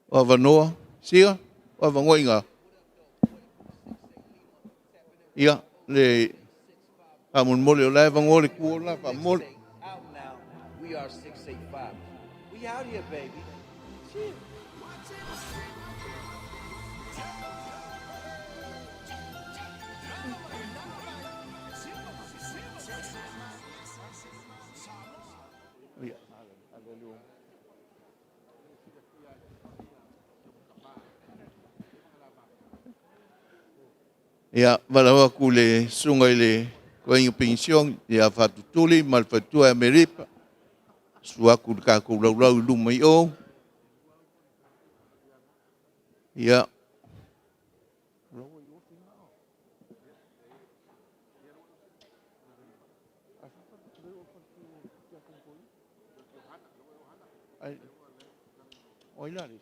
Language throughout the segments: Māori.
Wavanoa, sia, wavangoinga. Ia, le amun mole o lai vangole kuola pa mole. Out now. We are 685. We out here, baby. Shit. Ia, valawa ku le sunga le koinga pension, ia fatutuli, malfatua Ameripa. Suaku ka ku lau lumai o. Ia. Oilaris.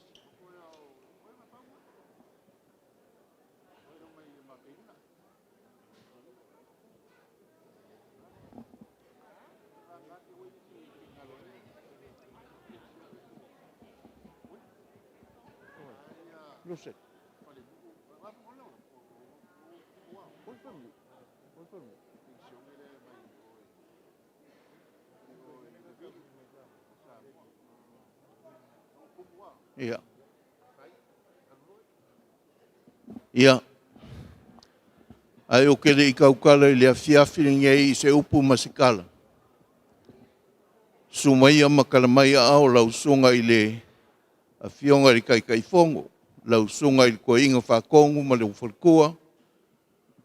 Lo sé. Ia. Ia. Ai o kere I kaukala I le afiafiringa I se upu masikala. Sumaia makalamai ao lau sunga I le afionga I kaikaifongo. Lau sunga I koe inga whakongu ma le ufalkua.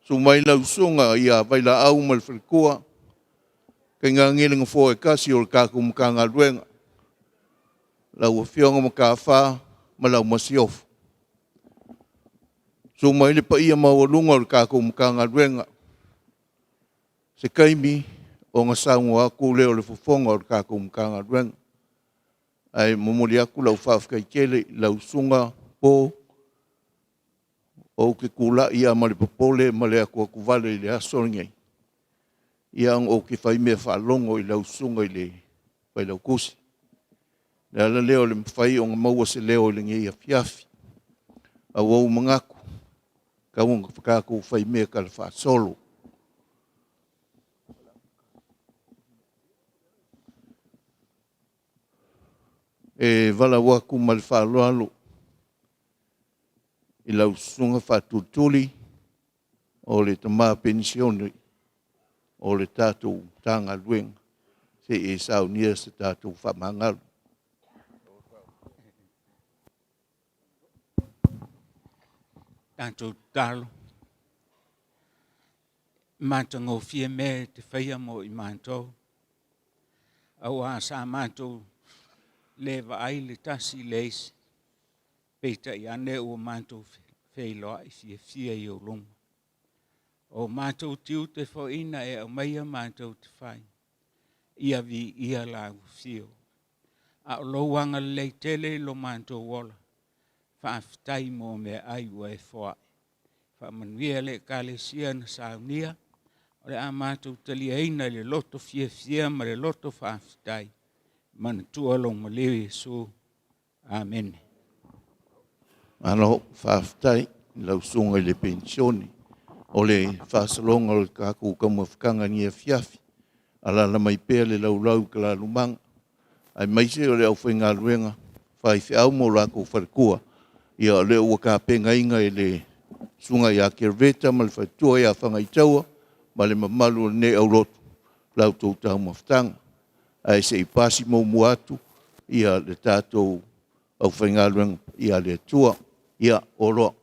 Sumai lau sunga I a vaila au ma le ufalkua. Kei ngā ngilinga fōe kasi o le kāku mkanga luenga. Lau afionga makawha ma lau masiofu. Sumai le pa ia mawalunga o le kāku mkanga luenga. Se kaimi o ngā saunga aku leo le fufonga o le kāku mkanga luenga. Ai momoli aku lau whawhkai kele lau sunga po o ke kula ia ma le popole ma le aku aku vale I le asoringai. Ia o ke whaimea whalongo I lau sunga I le pai lau kusi. Le ala leo le mwhai o ngā maua se leo le ngei a fiafi. A wau mangaku. Ka unga whakaku whaimea ka le whaasolo. E wala waku ma le whaaloalo. I lau sunga whatutuli o le tamaa pensione o le tātou tanga luenga. Se e saunia se tātou whamangalu. Tātou talo. Mātango fia me te whaia mo I mātou. Au a sa mātou lewa ai le tasi leisi. Peita I ane o mātou whailoa I fia I o longa. O mātou tiu te whaina e au maia mātou te whai. Ia vi ia la ufio. A o louanga lei tele lo mātou wola. Whaafitai mo me ai ua e whoa. Whaamanuia le kālesia na saunia. O le a mātou tali eina le loto fia ma le loto whaafitai. Mana tua lo ma leo Jesu. Amen. Ano whaafitai lau sunga I le pensione. O le whaasalonga o le kāku kamawhakanga ni a fiafi. Ala la mai pēr le lau ka la lumanga. Ai maise o le au whainga luenga. Whai whiau mo lako wharkua. Ia o le ua ka penga inga I le sunga I a kerveta ma le whaitua I a whangaitaua. Ma le mamalu ne au lotu. Lau tau tau mawhtanga. Ai se I pasi mo muatu. Ia le tātou au whaingaluenga ia le tua ia oroa.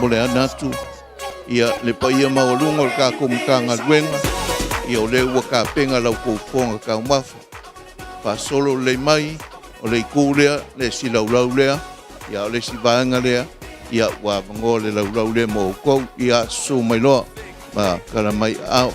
Mole anatu ia le paia maolunga o ka kumkanga luenga ia o le ua ka penga lau koufonga ka umafa pa solo le mai o le ikulea le silaulau lea ia o le sivaanga lea ia ua mango le laulau lea mo kou ia su mai loa ma kara mai ao.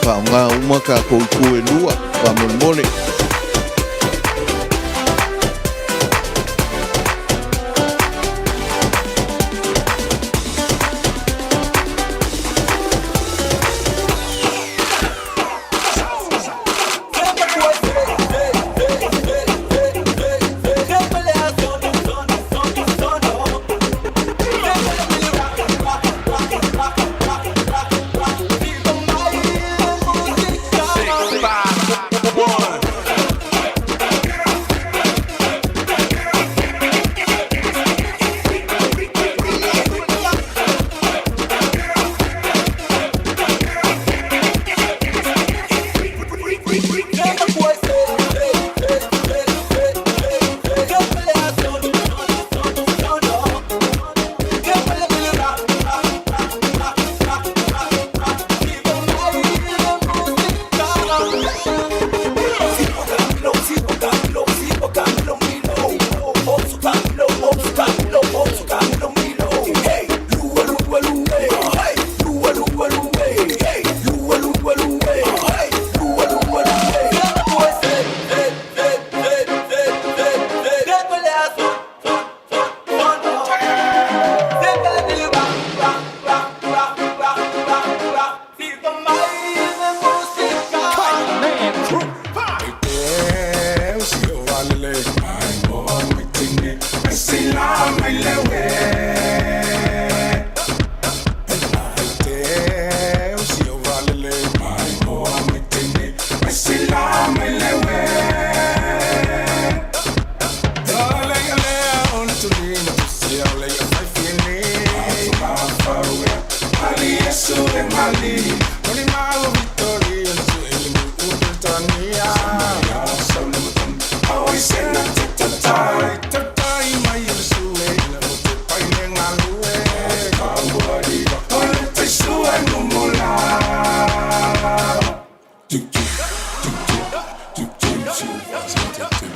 Whaonga umaka kou kue lua, whamon. Do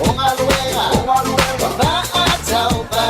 Ongaluega, Aotearoa,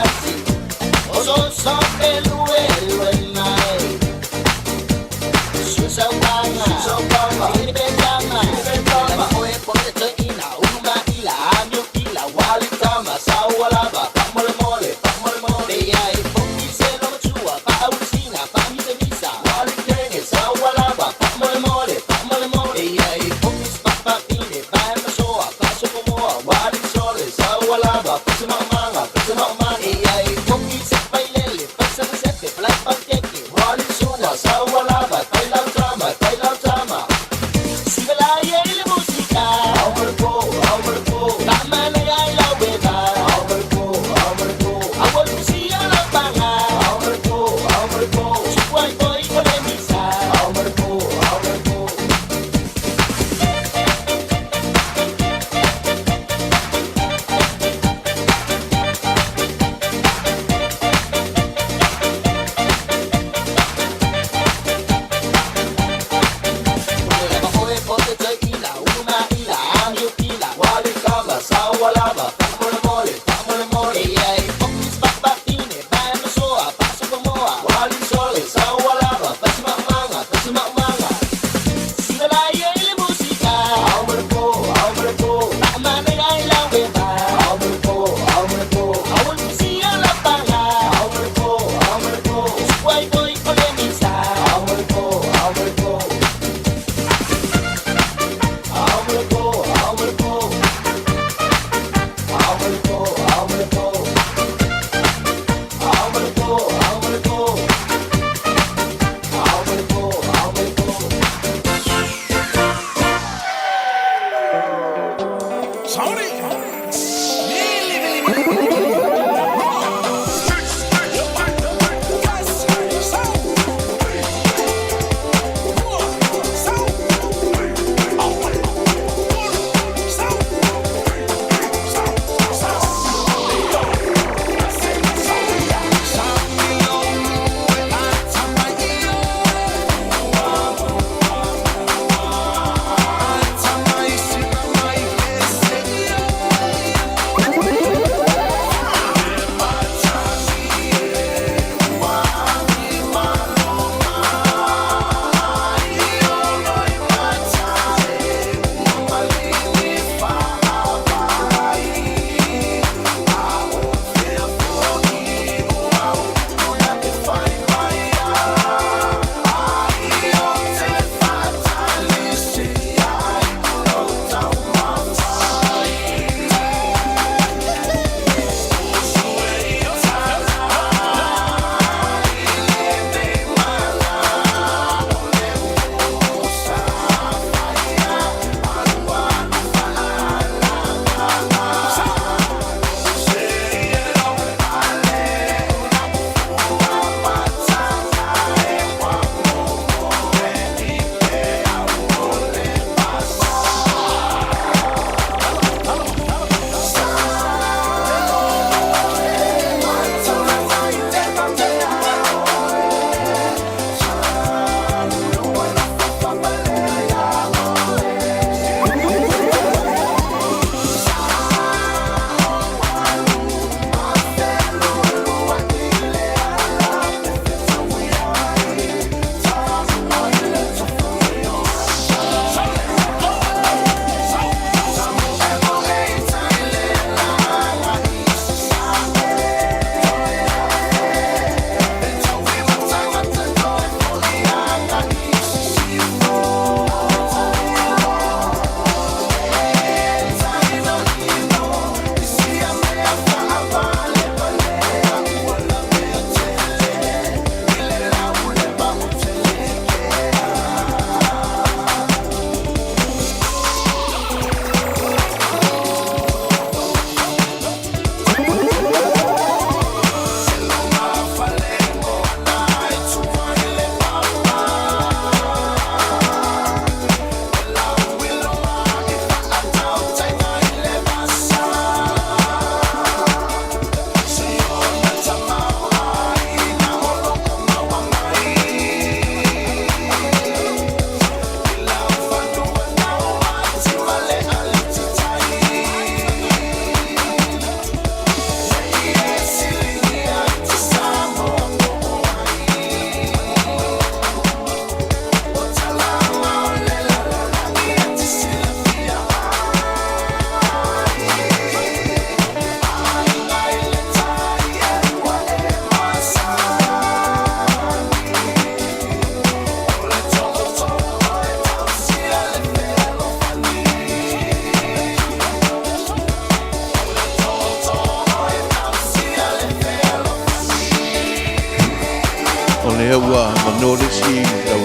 hewa manolisi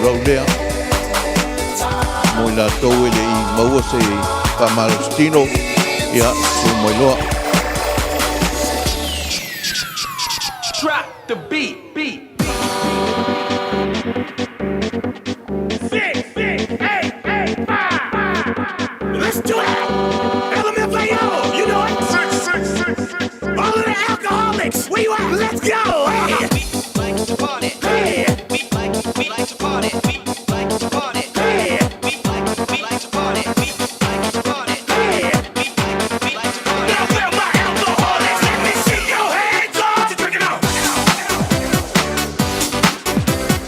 rau lea. Mo la tau ele I maua se Pamalostino ia su moiloa. Drop the beat. 6, 6, 8, 8, 5. Let's do it. LMFAO, you know it. 6, 6, 6, 6. All of the alcoholics, where you at? Let's go. Hey. We like to party. Hey. We like to party. We like to party. Hey. We like to party. We like to party. Hey. We like to party. Now feel my alcoholics. Let me see your hands up. Drink it out.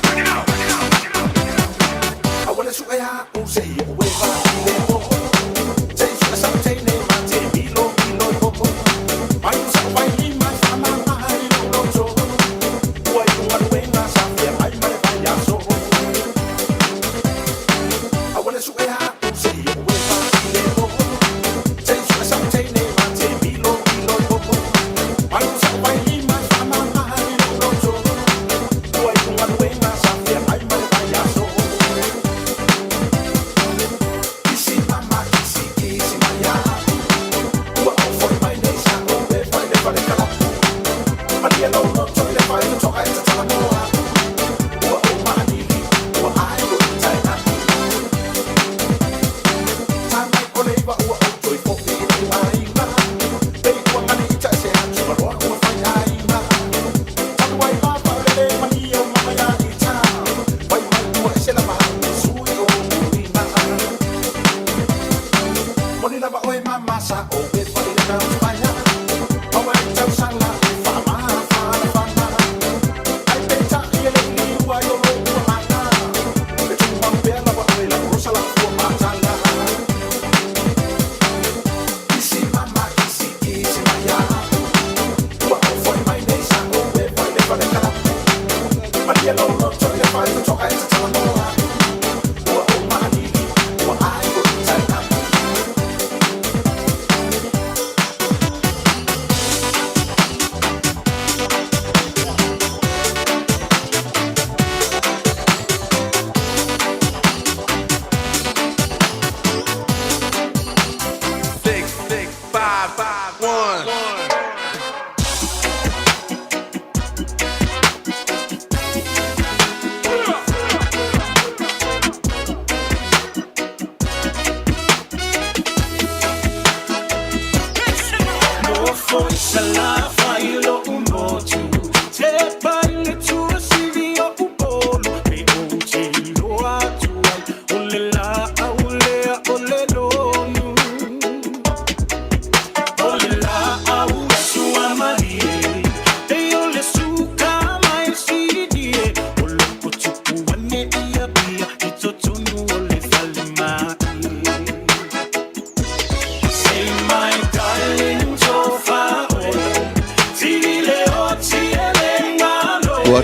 Drink it out. I wanna shoot a say away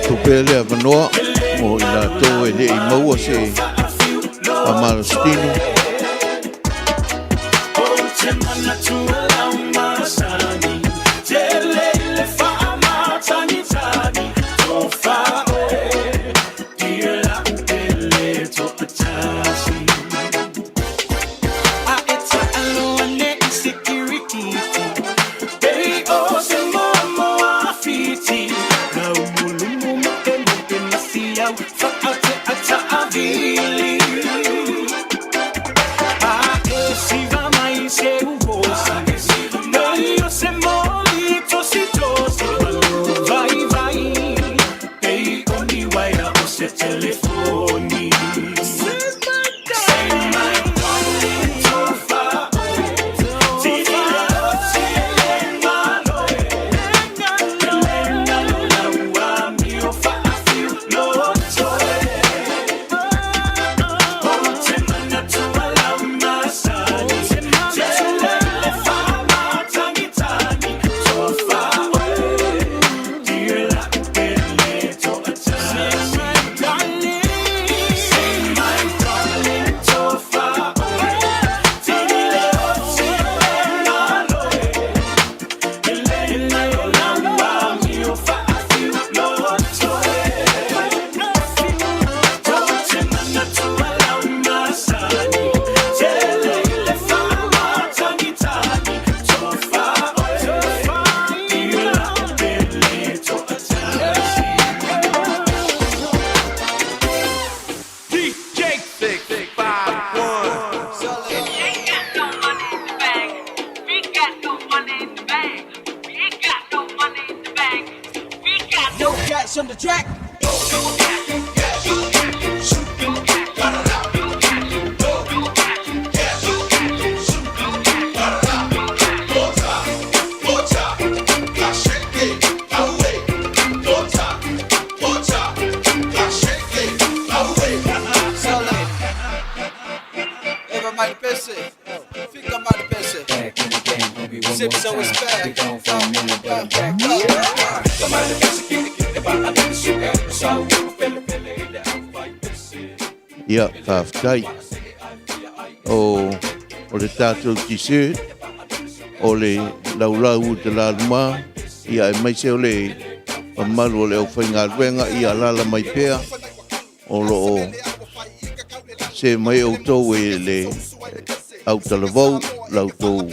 Tupele avanoa mo I latou ele I maua se Pamalostino. Siva mais eu vou. Cash on the track. Ia whawhtai o le tātou t-shirt o le laulau te Laumua ia e maise o le pamalu o le au whainga ruenga ia lala mai pēr o lo o se mai au tau e le au talavau lau tau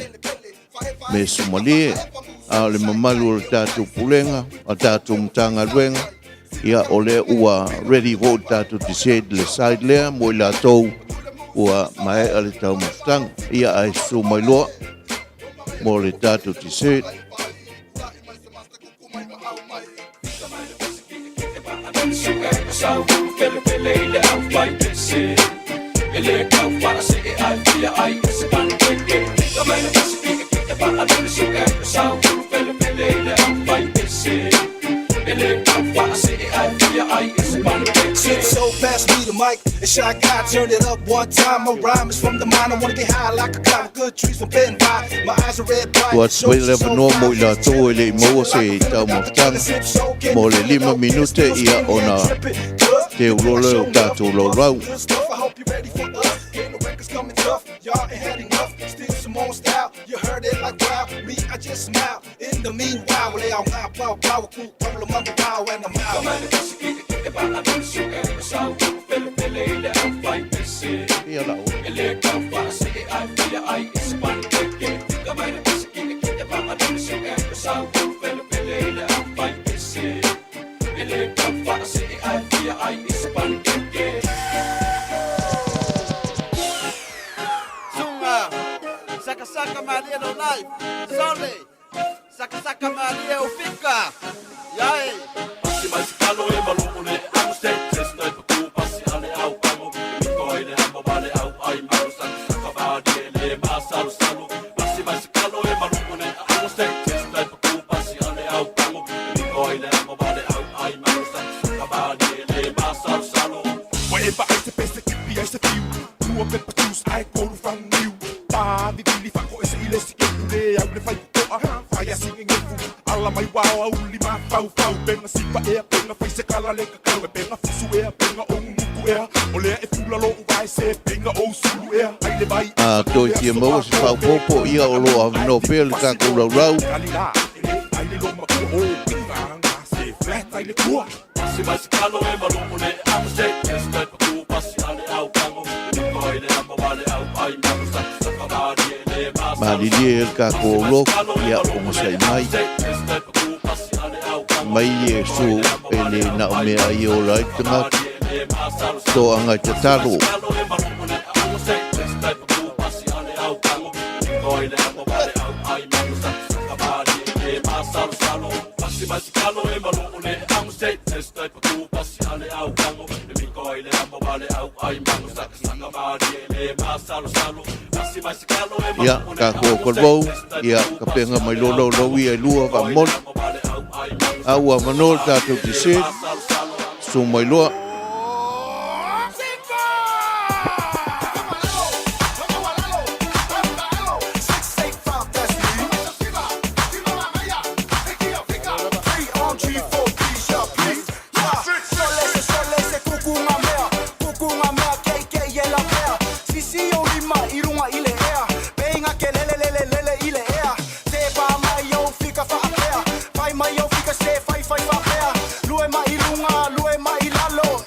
me Somalia a le mamalu o le tātou pulenga a tātou mtanga ruenga ia o le ua ready ho tātou t-shirt le side lea mo i la tau ua mai a le tau mawhtang ia ai su mai loa mo le tātou t-shirt So pass me the mic, and shot guy turn it up one time. My rhyme is from the mind. I wanna get high like a cloud. Good trees from bed by. My eyes are red bright. What's way level no mo la to le mo se tau mawhtang mo le 5 minute ia ona te ulolo o tātou lo rau. I hope you're ready for us. Getting the records coming tough. Y'all ain't had enough. Still some more style. You heard it like wow. Me, I just smile. In the meanwhile, they all wow, wow, wow, cool, couple of months wow, and I'm out. Ia lau. Saka Maria no life. Zole. Saka Maria o fica. Yai. A toi tia mo se pau popo ia o lo av no pel ka ko rau rau. Ma li dia ka ko lo ia o mo sai mai. Mai e su ele na o me ai o lai tanga. To anga te taro. Ia ka ko korvou ia ka penga mai lolo ia lua va mon aua manol tātou te set so mai loa. Lue ma ilunga, lue ma ilalo.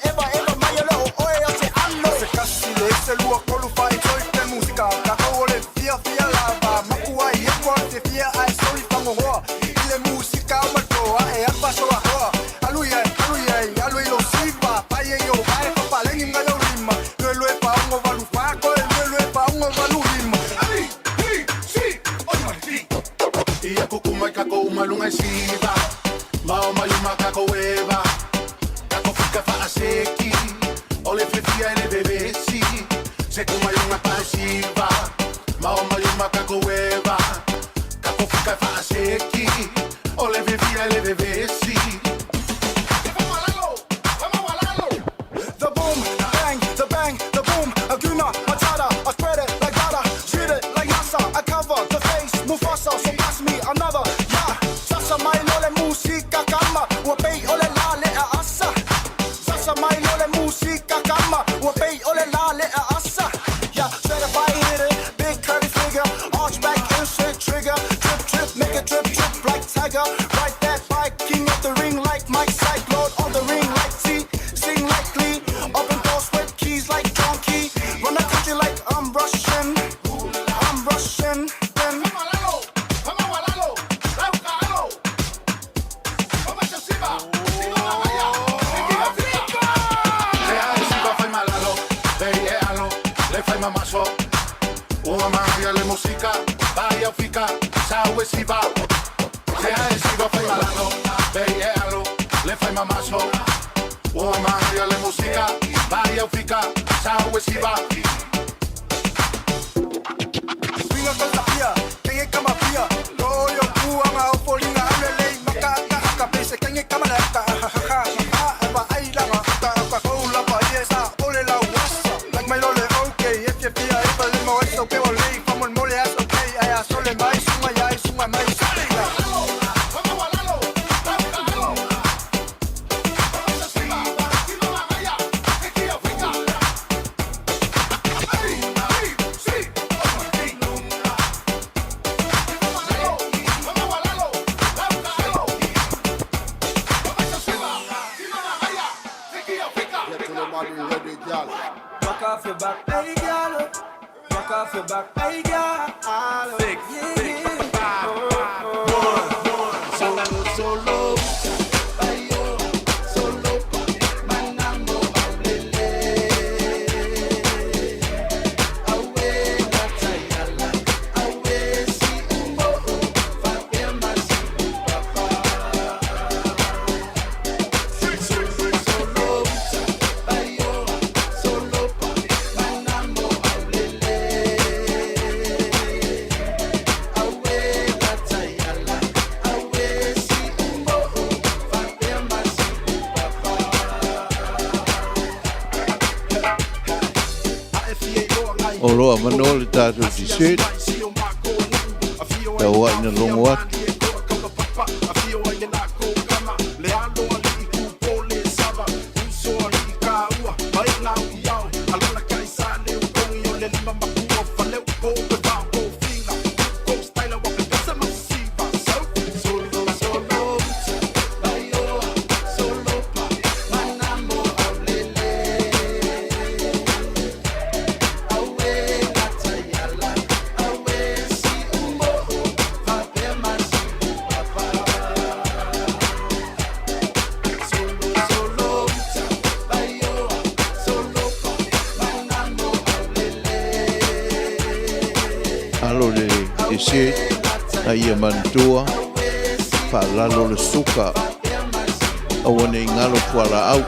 Maoma Matagaluega, Tofiga Faseki, Ole Vivia Levesi. The boom, the bang, the boom, Aguna, Matata, I spread it like data, treat it like NASA, I cover the face, Mufasa, so pass me another, yeah. Sasa mai lole musika kama, wapei ole la le a asa. Sasa mai lole musika kama, wapei ole la le a asa. Yeah, certified hitter, big curvy figure, arch back, insert trigger, trip, make it trip like Tiger. Ride that bike, king of the ring like Mike Cyclone, on the ring like T, sing like Lee, open doors with keys like Donkey, run the country like I'm Russian, then. Mamaso, uma magia le música, vaya fica, sabe si va. Sea sigo fai malano, vealo, le fai mamaso. Uma magia le música, vaya fica, sabe si va. Swinga con la pia, quem é cama pia, loyo kuanga o folinga alele, makaka kapese quem é cama leka, ha eba ai la mata, ka kola pa yesa, ole la wasa, like my lole. Que volví, como el mole hace ok, allá sole mais, suma mais, sole. Rock off your back, hey girl. Rock off your back, hey girl. 6, 5, 1. Solo. Oloa manole tātou ti set. Tau wai na Laumua. Se na ia mantua pa lalo le suka awane ngalo fuala au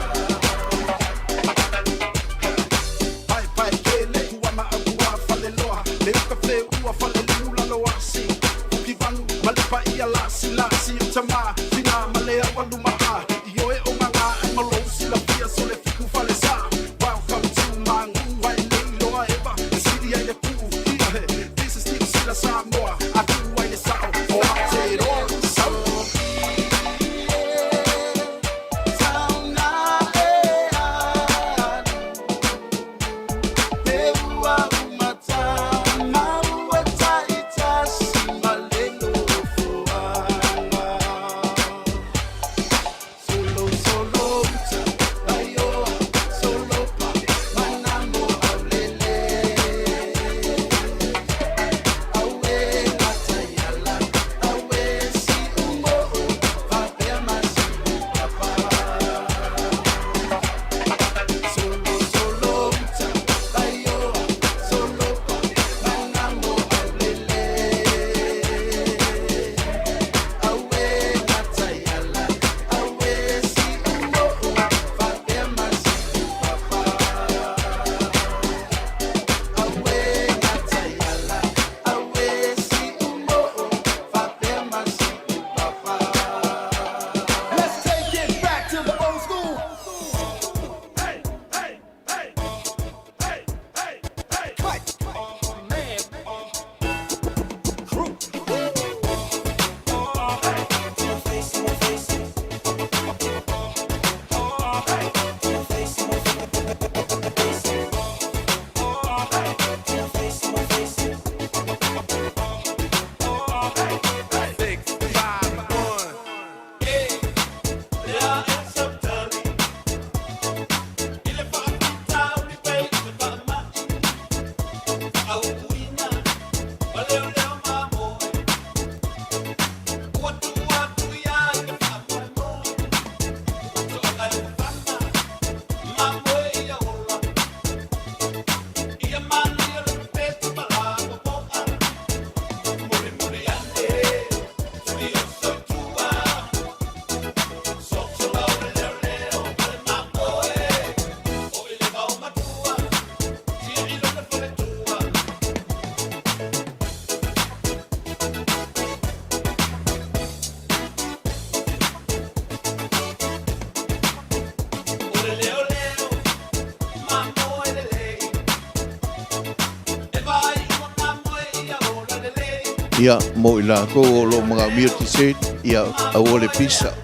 Ia mo ila ko lo mga mirti set ia awole pisa.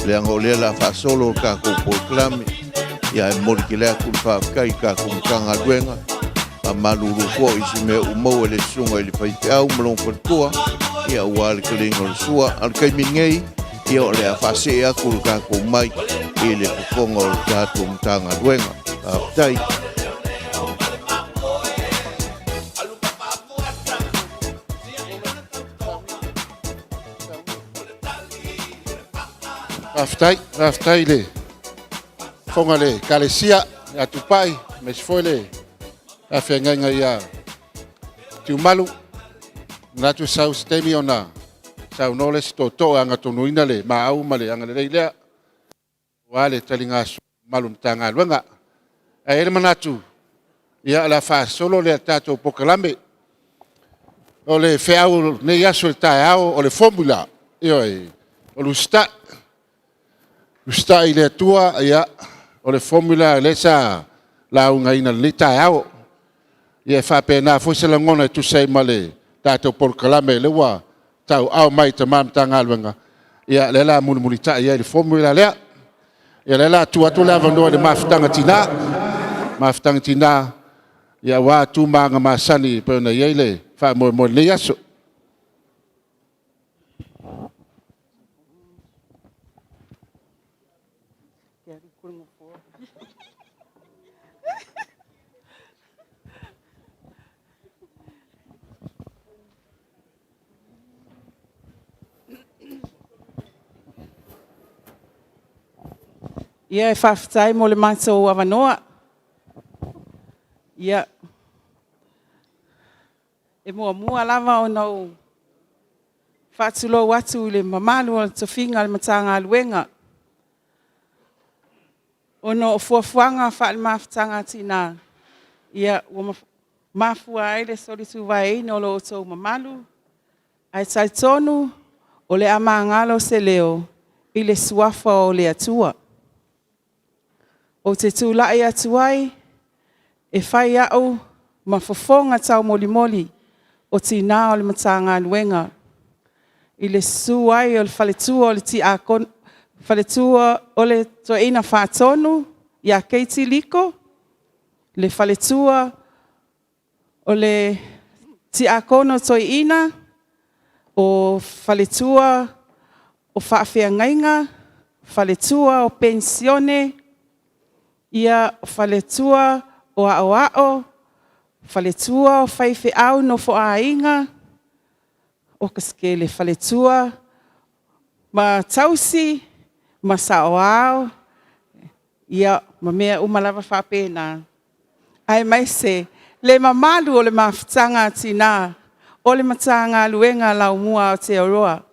Le angole la fa solo ka ko proclame. Ia mo kile ku fa kai ka ku kanga duenga. Amalulu ko isi me umo ele sunga ele pai au mlong pertua. Ia wal kelingo sua al kai mingei. Ia le fa se ia ku ka ku mai ele ko ngol ka tu tanga duenga. Tai Raftai le fonga le kalesia atupai mesfoile afenga ia tu malu natu sau stemi ona sau noles to anga tonuina le mau male anga le le wale talinga malum tanga luanga ele manatu ia la fa solo le tato pokalame ole feau ne yaso taao ole formula io o lusta Usta ile tua ia o le formula le sa la unga ina lita ao ia fa pena fo se langona tu sei male tato por kalame le wa tau au mai te mam tanga luenga ia le la mulita ia le formula le ia le la tua tu la vando de maftanga tina ia wa tu manga masani pena ile fa mo le yaso Ia e whawhitai mo le mātou awanoa. Ia e mua lava o nau whātulo watu le mamalu o le Tofiga le Matagaluega. O no fuafuanga wha le mawhitanga tina. Ia o mafua ai le solitu vai no lo o mamalu. Ai tai tonu o le amangalo se leo i le suafa o le atua. O te tūlai atu ai, e whai au ma fofonga tau moli o tina o le Matagaluega. I le su ai o le whaletua o le ti akon, whaletua o le toeina whātonu, ia keiti liko, le whaletua o le ti akono toeina, o whaletua o whaawhiangainga, whaletua o pensione, ia whaletua o ao, whaletua o whaiwhi au no fo ainga, o kaskele whaletua, ma tausi, ma saoao, ia ma mea umalawa whapena. Ai mai se, le mamalu o le mawhitanga tina, o le Matagaluega Laumua Aotearoa.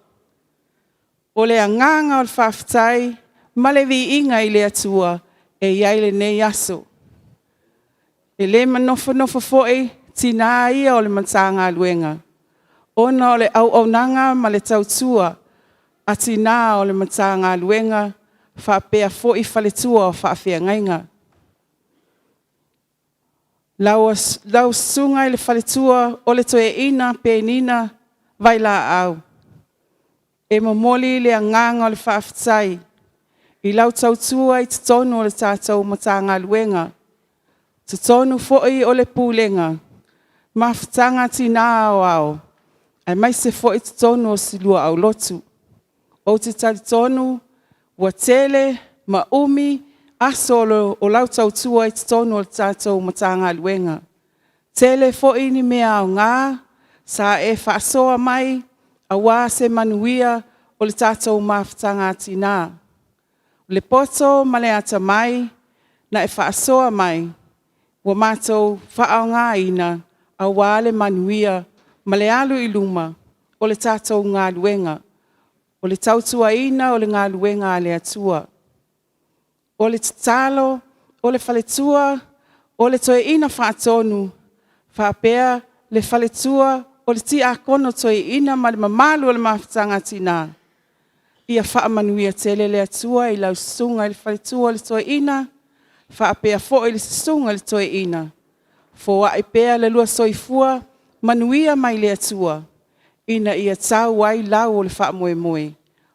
O le anganga o le whawhitai, ma le vi inga i le atua, e iai le nei aso. E le manofo foe tina ia o le Matagaluega. Ona o le au nanga ma le tautua a tina o le Matagaluega whapea foe whaletua o whaawhiangainga. Lau sunga i le whaletua o le toe ina penina vai la au. E momoli le anganga o le whaaftai. I lau tautua i tonu o le tātou Matagaluega. Tonu fo'i o le pūlenga. Mawhitanga tina au. Ai mai se fo'i tonu o silua au lotu. O te tonu wa Tele, ma umi, asolo o lau tautua i tonu o le tātou Matagaluega. Tele fo'i ni mea o ngā, sa e whaasoa mai, a wā se manuia o le tātou mawhitanga tina. Le poto ma le ata mai, na e whaasoa mai, wa mātou whaao ngā ina, a wāle manuia, ma le alu i luma, o le tātou ngā luenga, o le tautua ina o le ngā luenga a le atua. O le tatalo, o le whaletua, o le toe ina whaatonu, whaapea le whaletua, o le ti akono toe ina ma le mamalu o le mawhitanga tina. Ia whaamanuia Tele le atua i lau sunga i le whaletua o le toe ina, whaapea fo'i le sunga le toe ina. Fo a pea le lua soifua, manuia mai le atua. ina ia tau ai lau o le wha moe moe,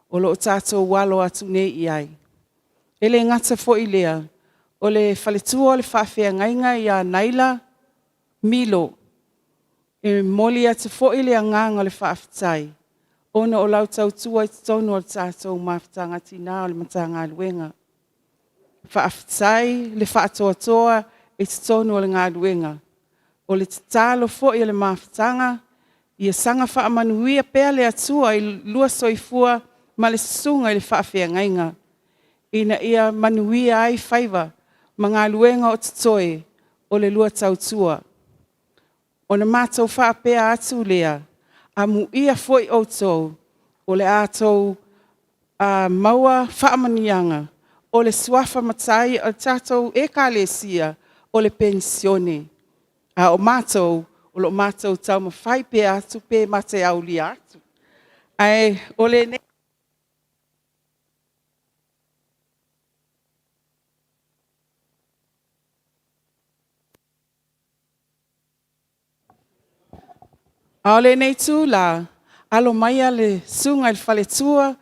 o lo tātou walo atu nei i ai. Ele ngata fo i lea, o le whaletua o le whawhea ngainga i a naila milo, e moli atu fo i lea nganga o le whawhitai, ona o lau tau tua i tonu o le tātou mawhitanga tina o le Matagaluega. Whawhitai le whaatoa i tonu o le Ngaluega, o le tatalo fo i le mawhitanga, ia sanga whaamanuia pea le atua i lua soifua ma le sunga i le whawhea ngainga. Ina ia manuia ai whaiva ma ngā luenga o tatoe o le lua tautua. O na mātou whaapea atu lea, a mu ia foi o tau, o le ātou maua whaamanianga, o le suafa matai o tātou e kālesia o le pensione. O mātou, o lo mātou tau ma whai pe atu pe mate au li atu. Ai, o le ne... A le nei tū la, alo mai le sunga il whaletua,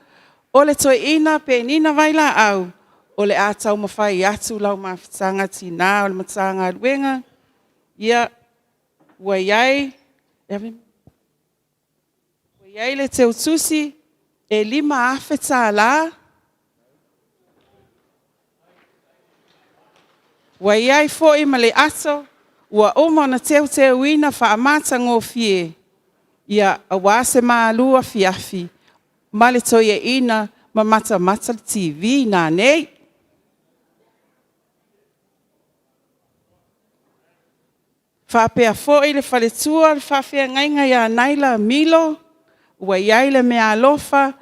o le toi ina pe nina vaila au, o le ātau mawhai atu lau mawhitanga tina o le Matagaluega, ia waiai le te utusi, e 5 afe tā la, waiai fo i ma le ato, ua oma na teo ina wha amata ngō fie, ia awase maalua fiafi, ma le toi e ina ma mata TV nā nei. Whapea fo i le whaletua, le whawhea ngainga ia naila milo, ua iai le mea alofa,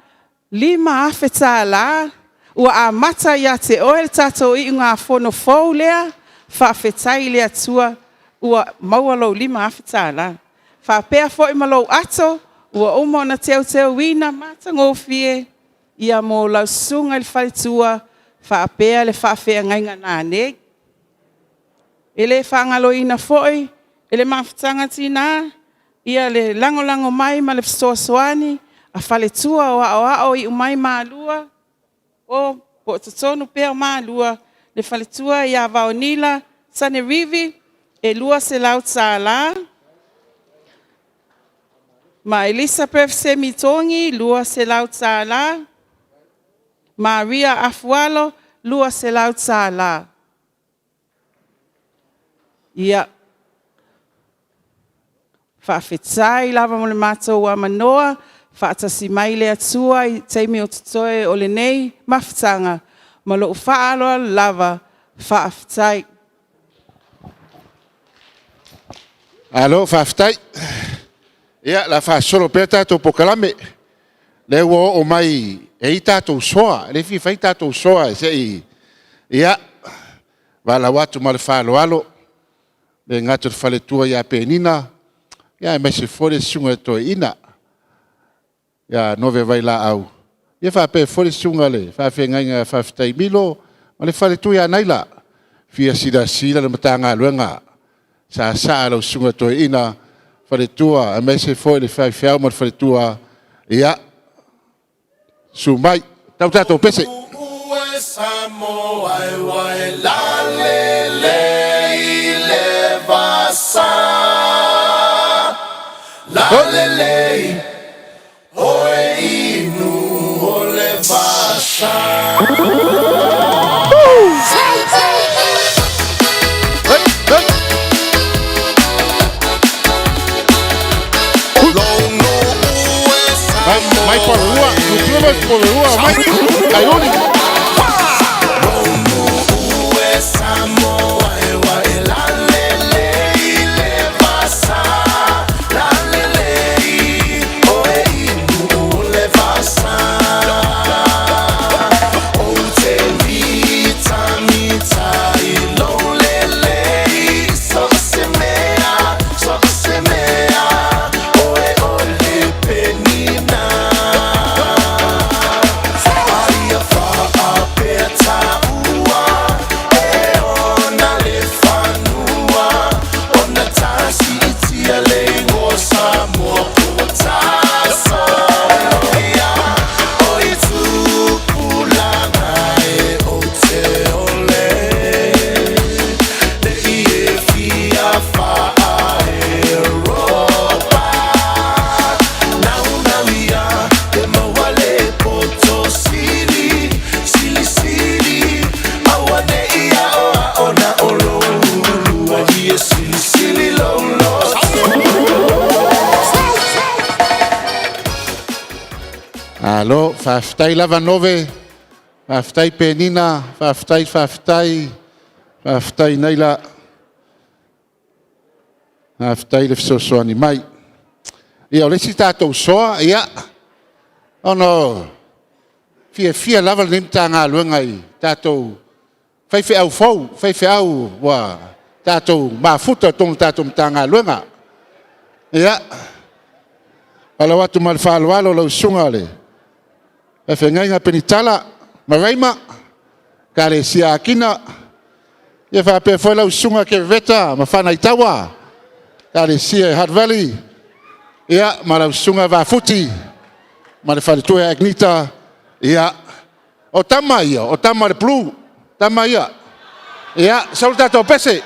5 afe tā la, ua a mata ia te oe le tātou i ngā whono fau lea, whawhetai lea tua, ua maua lau 5 afe tā la. Whapea fo i malau ato, ua umo na teo wina mata ngōwhie, ia mō lau sunga i le whaletua, whapea le whawhea ngainga nā nei. Ele whangalo ina foi, ele mawhitanga tina, ia le lango mai ma le fsoaswani, a whaletua o ao i umai maalua, o po tatonu pea maalua, le whaletua i a vaonila, sane rivi, e lua se lau tā la, ma Elizabeth Semitongi, lua se lau tā la, Maria Afualo, lua se lau tā la. Ia, whawhetai lava mo le mātou a manoa, whaatasi mai le atua i teimi o tutoe o le nei mawhitanga, ma lo whaaloa lava whawhetai. Alo, whawhetai. Ia, la whaasolo pēr tātou pokalame. Le ua o mai e i tātou soa, le whiwhai tātou soa e se i. Ia, wala watu ma le whaaloalo, le ngatu le whaletua ia pēnina, ia e mese fore sunga toi ina. Ia nove vai la au. Ia whape fore sunga le, whape ngainga whawhetai milo, ma le whaletua ia naila. Fia sida le Matagaluega. Sa lau sunga toi ina, whaletua, e mese fore le whawheau ma le whaletua, ia, sumai, tau tātou pese. Lalelei, oe inu ole vasa. Mai por rua, no clube por rua, mai caione. Alo, whaftai lava nove, whaftai penina, whaftai naila, whaftai le fisosoani mai. Ia o lesi tātou soa, ia, ono, fia lava le nimta ngā luenga i tātou, whaiwhi au fau, whaiwhi au, wa, tātou mafuta tong tātou mta ngā luenga. Ia, ala watu malwhaloalo lau sunga le, e whengai ngā penitala, maraima, ka le sia akina, ia whape fwoi lau sunga ke veta, ma whanai tawa, ka le sia Hutt Valley, ia, ma lau sunga wafuti, ma le whanitue agnita, ia, o tama ia, o tama le plu, tama ia, ia, saul tātou pese.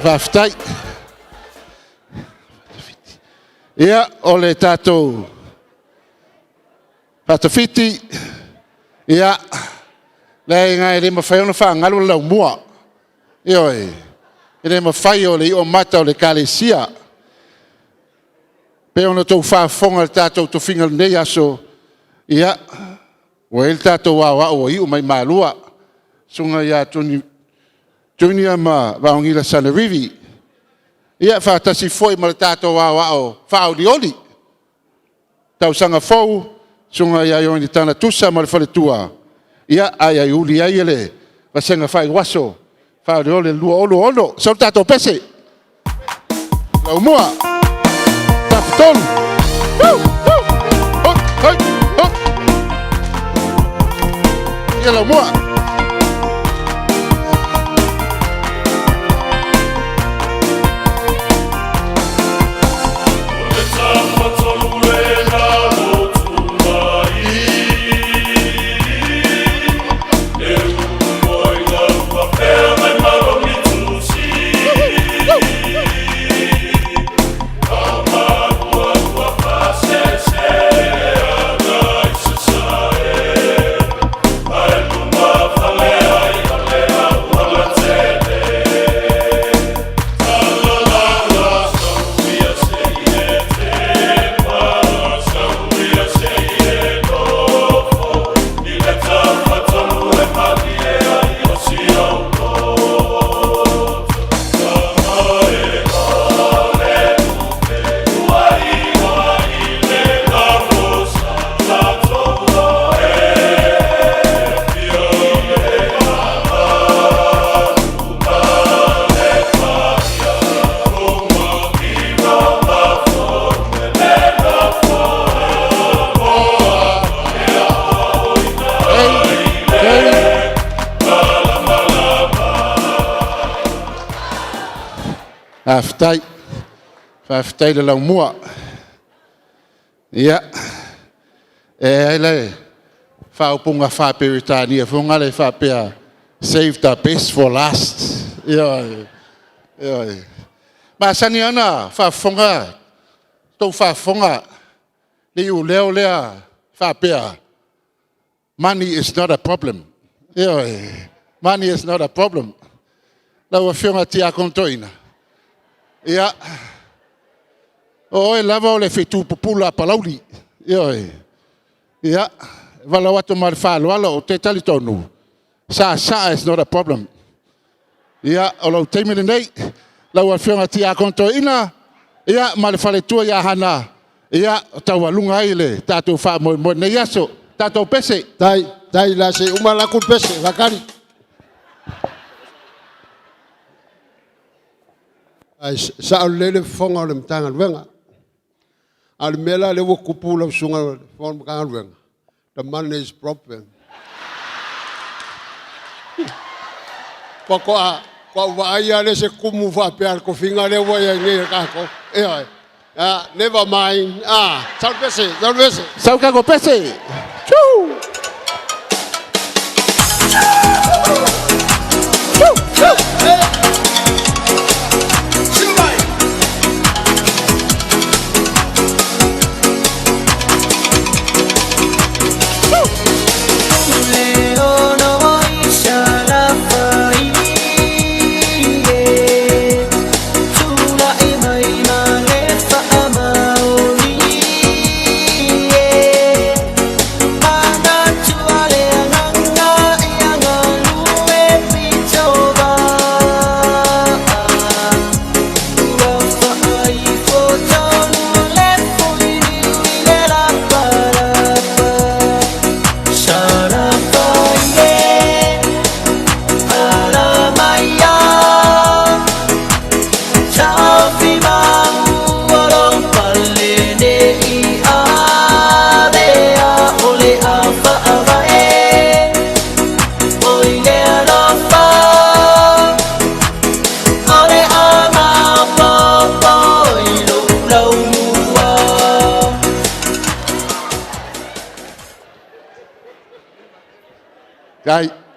Whaftai. Ia, o le tātou patawhiti. Ia, le ngai le mawhai ona whaangalu Laumua. Ioi, le mawhai o le o mata o le kalesia. Pe ona tau whaafonga le tātou Tofiga nei aso. Ia, o el tātou wawa o i o mai malua. Sunga ia Tunia ma vaongila sanarivi. Ia whaatasi foi ma le tātou wāwao whaolioli. Tau sanga fau, sunga ia ioni tana tusa ma le whaletua. Ia ai uli ai ele, wasenga whai waso, whaolioli lua olo. Sau tātou pese. Laumua. Tafton. Hoi. Ia Laumua. Bye. Whaftai le Laumua. Ia. E le whaupunga whaperitania. Whunga le whapea save the best for last. Ia. Ma sani ana whafonga. Tau whafonga. Ni u leo lea whapea. Money is not a problem. Ia. Money is not a problem. Lau a whiunga tia kontoina. Ia. O e lava o le whetu popula palauri. Ia. Wala watu mara whaloala o te tali tonu. Sa is not a problem. Ia. O lau teimene nei. Lau a whiunga tia kontoina. Ia. Mare whale tua ia hana. Ia. Tau alunga ile. Tātou wha mo nei aso. Tātou pese. Tai la se umalaku pese. Wakari. Ai sa lele fonga le Matagaluega. Al mela le wo kupu le sunga fonga Matagaluega. The money is problem. Poko wa ia le se kumu fa pe al ko finga le wo ia nge ka ko. Never mind. Salvese. Sauka go pese. Choo.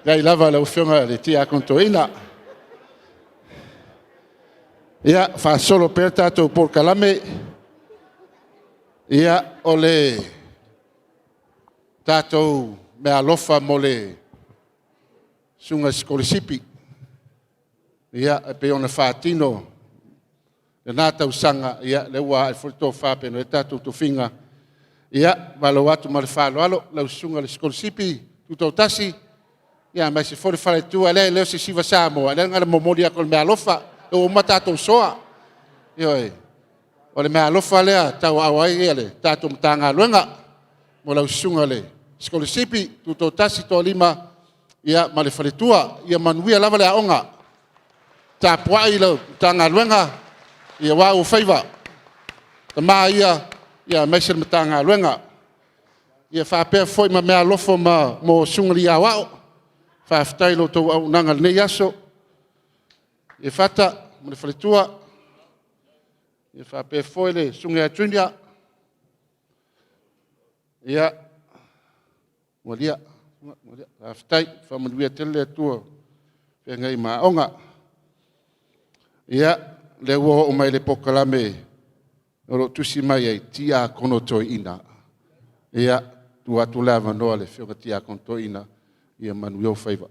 Gai lava lau whiunga le tia kontoina. Ia, wha solo per tātou por kalame. Ia, o le tātou mea lofa mo le sunga skolisipi. Ia, e pe ona whātino. Le nātau sanga, ia, le ua e whurito whāpeno e tātou Tofiga. Ia, walo atu ma le whāloalo, lau sunga le skolisipi, tutau tasi. Ia, mai se fore whare tua, leo se siva Samoa, leo ngara momori ako le mea lofa, o matatou soa. Ioi, o le mea lofa lea, tau awai ea le, tātou Matagaluega, mo lau sunga le. Skolisipi, tutau tasi toa lima, ia, ma le whare tua, ia manuia lava le aonga. Tā puai lau Matagaluega, ia wau whaiva. Ta maa ia, mai se le Matagaluega. Ia whapea foi ma mea lofa mo sunga li awao. Whaftai lo tau au nanga nei aso. E whata, mo le whaletua. E whape foi le sunga atunia. Ia, molia. Whaftai, whamanuia tele atua. Whengai maonga. Ia, le ua o mai le pokalame. Oro tusi mai ai tia kono toi ina. Ia, tu atu lava noa le whiunga tia kono toi ina. Ia manu iau whaiva.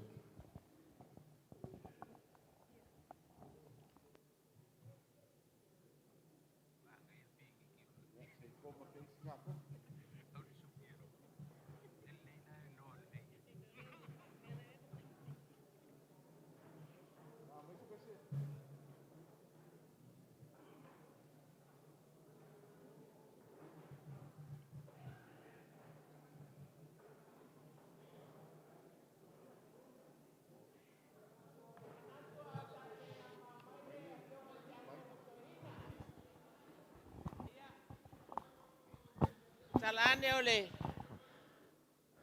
Talane ole.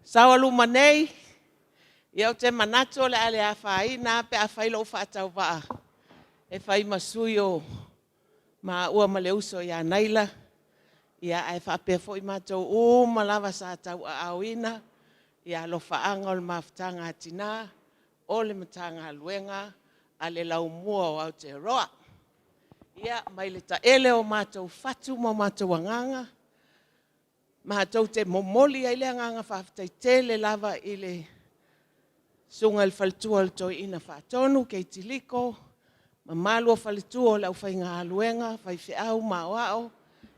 Sawalu manei. Ia o te manato le ale a whai, nā pe a whai lau whātau waa. E whai masui o Ma ua ma le uso ia naila. Ia ai whapea fo i mātou o malawa sa tau a auina. Ia lo whaanga o le mawhitanga atina. O le Matagaluega a le Laumua o Aotearoa. Ia mai le taele o mātou whatu mo mātou anganga. Mātou te momoli ai le anganga whawhitai tele lava i le sunga le whalitua le toi ina whatonu kei tiliko. Ma malu o whalitua o lau whainga aluenga, whaiwhiau mao.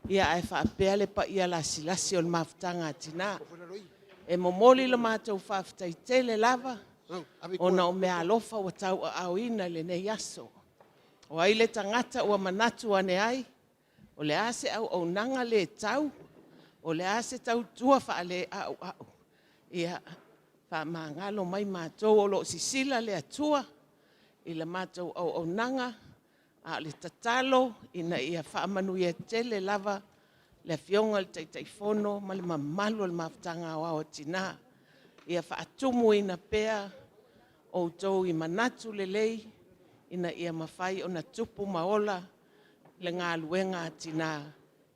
Ia ai whapea le pa ia la silasi o le mawhitanga atina. E momoli le mātou whawhitai tele lava. Ona o mea alofa o tau a auina le nei aso. O ai le tangata ua manatu ane ai. O le ase au nanga le tau. O le ase tau tua wha le au. Ia wha mangalo mai mātou o lo sisila le atua. I le mātou au nanga. A le tatalo ina ia wha manu ia tele lava. Le fionga le taitaifono ma le mamalu le mawhitanga o Aotina. Ia wha atumu ina pea. O tau i manatu le lei. Ina ia mawhai o na tupu maola. Le ngā luenga atina.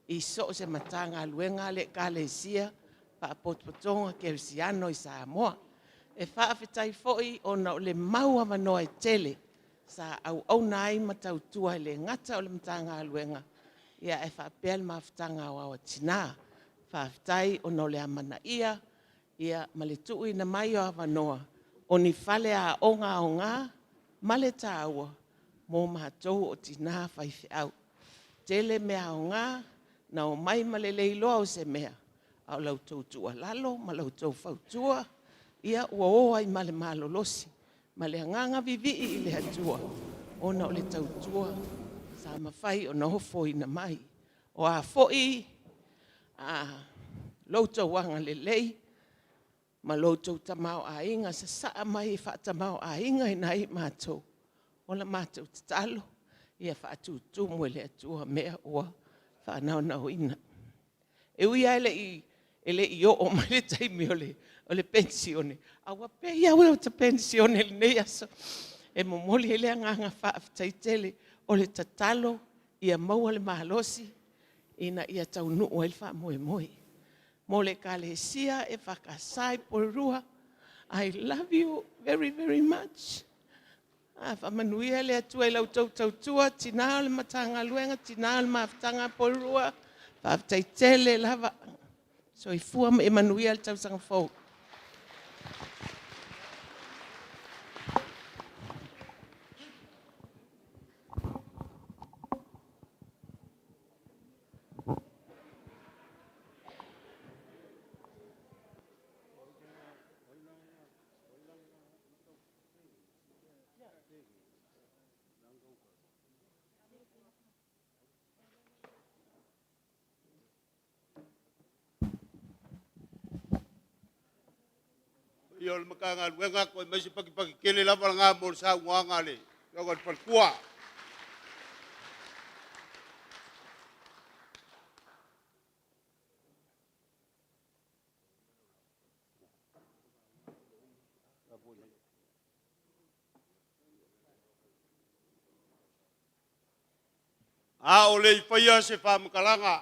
I so se matanga luenga le kalesia. Pa potpotonga kerisiano i Samoa. E whaafitai foi o na le maua manoa i tele. Sa au nai matau tua le ngata o le matanga luenga. Ia e whaapea le mawhitanga o Aotina. Whaafitai o na le amana ia. Ia maletu i na mai o avanoa. O ni whale a onga o ngā. Male tāua. Mō mātou o tina whaiwhi au. Tele mea o ngā. Na o mai male leiloa o se mea. Au lau tautua lalo. Ma lau tau fautua. Ia ua oa i male malolosi. Male anganga vivi i le atua. Ona o le tautua. Sa mawhai o na hofo i na mai. O a foi. Loutou wanga le lei. Ma loutou tamau a inga. Sa saa mai wha tamau a inga i nai mātou. Ola mātou tatalo. Ia wha atu mwe le atua mea ua. Wha nau ina. E ui ai le i o mai le taimi o le pensione. Awa pe ia ua ta pensione le nei aso. E momoli ele anganga whaafitai tele o le tatalo. Ia maua le mahalosi. Ina ia taunu o ele wha moe. Mo le kalesia e whakasai porua. I love you very, very much. Whamanuia le atua i lau tautua. Tina o le Matagaluega. Tina o le mawhitanga porua. Whaafitai tele lava. So i fua e manuia le tausanga fau. Ia le Matagaluega ko mai se paki kele lava nga mo sa nganga le. Yo ko parkua. O le faia se fa makalanga.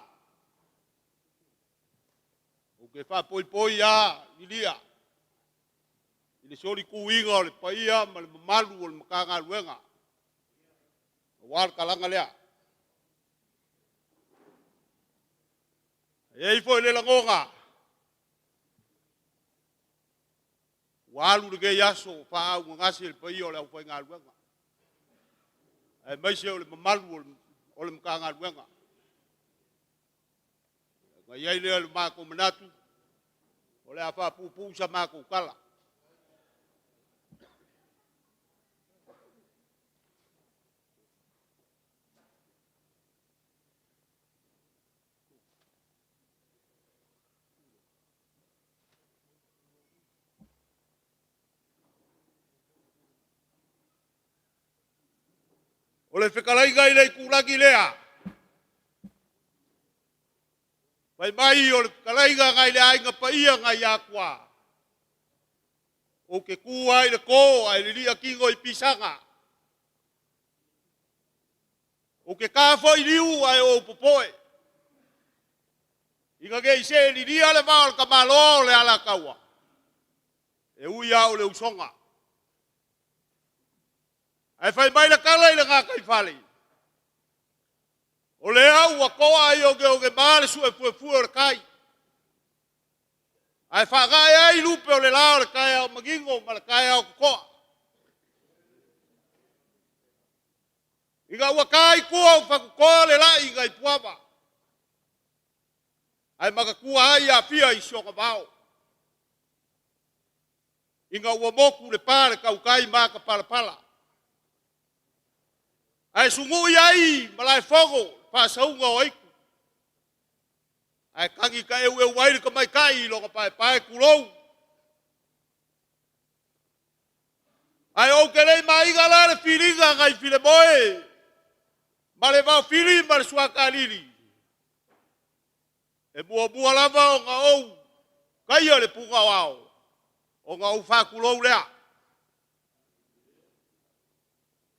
O ke fa poi ilia. Le sori kuinga o le paia ma le mamalu o le Matagaluega. Wal kalanga lea. E foi le langonga. Walu le ge yaso fa au ngasi le paia o le Matagaluega. E mai se o le mamalu o le Matagaluega. Ga ia le mako manatu. O le afa pupu sa mako kala. O le whekalaiga i lei kulaki lea. Pai mai o le whekalaiga ngai le ainga paia ngai akua. O ke kua i le ko ai le lia kingo i pisanga. O ke ka foi liu ai o popoe. Inga ke ise ni dia le mal ka malo le ala kaua. E uia o le usonga. Ai fai mai la kala i le ngā kai whale. O le au a koa ai o ke male su e fuefue o le kai. Ai whakai ai lupe o le lao le kai au magingo ma le kai au kokoa. Inga ua kai kua o whakukoa le lai ngai puama. Ai makakua ai a pia i sioka vao. Inga ua moku le pare kaukai maka pala. Ai sungu ai malai fogo pa saunga o iku. Ai kangi ka eu wairi ka mai kai lo ka pai kulou. Ai o kere mai gala le filinga ngai file moe. Male va fili mar suaka lili. E bua lava o nga ou. Kai le punga wao. O nga u fa kulou lea.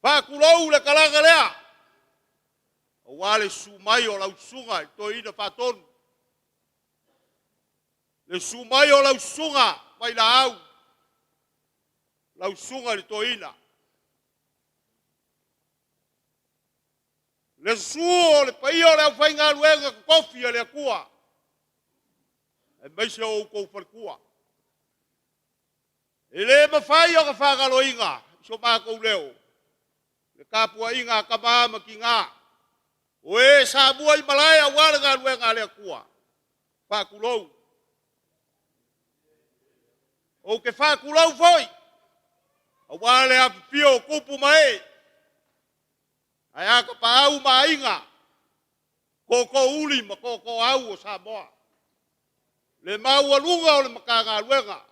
Fa kulou le kalanga lea. O wale sumai o lau sunga to ina fatonu. Le sumai o lau sunga mai la au. Lau sunga le toina. Le suo le paio le au whainga luenga kofi le akua. E meise o kou whalkua. E le mawhai o ka whangalo inga. So mako leo. Le kapua inga ka maama ki ngā. O e sa bua i malaya wale ngā luenga le akua. Whakulou. O ke whakulou foi. A wale a pio kupu mai. Ai aka pa au ma inga. Koko uli ma koko au o Samoa. Le mau alunga o le makanga luenga.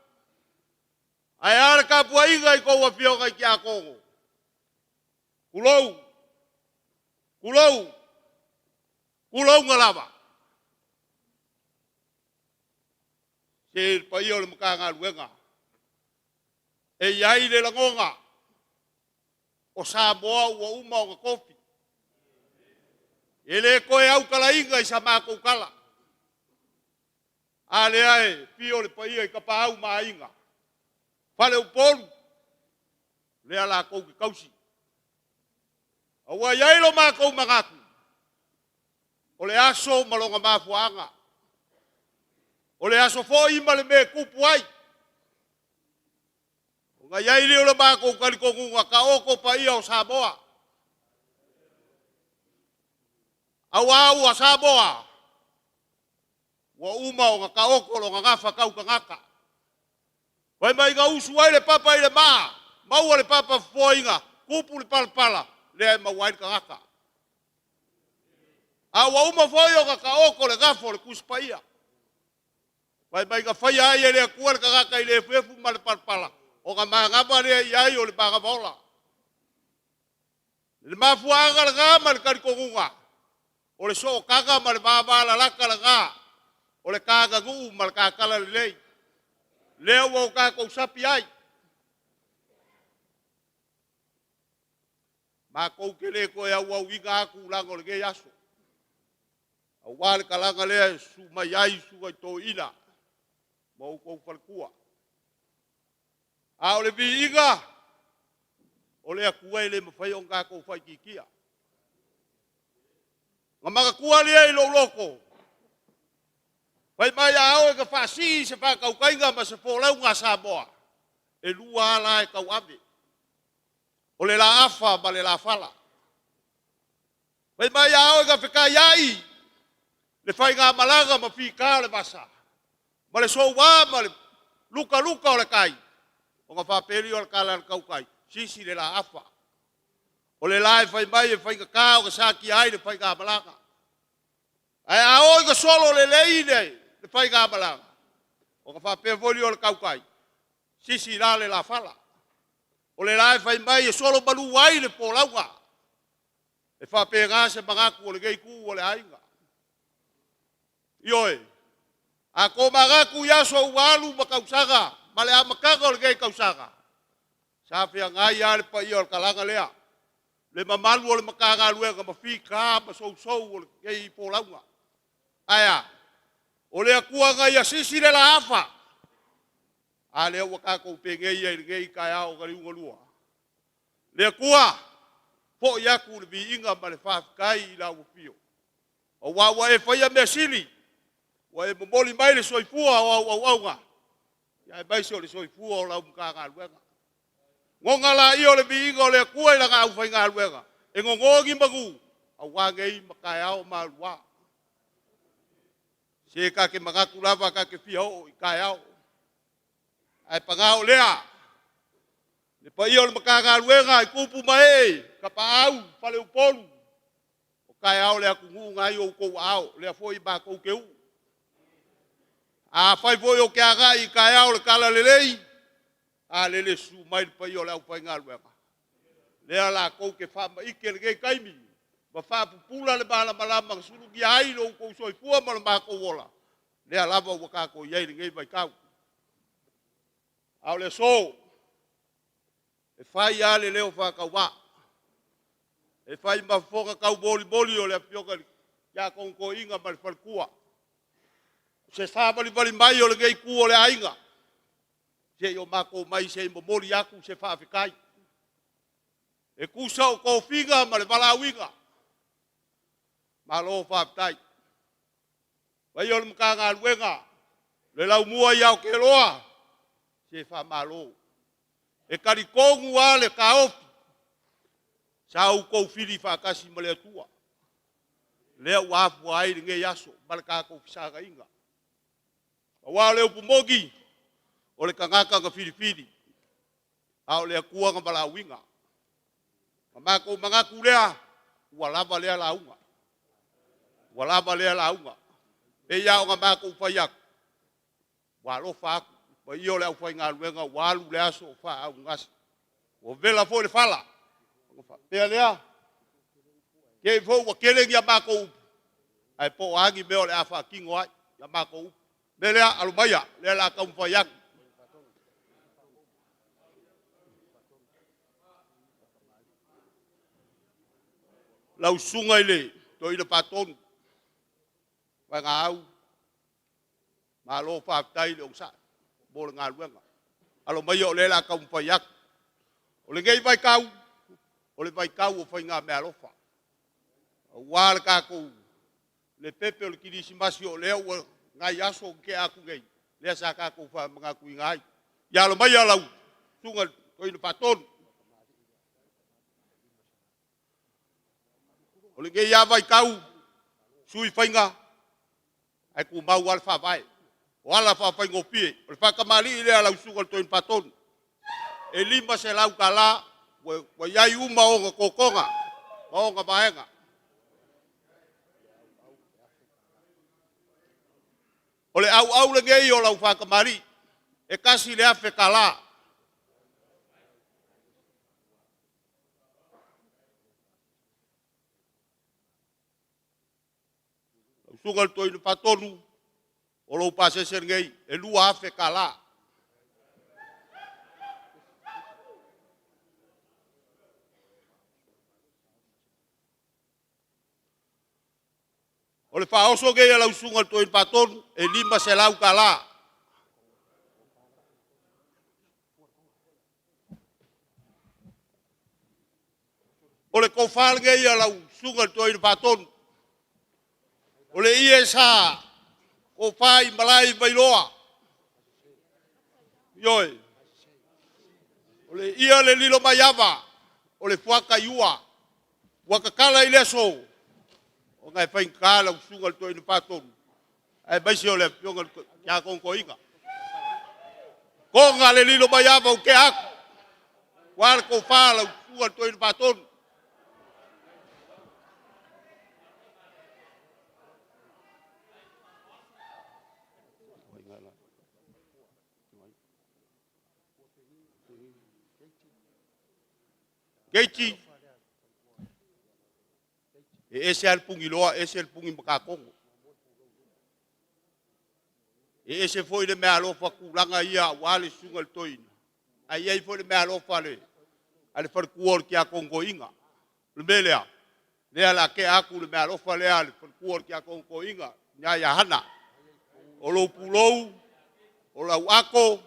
Ai ara ka pua inga i koua pio kai ki a kongo. Kulou. Kulou. Kulou ngalava. Se pa i o le makanga luenga. E iai le langonga. O Samoa ua uma o ka kofi. E le koe au kala inga i sa mako kala. A le ae, pio le paia i ka pa au maa inga. Fale upolu. Le ala kou ki kausi. Awa iai lo mako mangaku. O le aso malonga mafuanga. O le aso fo ima le me kupu ai. Nga iai leo le mako kaliko ngunga ka oko pa ia o Samoa. Au a Samoa. Wa uma o nga ka oko lo nga ngafa kau ka ngaka. Wai mai nga usu ai le papa i le maa. Maua le papa foinga. Kupu le palpala. Le ai mawai ka ngaka. Wa uma foi o nga ka oko le ngafo le kuspa ia. Wai mai nga fai ai e le akua le ka ngaka i le fuefu ma le palpala. O ka maangama rea iai o le pangavola. Le mafuanga le ngā ma le karikongunga. O le so kaka ma le maamala laka le ngā. O le kāga nguu ma le kākala le lei. Leo o kākou sapi ai. Mākou ke le koe au inga aku lango le gei aso. Au wale kalanga lea su mai ai su ai tō ina. Mau kou whalkua. A o le vi inga, o le akua le mawhai o ngā kou whai kikia. Ngā maka kua lea i loko. Whai mai a o e ka whasi se whakau kainga ma se pōlau ngā Samoa. E lua ala e kau ame. O le la afa ma le la fala. Whai mai a o e ka whikai ai. Le whai ngā malanga ma whika le masa. Ma le soua ma le luka o le kai. O nga whaperi o le kala le kaukai. Sisi le la afa. O le lai whai mai e whai ka kā o ka saki ai le whai ngā malanga. Ai a o i ka solo le leine le whai ngā malanga. O ka whaperi o le kaukai. Sisi la le la fala. O le lai whai mai e solo malu ai le pōlaunga. E whaperi ngā se mangaku o le geiku o le ainga. Ioe. A ko mangaku yaso ualu makausaga. Male a makanga o le gei kausaga. Sa fia ngai ale pa i o le kalanga lea. Le mamalu o le Matagaluega ma fika ma sou o le kei polaunga. Aia, o le akua ngai asisi le la afa. A le waka ko pengei ai ngei kai ao gari ungalua. Le akua, po yaku le biinga ma le whaafikai I la upio. O wawa e whaia mea sili, wa e momoli mai le soifua o au. Ia e baisi o le soifua o lau Matagaluega. Ngonga la I o le biinga o le akua I la ngā ufai ngā luega. E ngongogi magu, a wangei makai ao marua. Se ka ke magaku lava ka ke fia o I kai ao. Ai pangao lea. Le pa I o le Matagaluega I kupu mai, ka pa au, pale upolu. O kai ao lea kungu ngai o kou ao, lea foi ba kou keu. A fai foi o ke aga I kai ao le kala lelei. A lele su mai le pa I o le au pai ngā luega. Lea la kou ke wha ike le gei kaimi. Ma wha pupula le bala malama ka suru ki ai lo kou soifua ma le mako wola. Lea lava waka ko iei le gei vai kau. Au le so. E whai a le leo wha kau wa. E whai ma whoka kau boli o le apioka kia kong ko inga ma le whalkua. Se whabali bali mai o le gei ku o le ainga. Se o mako mai se mo mori aku se whaafikai. E kusa o Tofiga ma le walauinga. Ma lo whaaptai. Wai o le Matagaluega. Le Laumua I Aotearoa. Se wha malo. E karikongu a le kaofi. Sa u koufiri whaakasi ma le atua. Lea uafu ai le nge yaso. Ma le kakofi saga inga. Awa le upumogi. O le kangaka ka firifiri. Ao le akua ka walauinga. Mako mangaku lea, walava lea launga. Walava lea launga. E ia o ngamako upaiak. Walo faku. Pa iyo lea ufai ngā luenga, walu lea so fa au ngasi. O vela fo le fala. Pea lea. Kei fo wa kelengi a mako upu. Ai po agi meo lea fa kingo ai. Ya mako upu. Me lea alumaya. Lea la ka upaiak. Lau sunga ile, to ina patonu. Wai ngā au. Mā lo whaafitai le ongsa. Mō le ngā luenga. Alo mai o le la ka umpaiak. O le ngei vai kau. O le vai kau o whai ngā mea lofa. O wā le kākou. Le pepe o le kirisimasi o leo o ngai aso ke aku ngei. Lea sa kākou wha mga kui ngai. Ia alo mai alau. Sunga to ina patonu. O le ngei a vai kau, sui whainga, ai ku mau ala whawai. O ala whawai ngopie, o le whakamari I le ala usunga toin patonu. E lima se lau ka la, wa iai uma o ngā kokonga, o ngā maenga. O le au le ngei o lau whakamari, e kasi le afe ka la. Sungal to ina patonu o lo pase ser ngei e lua afe kala. O le faoso ngei ala sungal to ina patonu e lima se lau kala. O le kofal ngei ala sungal to ina patonu. O le ie sa, o whai malai bailoa. Ioi. O le ia le lilo maiava, o le fuaka iua. Wakakala I leso. O ngai whainkala usunga to ina patonu. Ai baisi o le pionga kia kongko inga. Konga le lilo maiava o ke aku. Wala ko whala usunga to ina patonu. Keiti. E ese al pungi loa, ese al pungi makakongo. E ese foi le mea lofa kulanga ia wale sungal toina. Ai ai foi le mea lofa le. Ale farkuor kia kongo inga. Melea. Lea la ke aku le mea lofa lea le perkuor ki a kongko inga. Nya ya hana. O lo pulou. O lau ako.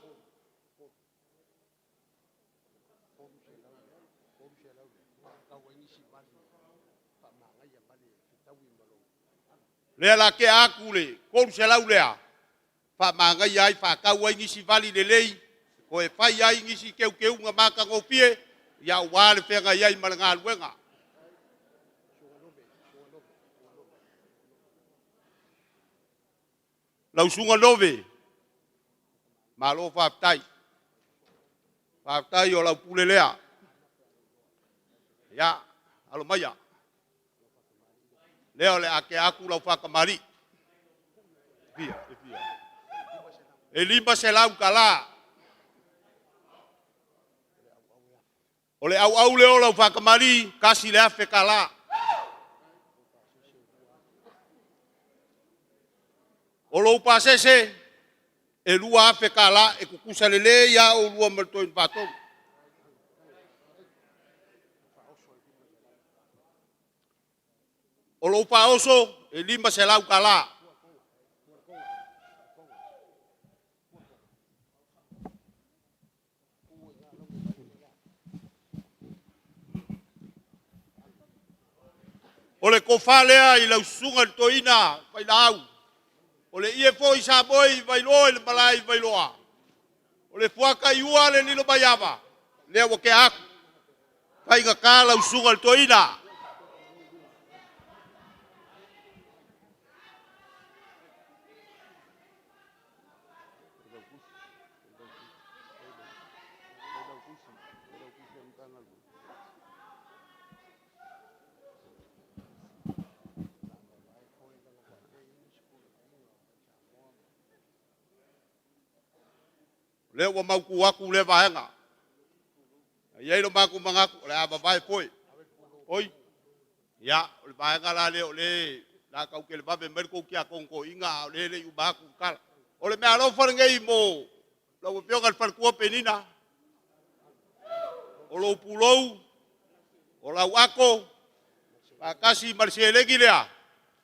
Lea la ke aku le. Koru se lau lea. Fa mangai ai fa kau ai ngisi vali le lei. Ko e fai ai ngisi keu nga maka ngopie. Ya wale fenga ai Matagaluega. Lau sunga love. Malo whaptai. Whaptai o lau pulelea. Ya, alo maya. Leo le ake aku lau whakamari. Pia. E lima se lau kala. O le au leo lau whakamari, kasi le afe kala. O lo pasese e lua afe kala e kukusa lele ya o lua mertoin paton. O lo paoso e lima se lau kala. O le kofalea i lau sunga toina pai lau. O le ie foi sa boi vailoa le malai vailoa. O le fuaka iua le nilo bayava. Lea wake aku. Pai ngaka lau sunga toina. Le wa mau ku aku le vaenga. Ia lo maku mangaku le aba vai foi. Oi. Ya, le vaenga la le la kau ke le babe merko ki a konko inga le u baku kala. O le mea lo farngei mo. Lo pio gal far ku penina. O lo pulou. O la wako. Pa kasi marsielegi lea.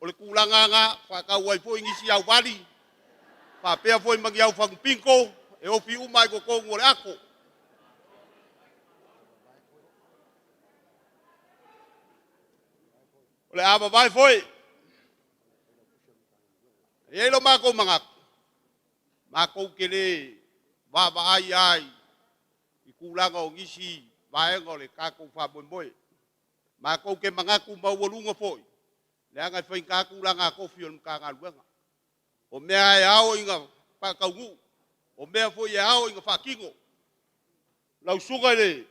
O le kulanga nga fa ka wai foi ngisi au vali. Pa pea foi magi au fang pinko. E ofi umai ko kongo le ako. O le aba vai foi. E lo mako mangak. Mako kele baba ai. I kulanga o ngisi vaenga le kako fa bomboi. Mako ke mangaku mawolunga foi. Le anga fai kaku langa kofi on Matagaluega. O mea e ao inga pa kaungu. O mea foi e ao inga whakingo. Lau sunga le.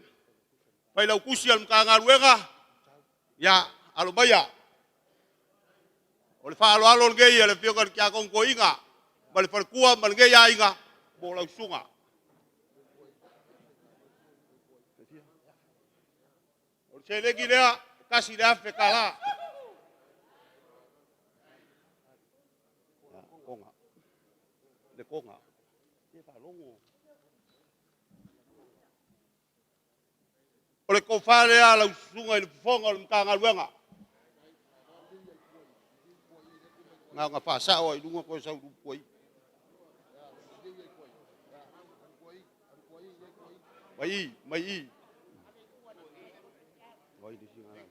Pai lau kusi al Matagaluega. Ya, alo maya. O le wha alo ngei le whioka ki a kongko inga. Ma le wharkua ma le ngei a inga. Mo lau sunga. O le selegi lea, kasi le afe kala. Konga. Le konga. O le kofale a lau sunga i le fufonga o le Matagaluega. Nga whasao i lunga koe sau rupoi. Mai. Mai disi ngana.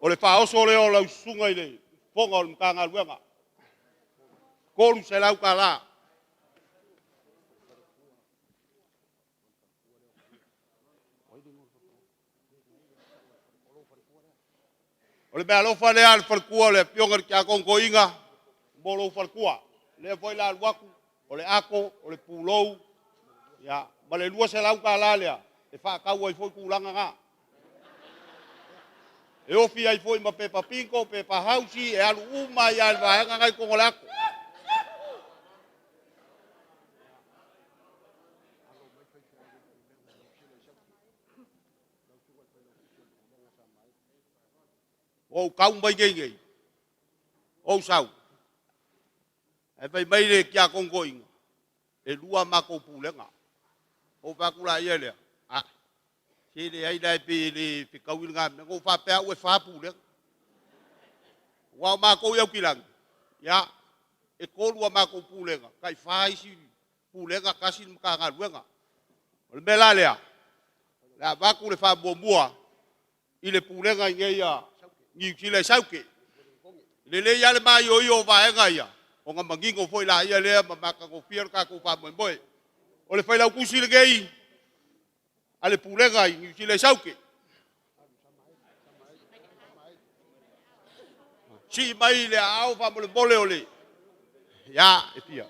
O le whaoso leo lau sunga i le fufonga o le Matagaluega. Koru se lau kala. O le mea lofa lea le wharkua le pionga ki a kongko inga. Mo lo wharkua. Le foi la luaku. O le ako, o le pulou. Ya, ma le lua se lau kala lea. E whakau ai foi kulanga nga. E ofi ai foi ma pepa pinko, pepa hausi, e alu uma i al vaenga ngai kongo le ako. O kau mai ngei. O sau. E pai mai le kia kongko inga. e lua mako pulenga. O pakula ia lea. Ah, si le ai dai pe kauinga me ko fa pe au e fa pulenga. Wa mako ia kilang. Ya, e ko lua mako pulenga. Kai fa isi pulenga kasi maka ngaluenga. O mela lea. La baku le fa bombua. Ile pulenga ngeia ni kile sauke. Le ya le mai yo va nga ia. O nga mangingo foi la ia le maka ko fier ka ko fa boy. O le fai la kusi le gei. Ale pulenga ni kile sauke. Si mai le au fa mo le bole ole. Ya, etia.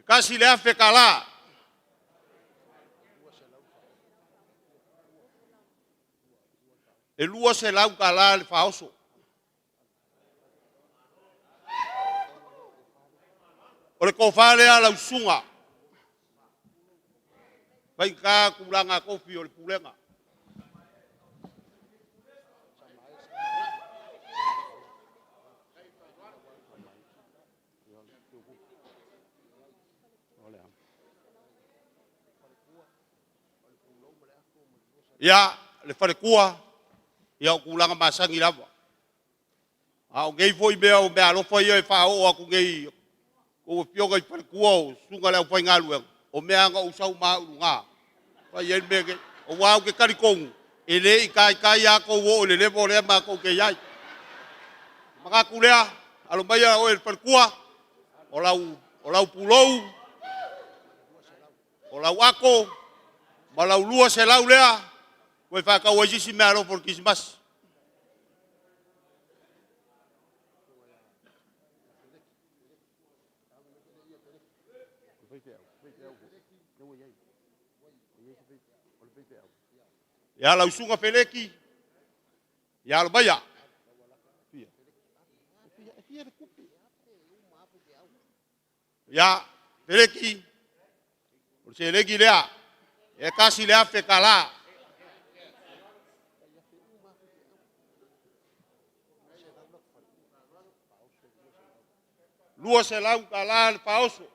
Kasi le afe kala. E lua se lau kala le faoso. O le kofale a lau sunga. Pai ka kulanga kofi o le pulenga. Ya, le fare kua. Ya kulanga masangi lava. Au gei foi bea o bea lo foi e fa o aku gei. O pioga i fare kua o sunga le foi ngalu. O mea nga usau ma nga. Pa yen bege o wa ke karikong. Ele i kai ya ko wo le levo le ma ko ke yai. Maka kulea alo baya o e fare kua. O lau pulou. O lau ako. Ma lau lua se lau lea. Koe whaka o jisi mea ro for Christmas. Ya lau sunga peleki. Ya lau baya. Ya peleki. Se legi lea. E kasi lea fe kala. Lua se lau kala paoso.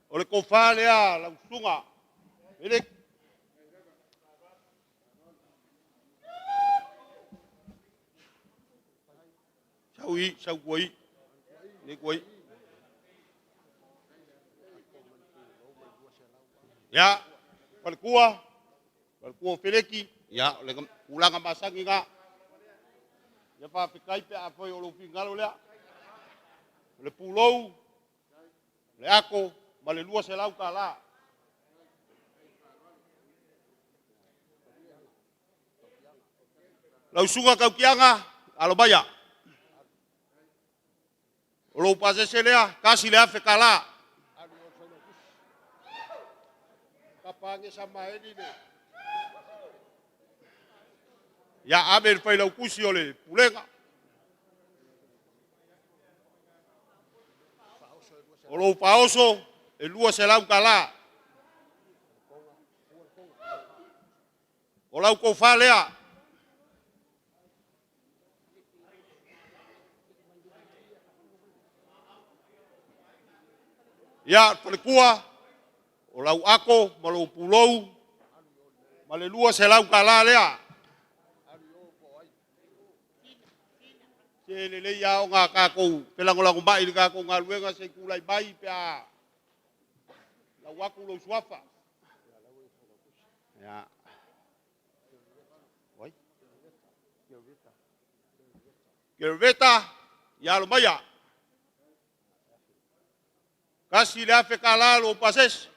O le kofa lea lau sunga. Ele sau kuai. Ne kuai. Ya, palkua peleki. Ya, le ulanga masangi nga. Ya pa pikai pe apoy o lo pingalo lea. Le pulou. Le ako, ma le lua se lau kala. Lau sunga kaukianga, alo baya. O lo pase se lea, kasi lea fe kala. Kapange sama edi le. Ya amer fai lau kusi ole pulenga. O lo paoso, e lua se lau kala. O lau kofa lea. Ya palekua, o lau ako, ma lo pulou, ma le lua se lau kala lea. Se le ya o nga kako pelangolango mai le kako nga luenga se kulai bai pe a la waku lo swafa ya oi kerveta ya lo maya kasi le afe kala lo pases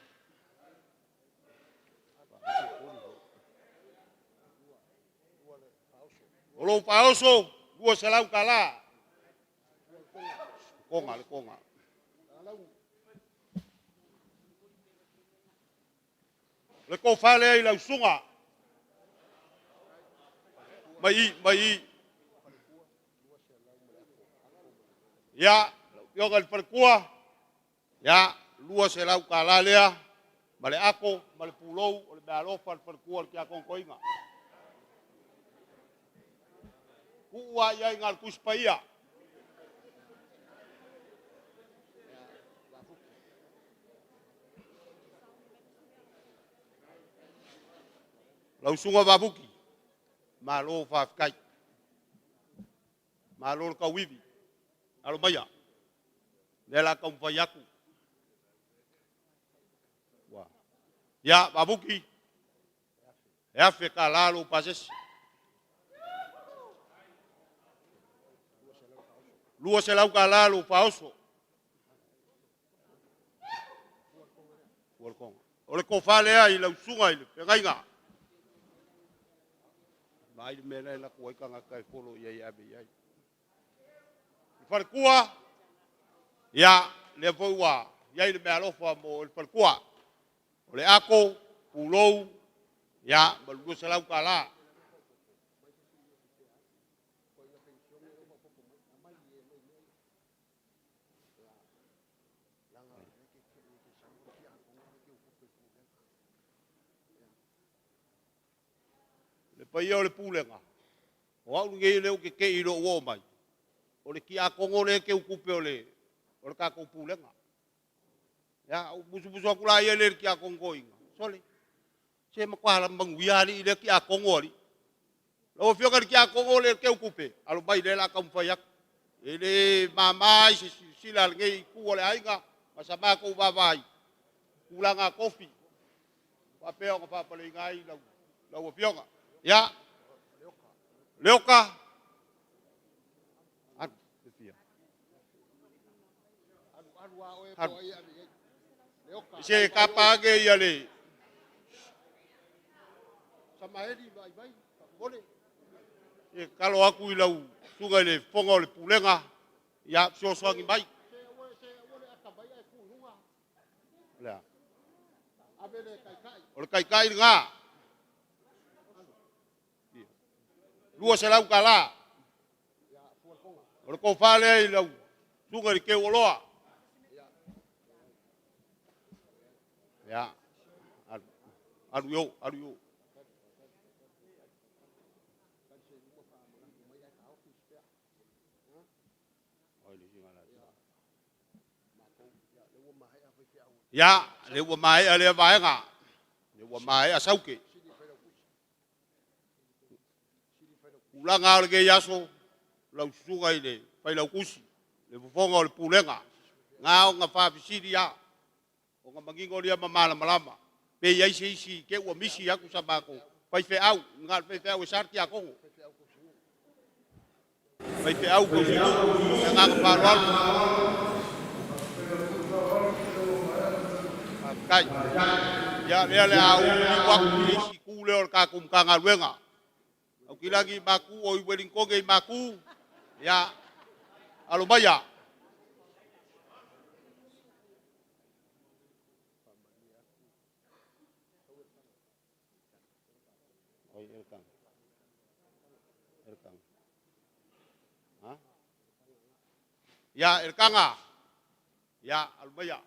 lo paoso Gua selau kala. Konga. Le ko fale ai lau sunga. Mai. Ya, yo gal perkua. Ya, lua selau kala lea. Male ako, male pulou, le bealofa perkua ki akon koinga. Ua ia ngal kuspaia. Lau sunga vabuki. Malo fafkai. Malo kawivi. Alo maya. Nela kampayaku. Wah. Ya babuki. Ya feka lalo pases. Lua selau kalalo pauso. Welcome. Ole ko fale ai lau sunga ile pengainga. Mai mena la ko ka kai polo ye abi ai. Farkua ya le voa ya ile me alofa mo el farkua. Ole ako pulou ya balu selau kala. Pai o le pulenga. O au nge leo ke ilo o mai. O le ki a kongo le ke ukupe o le ka ko pulenga. Ya busu aku la ia le ki a kongo inga. Sole. Se makwala manguiali le ki a kongo ri. Lo fio ka ki a kongo le ke ukupe. Alo mai le la ka mfayak. Ele mamai sila nge ku ole ainga. Masama ko vavai. Kulanga kofi. Pa peo ka pa le ngai lau fionga. Ya, leoka, adu, betul. Si kapage ya le. Sama hedi baik, boleh. Kalau aku ilau sungai le fonga le pulenga, ya sosoangi baik. Ya. Oleh kai nga. Lua selau kala. Ora ko fale ai lau. Sunga ri ke oloa. Ya. Adu yo. Ya, le wa mai ale vai nga. Le wa mai asauke. Ulanga le ke yaso lau sunga ile pai lau kusi le fonga le pulenga ngao nga fa fisiri ya o nga mangingo dia mamala malama pe ia isi ke wa misi aku sabako pai fe au ngal pe fe au sarti ako pai fe au ko sigo nga fa wal kai ya le au wa isi ku le or ka kum kanga luenga. Aku lagi maku, oi wedding koge maku, ya, alubaya. Oi erkang, ya erkanga, ya alubaya.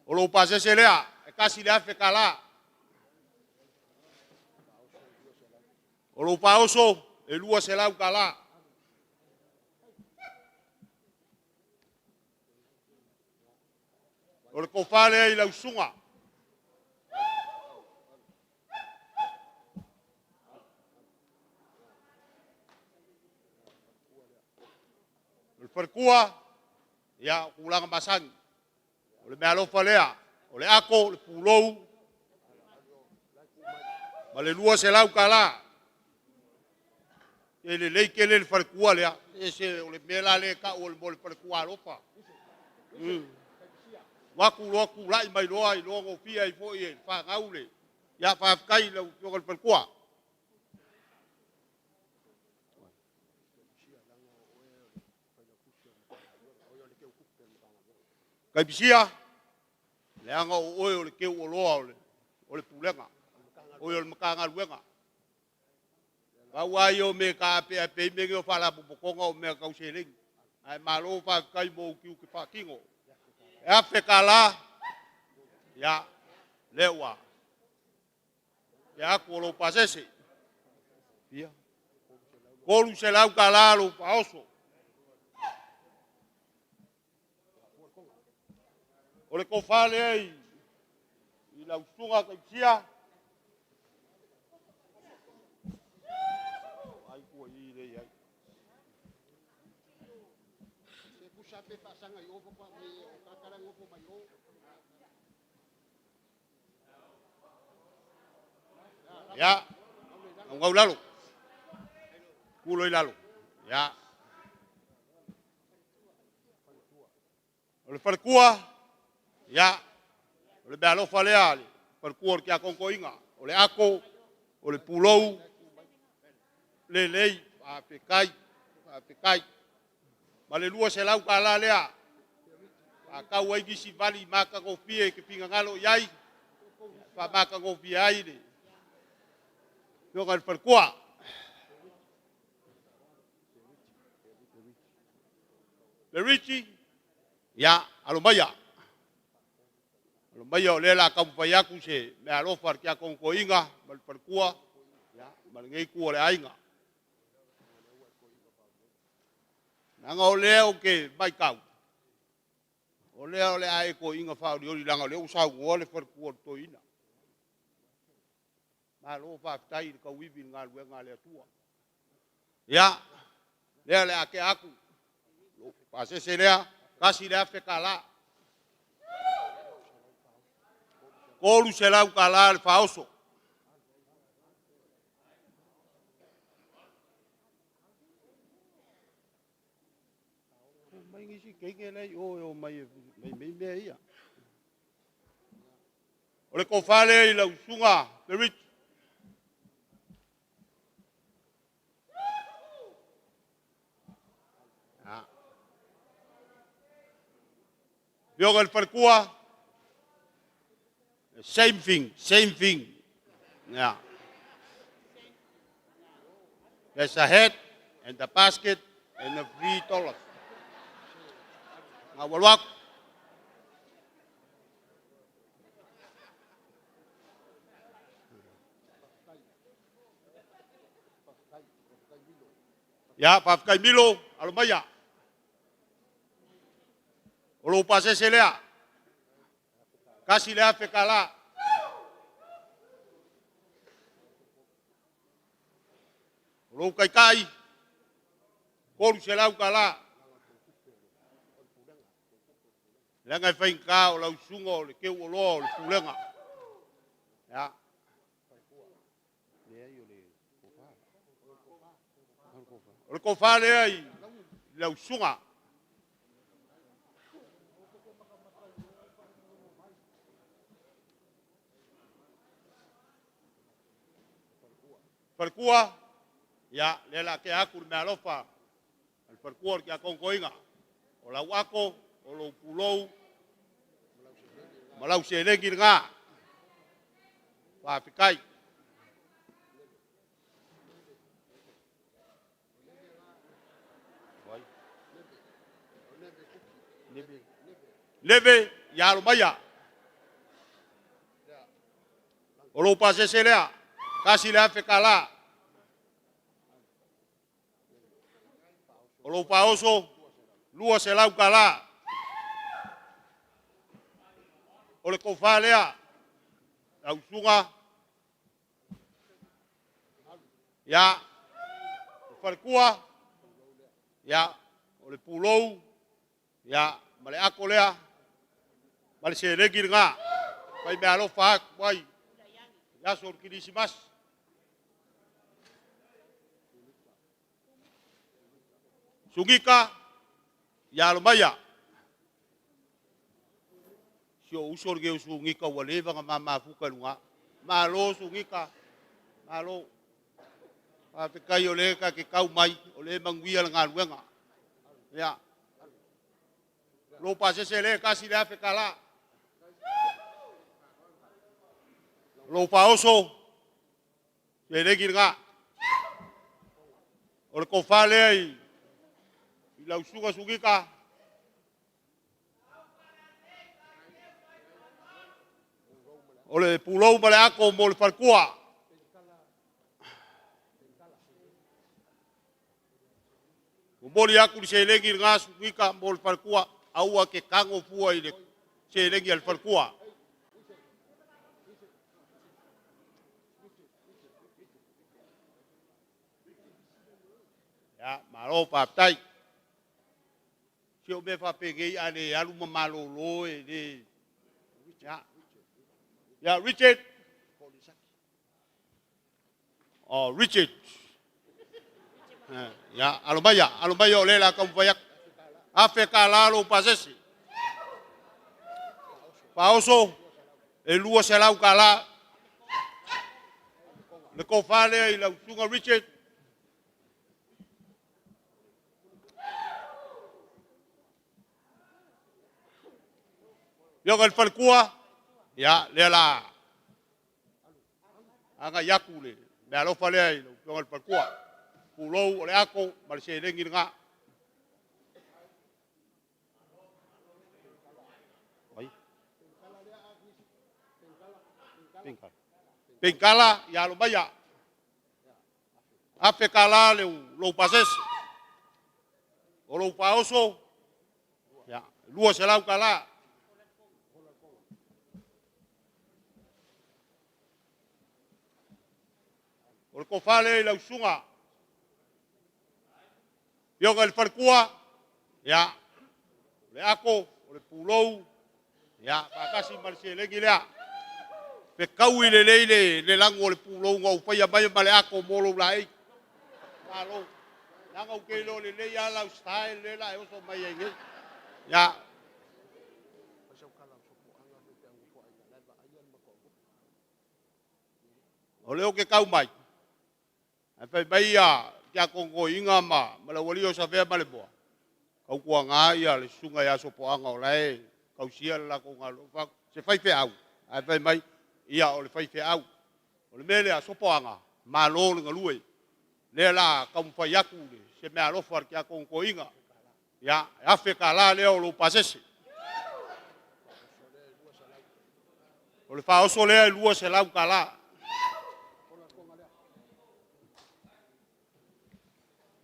Olo pase selea, kasi le afe kala. Olo pauso, e lua selau kala. Olo ko fale ai lau sunga. Olo farkua, ya ulang masang. Olo me alo falea, ole ako, le pulou. Male lua selau kala. Ele lei ke le farkua le ese o le mela le ka o le bol farkua ropa waku lai mai loa i longo fia i fo i fa ngaule ya fa kai le o farkua kai bisia le anga o le ke o loa o le pulenga o le makanga luenga. Wa yo me ka pe me ngo fala bukonga o me ka useling ai malo fa kai mo ki fa kingo e fe kala ya lewa Ya ko lo pasese. Ia. Kolu se lau kalalo paoso. Ole ko fale ai. I lau sunga ka sia. Ai ko i le ai. Se puxa pe pasanga yo ko pa me o kakara ngo po mai o. Ya. Ngau lalo. Kulo lalo. Ya. Ole farkua. Ya. Ole balo fale ali. Farkua ki akonko inga. Ole ako. Ole pulou. Lelei. Apekai. Apekai. Male lua se lau kala lea. Akau ai gisi vali maka ngofie ke pinga ngalo yai. Pa maka ngofie ai ni. Yo kan farkua. Berichi, ya, alumaya. Alumaya olela kampayaku se me alofar kia kongko inga, mal perkua, ya, mal ngei ku ole ainga. Nanga ole o ke mai kau. Ole ai ko inga fa ori langa ole usau ole perkua to ina. Malo fa tai ka wibi ngal we ngal tua. Ya, le ake aku. Pase se lea, kasi lea fe kala. Kolu se lau kala le faoso. Mai ngisi kenge lei, o mai ia. Ole ko fale i lau sunga, the rich. Bioga el perkua. Same thing. Yeah. There's a head and a basket and a $3. Ngawalwak. Ya, pafkai milo, alumaya. Olo pase se lea. Kasi lea fe kala. Olo kai. Kolu se lau kala. Lenga fein ka o lau sungo le ke o lo le pulenga. Ya. Olo ko fa le ai lau sunga. Perkua, ya, lela ke aku me alofa. El perkua ki akongko inga. O lau ako, o lau pulou. Malau se lengi nga. Pafikai. Leve, ya lumaya. O lau pase se lea. Kasi lea fe kala. O lo paoso, lua se lau kala. O le kofa lea. Lau sunga. Ya. Farkua. Ya. O le pulou. Ya. Male ako lea. Male se legir nga. Pai me alo faak. Pai. Ya sor kinisimas. Sungika, ya lumaya. Sio usor ge sungika waleva nga mama fuka lunga. Malo sungika. Malo. Pakai ole ka ke kau mai, ole mangwia nga luenga. Ya. Lo pase se le kasi le fe kala. Lo paoso. Se le girga. Ole ko fale ai. Lau sunga sungika. Ole pulou male ako mo le farkua. boli aku di selengi ngas wika bol parkua aua ke kango fua ile selengi al parkua. Ya, malo paptai. Sio be fa pegi ale alu mamalo lo e ya. Ya Richard. Oh Richard. Ya alubaya ole la kam fayak. Afrika lalo pasesi. Pauso e lua selau kala. Le ko fale i la sunga Richard. Yo el falkua ya le la anga yakule me alo fale ai yo el falkua pulo le ako mal se lengi nga ai Pengkala ya lo baya Afrika le lo pases o lo paoso ya lua selau kala. O ko fale la usunga. Yo el farkua ya le ako o le pulou ya pakasi marse le gila. Pe kaui le le lango le pulou ngau fa ya mai male ako molo lai. Malo. Lango ke lo le ya la style le la o so mai ngi. Ya o leo ke kau mai. Apa baia kia kongo inga ma malawali o sa fea male boa. Kau kua ngā ia le sunga ia sopo anga o lai. Kau sia la ko ngā lofa. Se fai fea au. Apa mai ia o le fai fea au. O le mele a sopo anga. Ma lo le ngalue. Le la kau fai aku le. Se mea lofa kia kongo inga. Ya Afrika la leo lo pasese. O le fa oso lea lua se lau kala.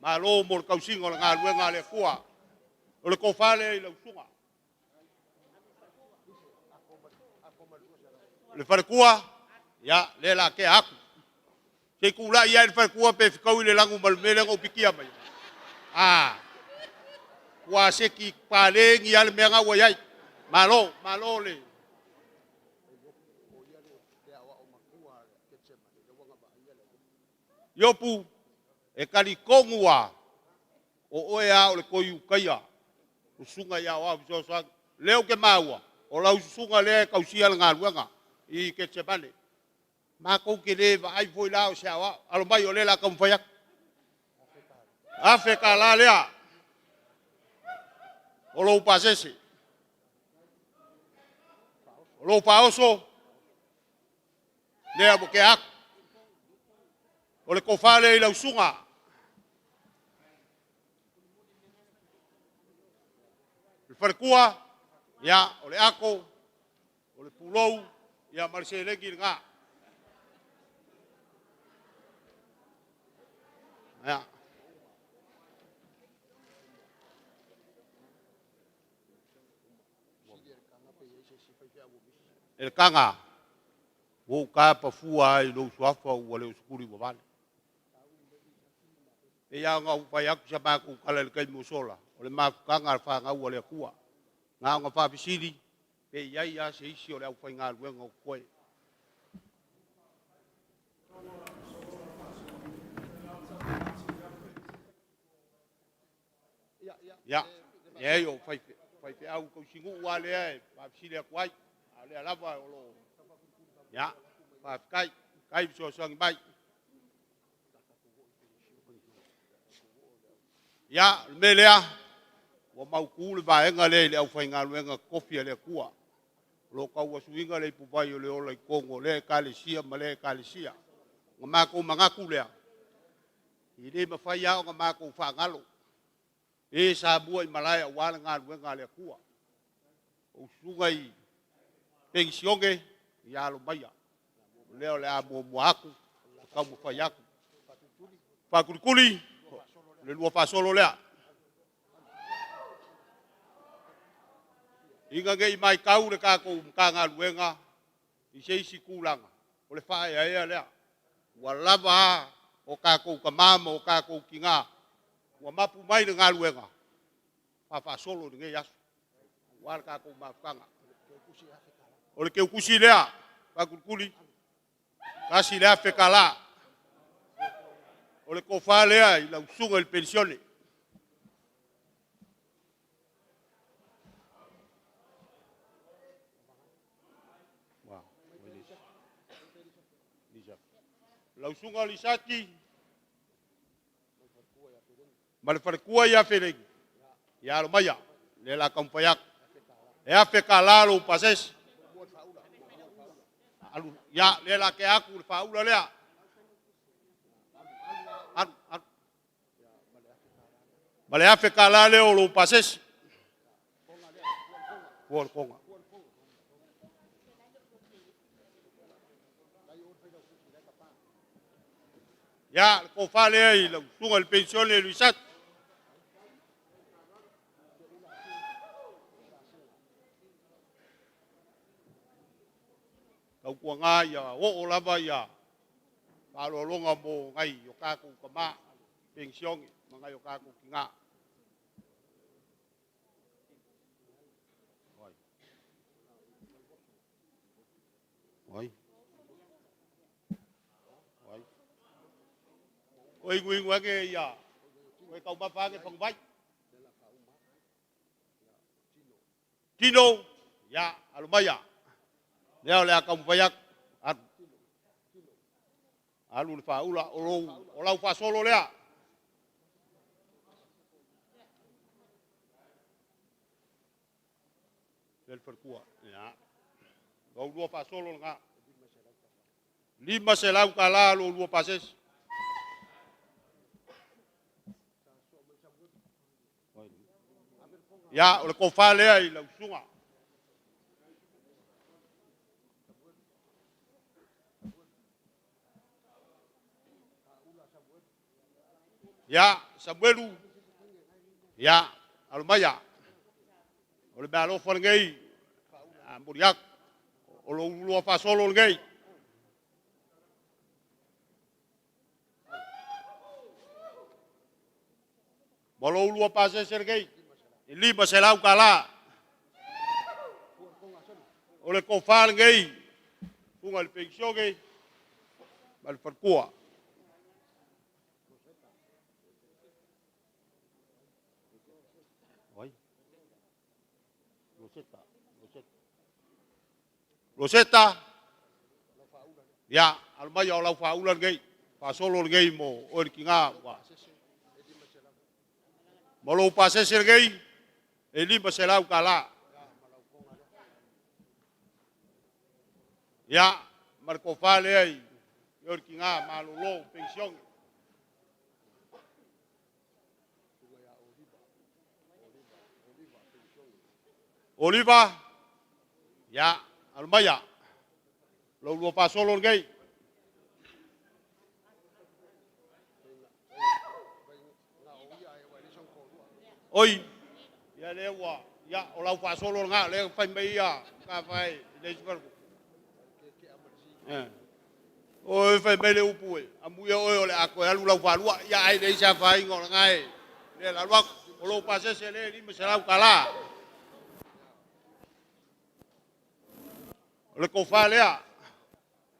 Malo mor kausingo nga luenga le kua o le kofale le usunga le farkua ya le la ke aku se kula ya le farkua pe fikau le langu malmele ngo pikia mai wa se ki pale ngi al menga wa yai malo le yopu e kali kongua o oea o le koiu kaia o sunga ia wa bisosa leo ke maua o lau sunga le kausia nga luanga I ke chebale ma ko ke le vai foi la o sia wa alo mai o le la kam fayak Afrika la lea o lo pasese o lo paoso le abo ke ak o le kofale I la usunga le farkua ya o le ako o le pulou ya marselegi nga ya el kanga wo ka pa fua I lo suafa o le skuri wo vale e ya nga pa ya ku ba ku kala le kai musola o le ma kanga fa nga wo le kua nga fa bisidi pe ya se isi o le au fa nga luenga o koe ya yo fai au ko singu wale ai pa bisidi kwai ale lava o lo ya pa kai so sang bai ya melea wa mau kule ba enga le au fa nga luenga kofi le kua lo ka wa suinga le pupai o le o le kongo le kalisia male kalisia ngama ko manga kule I le mafai ya ngama ko fa ngalo e sa bua I malaya wa nga luenga le kua o sungai pensionge ya lo baya leo le amo moaku ka mo fa yaku fa kurikuli le lua fa solo le Inga ngai mai kau le kako mkanga luenga. I isi kulanga. O le whae aea lea. Ua lava o kako kamama o kako kinga. Ua mapu mai le ngā luenga. Wha solo ni ngai asu. Ua le kako mafukanga. O le keukusi lea. Pakulkuli. Kasi lea whekala. O le kofa lea i lau sunga il pensione. Lau sunga li sati. Ma le wharekua ia whenegi. Ia alo maia. Le la kampayak. Ea whekala lo pases. Ia le la ke aku le whaula lea. Ma le afe kala leo lo pases. Kuor konga. Ya, ko fale ai lo sunga il pensione Luisat. Kau kuanga ya o lava ya. Kalau longa mo ngai yo kaku kama pensione mangai yo kaku kinga. Oi. Oi. Oi ngui ngua ke ya. Oi kau bapa ke phong bai. Tino ya alumaya. Leo le akam payak alu le faula o lau fa solo lea. Del perkua ya. Gau dua fa solo nga. Lima selau kala lo dua pases. Ya ole kofa lea i lau sunga. Ya, Samuelu. Ya, alumaya. Ole balo fo ngai. Amburiak. Olo ulo fa solo ngai. Bolo ulo pa se ngai. Lima selau kala. Ole kofal ngai. Pungal pension ngai. Bal perkua. Rosetta. Ya, almaya olau faulan gay. Pasolo gay mo o kinga wa. Molo pases gay. Eli baselau kala. Ya, Marco Fale ay. Yor kinga malolo pension. Oliva. Ya. Almaya, lo pasó los gay. Hoy, ya le agua, ya o la pasó los gay, le fai meia, café, le espargo. Hoy fai meia upue, amuya hoy le ako ya lo falua, ya ai de sa fai ngol ngai. Le la lo o lo pasé se le ni me será cala. Le kofa lea,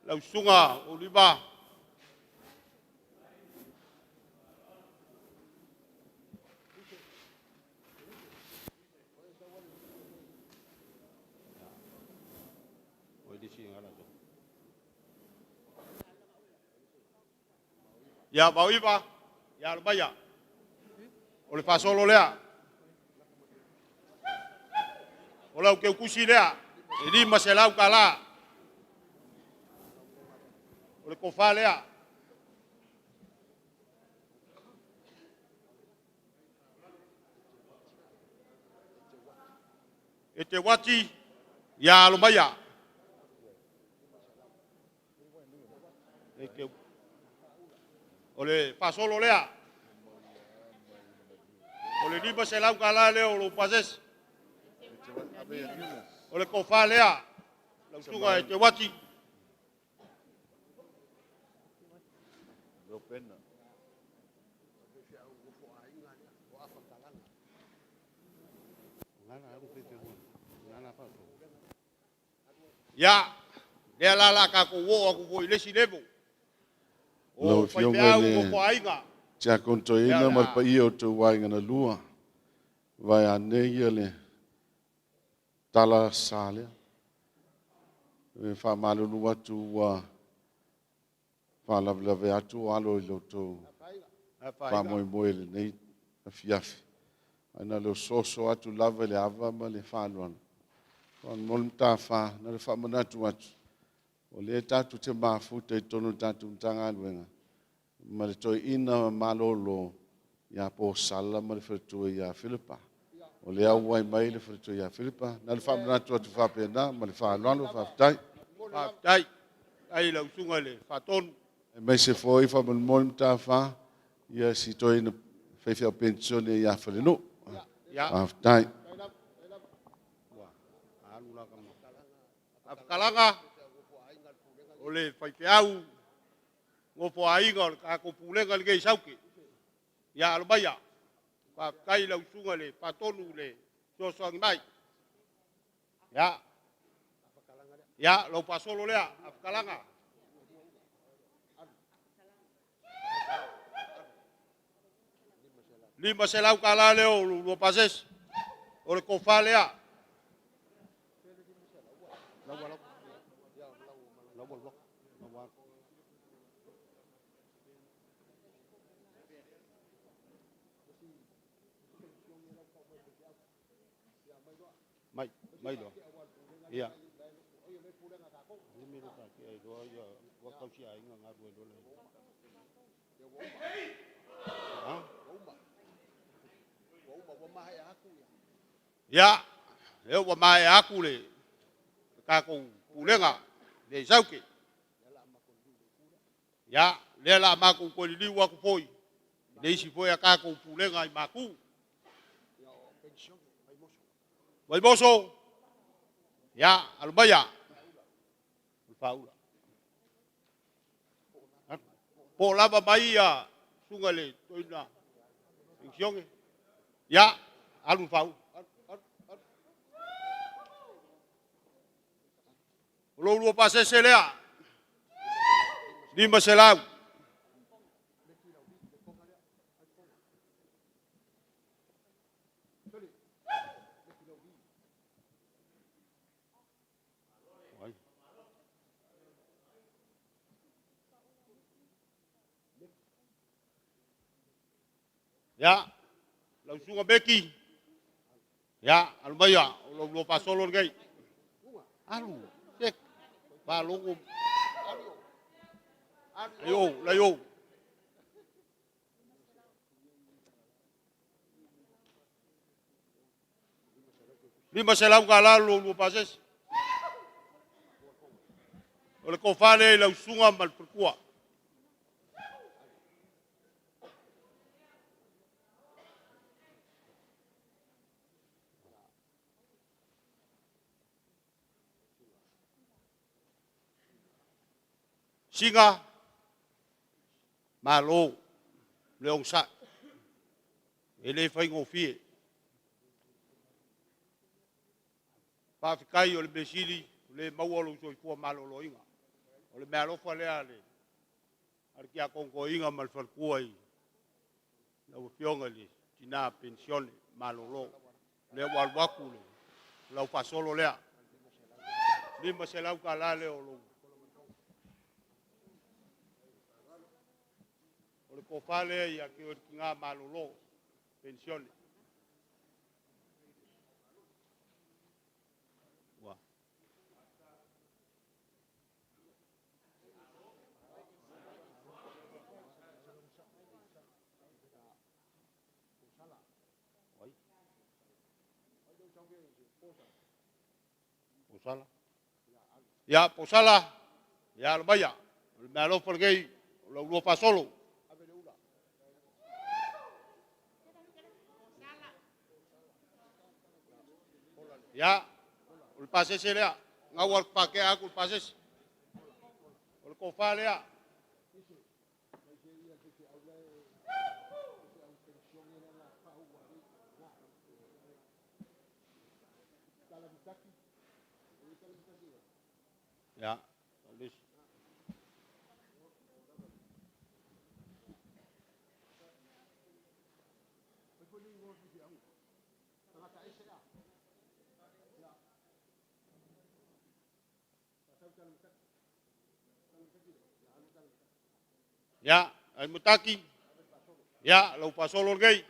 la usunga, oliva. Ya, bauiva, ya albaya. Ole fasolo lea. Ola ke kusi lea. Ini maselau kala. Ole kofa lea. Ete wati ya lumaya. Ole pasolo lea. Ole ni maselau kala leo lo pases. O le ko fa lea. Lau sunga e te wati. Ya, dia lala ka ko wo aku voi lesi levo. Lau O fai fionga pea le- ko ko ainga. Tia konto ina mar pa ia o te wainga na lua. Vai ane ia le tala sale. E wha malulu atu wa wha lawe atu alo i loto wha moe moe le nei a fiafi. Aina leo soso atu lawe le ava ma le wha aluana. Wan mol mta wha na le wha manatu atu. O le tatu te mafu te tonu tatu mtanga aluenga. Ma le toi ina malolo ia po sala ma le whretua ia Filipa. O le au wai mai le whretua ia Filipa. Na le wha manatu atu wha pena ma le wha aluana wha fitai. Tai. Ai lau sunga le fatonu. E mai se foi fa mon mon ta fa ia si toi na fe fe pensione ia fa no. Ya. Tai. Kalanga. Ole fai peau. Ngo po ainga ka ko pulenga le sauke. Ya albaya. Pa kai lau sunga le fatonu le so mai. Ya. Ya, lo pasolo lea, afkalanga. Lima selau kala leo lo pases. O le kofa lea. Mai do. Iya. Ya, eu wa mai aku le ka ko pulenga le sauke. Ya, le la ma ko ko li wa ko foi. Le si foi ka ko pulenga i maku. Vai boso. Ya, albaya. Faula. Po lava baia sungale toina. Insione. Ya, alun fau. Lo pase selea. Lima selau. Ya, lau sunga beki. Ya, albaya, lo pasolo ngai. Alu, cek. Ba longo. Layo. Lima selau kala lo pases. Ole kofale lau sunga mal perkua. Singa malo leong sa ele fai ngofie pa fikai o le besili le mauolo so fu malo loinga o le malo fa le ale arki a konko inga mal fal kuai na o fionga le tina pensione malo lo le wal waku le la fa solo le lima se lau kala le o lo o ko fale ya ke o nga malolo pensione wa posala ya posala ya lo vaya me lo forgei lo fa solo. Ya, O le pasese lea. Ngau al pake aku le pasese. O le kofa lea. Ya, habis. Ya, ay mutaki. Ya, lau pasolo gay.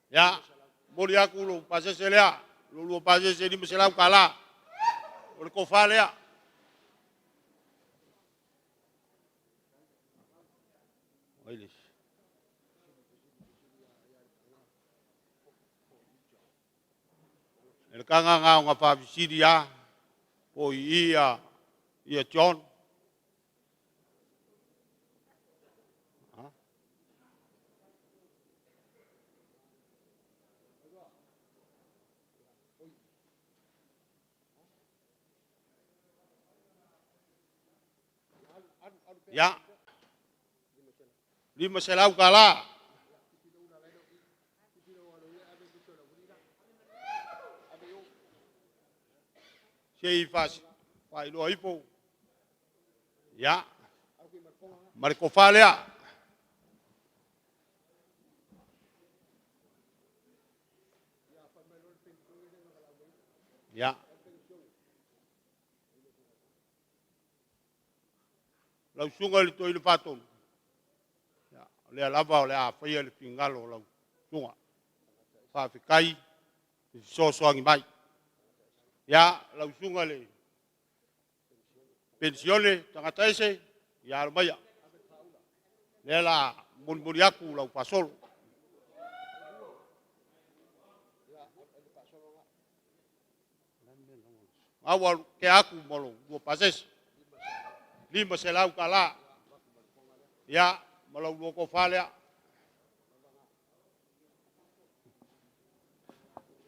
Ya, mori aku lo pasese lea. Lo pasese ni meselau kala. O le kofa lea. Oiles. El kanga nga nga pabisidi ya. O ia John. Ya. Lima selau kala. Sei faz. Pai lo ipo. Ya. Marco falea. Ya. Lau sunga le toi le paton. Ya, le lava le a fai le pingalo lau sunga. Fa fikai so soangi mai. Ya, lau sunga le pensione tangata ese ya maya. Le la muriaku lau pasol. Awal ke aku molo dua pases. Lima selau kala. Ya, malau dua kofalea.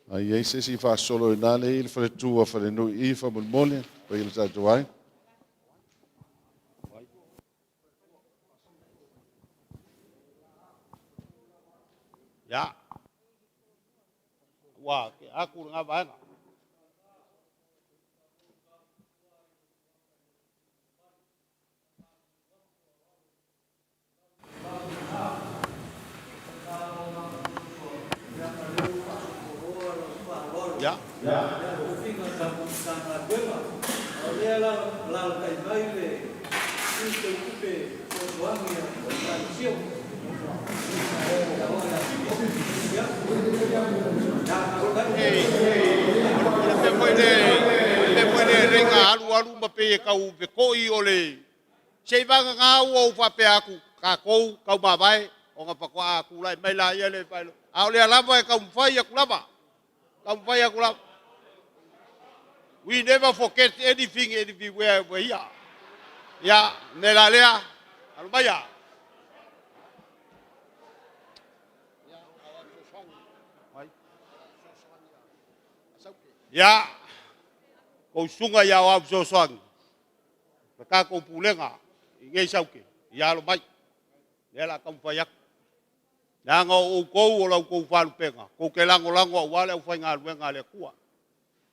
Ai ai se si fa solo nale il fare tua fare no I fa molmole poi il sa tuai. Ya. Wah, ke aku ngabana. Ya. Puede renga alu mape kau pe koi ole. Sei vanga ngau o fa pe aku ka kou kau babai o nga pa kwa aku lai mai la ia le pai. Au le lava kau fai aku lava. Kau fai aku lava. We never forget anything where we are. Ya, nela lea. Alubaya. Ya. Kau sunga ya wa so soang. Ka ko pulenga. Ngai sauke. Ya lo mai. Nela kau fai aku. Na ngo ko o la ko fa lu penga. Ko ke lango wa le fa nga wenga le kuwa.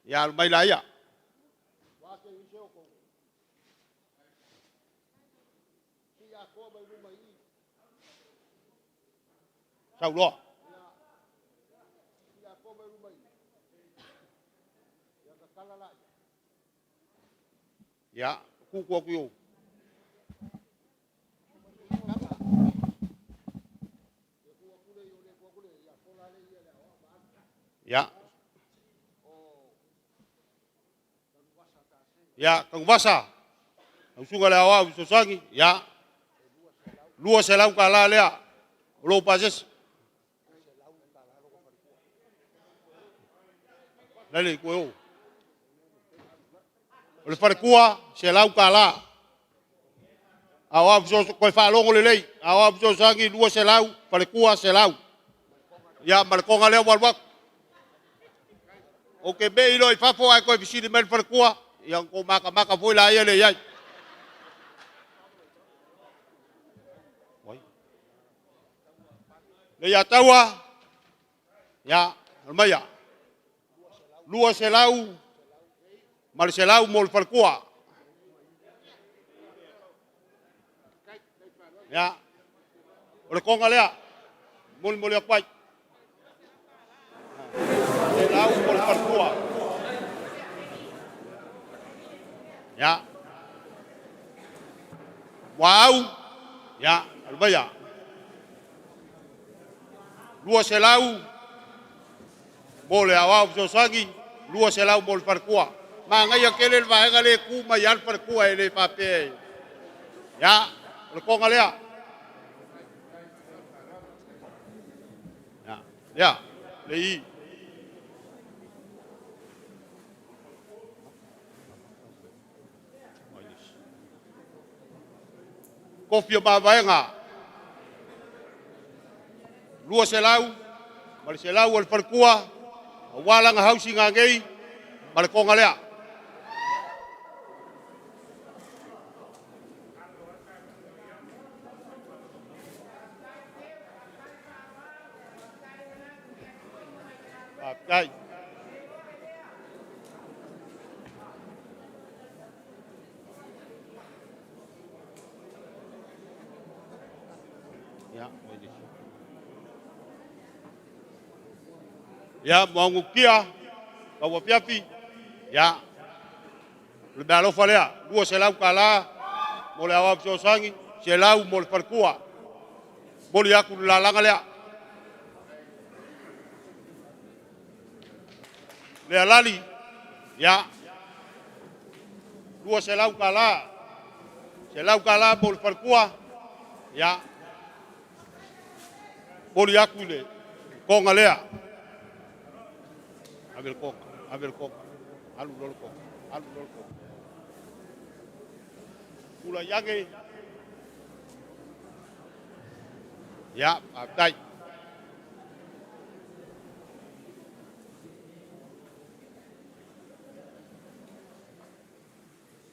Ya mai la ya. Sao lo? Ya, kuku. Ya. Ya, kang basa. Ang sunga le awa sosangi, ya. Lua selau kala lea. Lo pases. Lele ko. Ole fare kua selau kala. Awa so ko fa longo le lei. Awa so sangi lua selau, fare kua selau. Ya malakonga leo walwak. Oke be ilo ifapo ai ko bisini men perkua yang ko maka foi la ele yai. Le ya tawa ya almaya. Lua selau mal selau mol perkua. Ya. Ole konga lea mol mol yakwai. Selau mol perkua. Ya. Wow. Ya, almaya. Lua selau mole awau sosangi lua selau mol perkua. Manga ya kele va ngale ku mayan perkua ele pape. Ya, ole konga lea. Ya, ya, lei. Kofia babaenga. Lua selau, mal selau al perkua, walang housing ngei, mal konga lea. Kai. Ya, ya mwangukia kawa piapi ya lebalo falea dua selau kala mole awap sosangi selau mol perkua boli aku lalanga lea lea lali ya dua selau kala mol perkua ya boli aku le konga lea Abel Coca, alu lol Coca. Ula yage. Ya, abdai.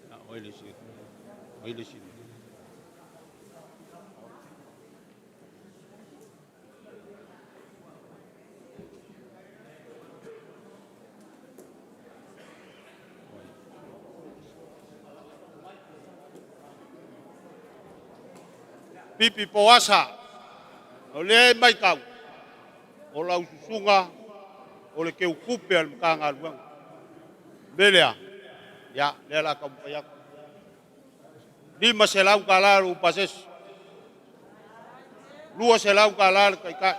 Ya, oile sini. Pipi poasa, ole mai kau, ola ususunga, ole ke ukupe al mkanga luang, belea, ya lela kau payak, di maselau kalar upases, lua selau kalar kai kai,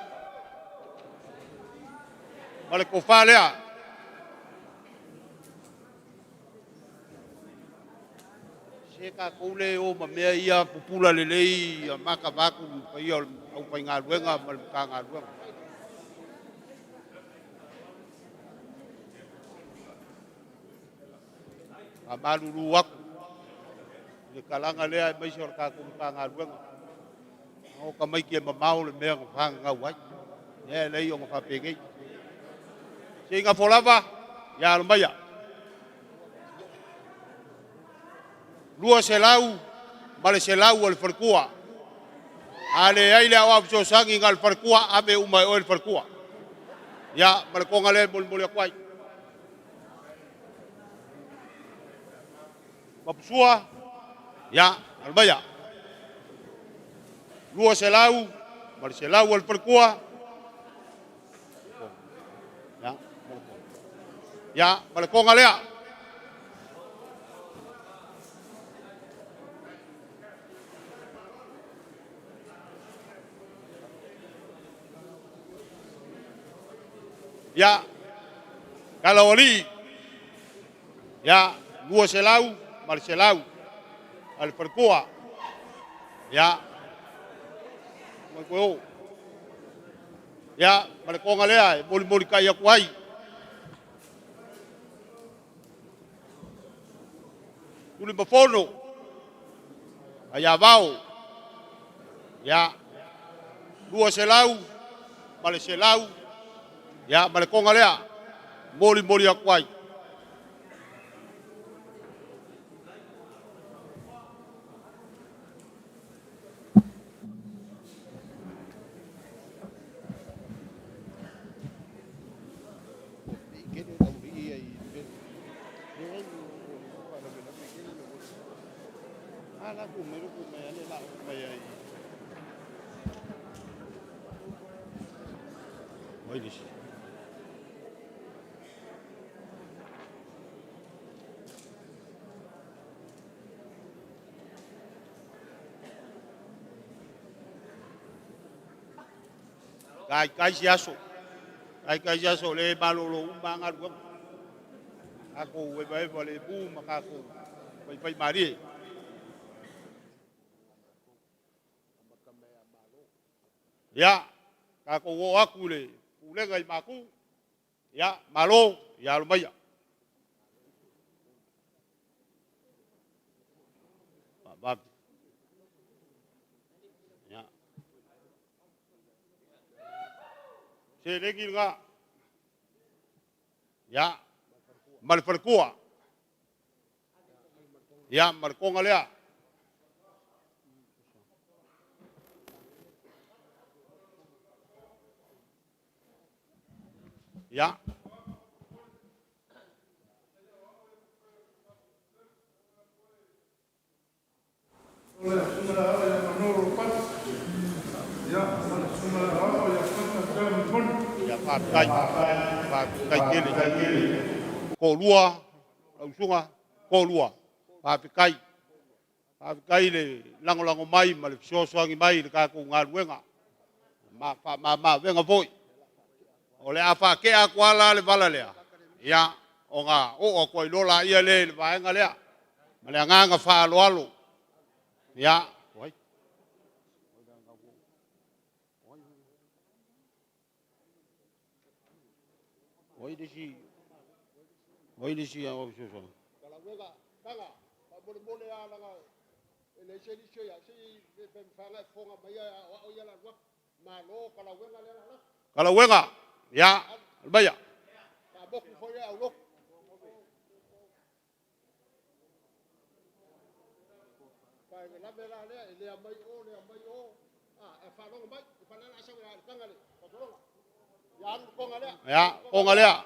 male kofalea, Seka kule o mamea ia pupula lelei maka baku pai au pai ngaluenga mal ngaluenga. Amalulu aku le kalanga lea mai sorka ku ngaluenga. O kamai ke mamau le mea ngafanga ngawai. Ya lei o ngafapege. Singa folava ya lumbaya. Lua selau, male selau al perkua. Ale aile awap sosangi ngal perkua abe umai oil perkua. Ya, male konga le bol yakwai. Papsua, ya, albaya. Lua selau, male selau al perkua. Ya, male konga lea. Ya, kalau oli, ya, dua selau, mal selau, al perkua, ya, mau ya, mal konga lea, boli kaya kuai, uli bafono, ayabau, ya, dua selau, mal selau Ya male konga lea. Mori mori akwai. Kai siaso. Kai siaso le malolo umanga ruang. Ako weba le bu makako. Pai mari. Ya, kako wo aku le. Ule ngai maku. Ya, malo ya lumaya. Bab. Ya. Selegi nga. Ya. Malfarkua. Ya, markonga lea. Ya. Ya pakai kili. Ko lua, usunga, ko lua. Pakai le lango mai mal sosoangi mai ka ko ngaruenga. Ma venga voi. Ole afa ke akwala le valalea. Ya, onga o ko lola ia le vaenga lea. Male nganga fa alo. Ya, oi. Oi disi ya o soso. Kalawenga, kanga, mole ala nga. Ele seli ya si fanga fonga maya o ya la wa. Malo kalawenga le la. Kalawenga, ya, albaya. Kabok fo ya o. Pai la bela le amai o. Ah, e fa no mai, fa la sa la kanga le. Ya, konga lea.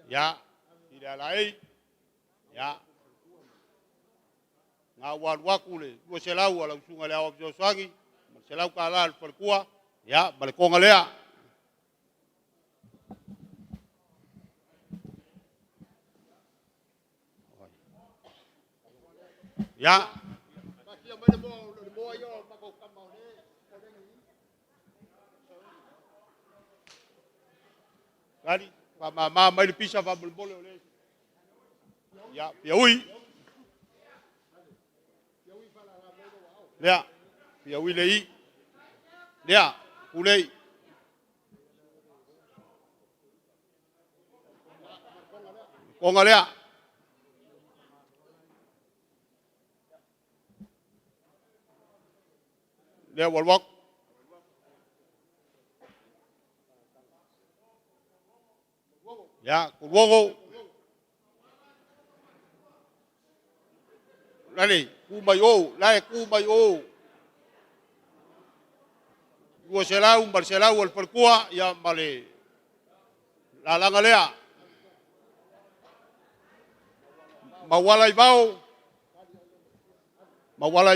Ya, tidak lain. Ya. Ngawal wakule, dua selau ala usunga lea wa Josuagi, selau kala al perkua, ya, balkonga lea. Ya. Kali, mama mai pisah fa boleh oleh. Ya, piaui. Ya, piaui lei. Ya, ulei. Konga lea. Lea walwak. Ya, kulwongo. Lani, kumayo, lai kumayo. Gua selau, barselau, al perkua, ya male. Lalangalea. Mawalay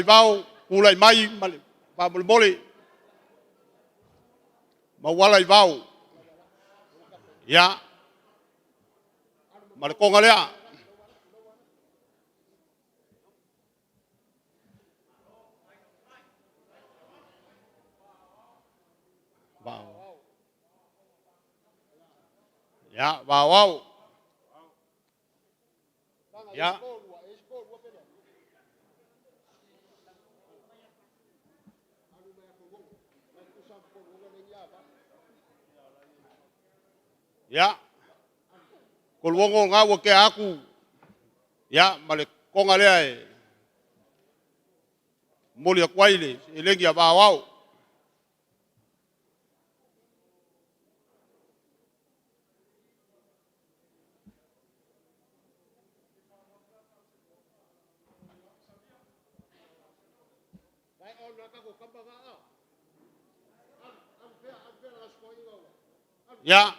bau, kulay mai, male, pamulmoli. Mawalay bau. Ya. Malkongalea. Bau. Ya, bau. Ya. Ya. Kulwongo ngawa ke aku. Ya, male kongalea. Moli akwaile, elengi abawao. Ya,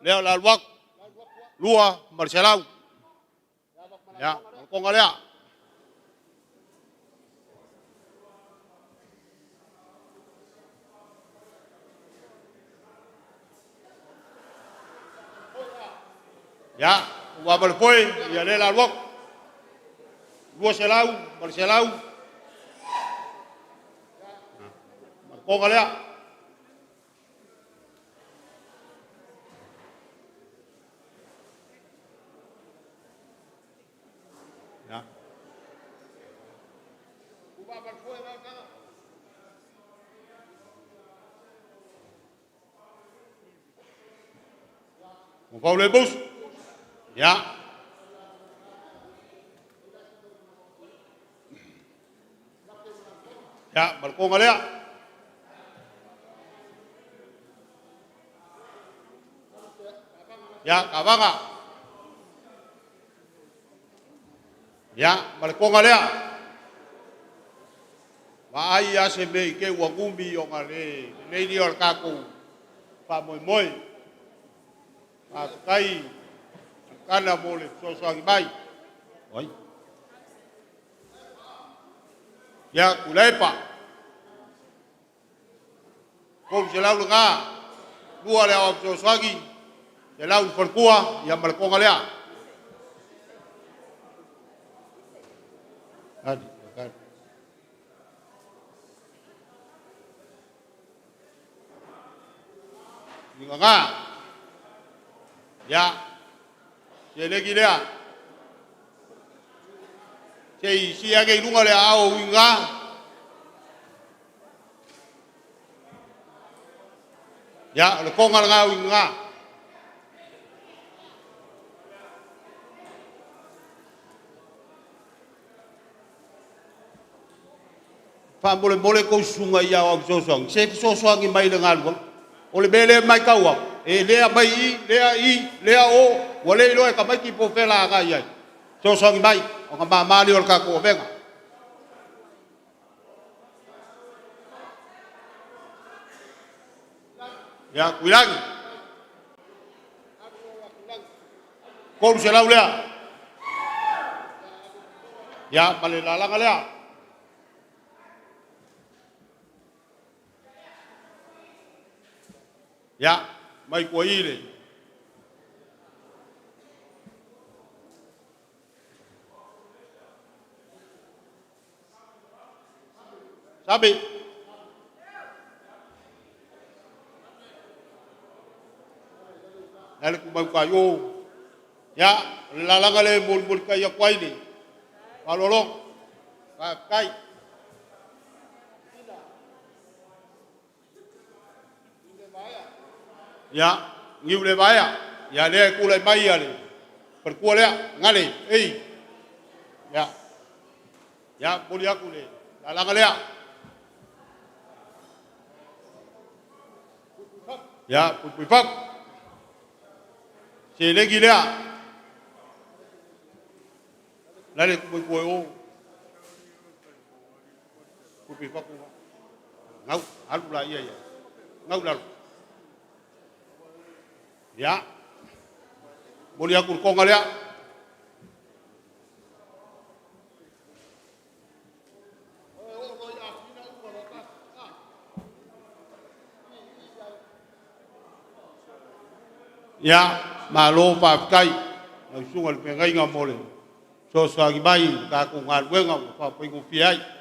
leo la luak, lua, marcelau. Ya, kongalea. Ya, wabal foi, ya le la luak. Lua selau, marcelau. Kongalea. Mau le bus. Ya. Ya, berkongalea. Ya, kabanga. Ya, berkongalea. Wa ai ya se me ke wagumbi o ngale, le ni or kaku. Pa moi. Kai kana mole so bai. Oi. Ya kulepa. Kom selau nga. Dua le op so agi. Selau perkua yang berkongalea. Adi, kan. Ni nga. Ya, saya lagi dia. Saya ke rumah dia awak winga. Ya, lekongal ngah winga. Pak boleh kau sungai ya awak sosong. Saya sosong ini mai dengan kau. Oleh bela mai kau awak. Lea mai, lea o, wale loe ka mai ki po fela ga ia. So so mai, o ka mali o ka ko venga. Ya, kuilang. Kom se lau lea. Ya, male lalang lea. Ya. Mai ko ile sabi dal ku mai kayo ya lalangale mul kaya kwaini palolong kai ya ngiu le baya ya le ku le mai ya le perkua le ngale ya boli aku le lalangale ya pupipap Se legi lea. Lale kuoi o. Kupi paku. Ngau alu la ia. Ngau lalu. Ya. Boleh aku kong lea. Ya, malo pa kai. Ang sungal pengay nga mole. So sa gibay ka kung alwe nga pa pingufiay.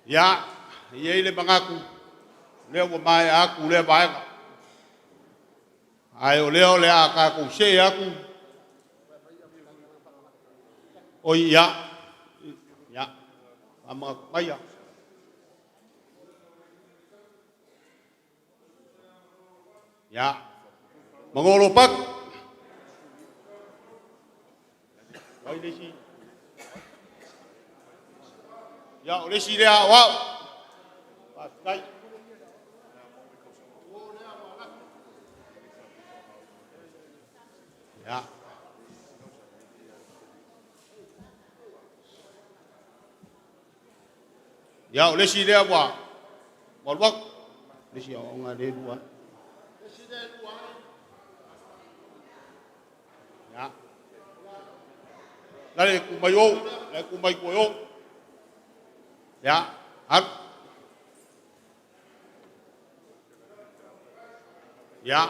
Ya, ia ile bangaku. Leo mai aku le bae. Ai o leo le aka ku se aku. O ya. Ya. Ama kaya. Ya. Mangolo pak. Ai desi. Ya, oleh si dia awak. Pakai. Ya. Ya, oleh si dia awak. Walwak. Oleh si orang ada dua. Ya. Lalu kumayo, lalu kumayo. Ya, hat. Ya.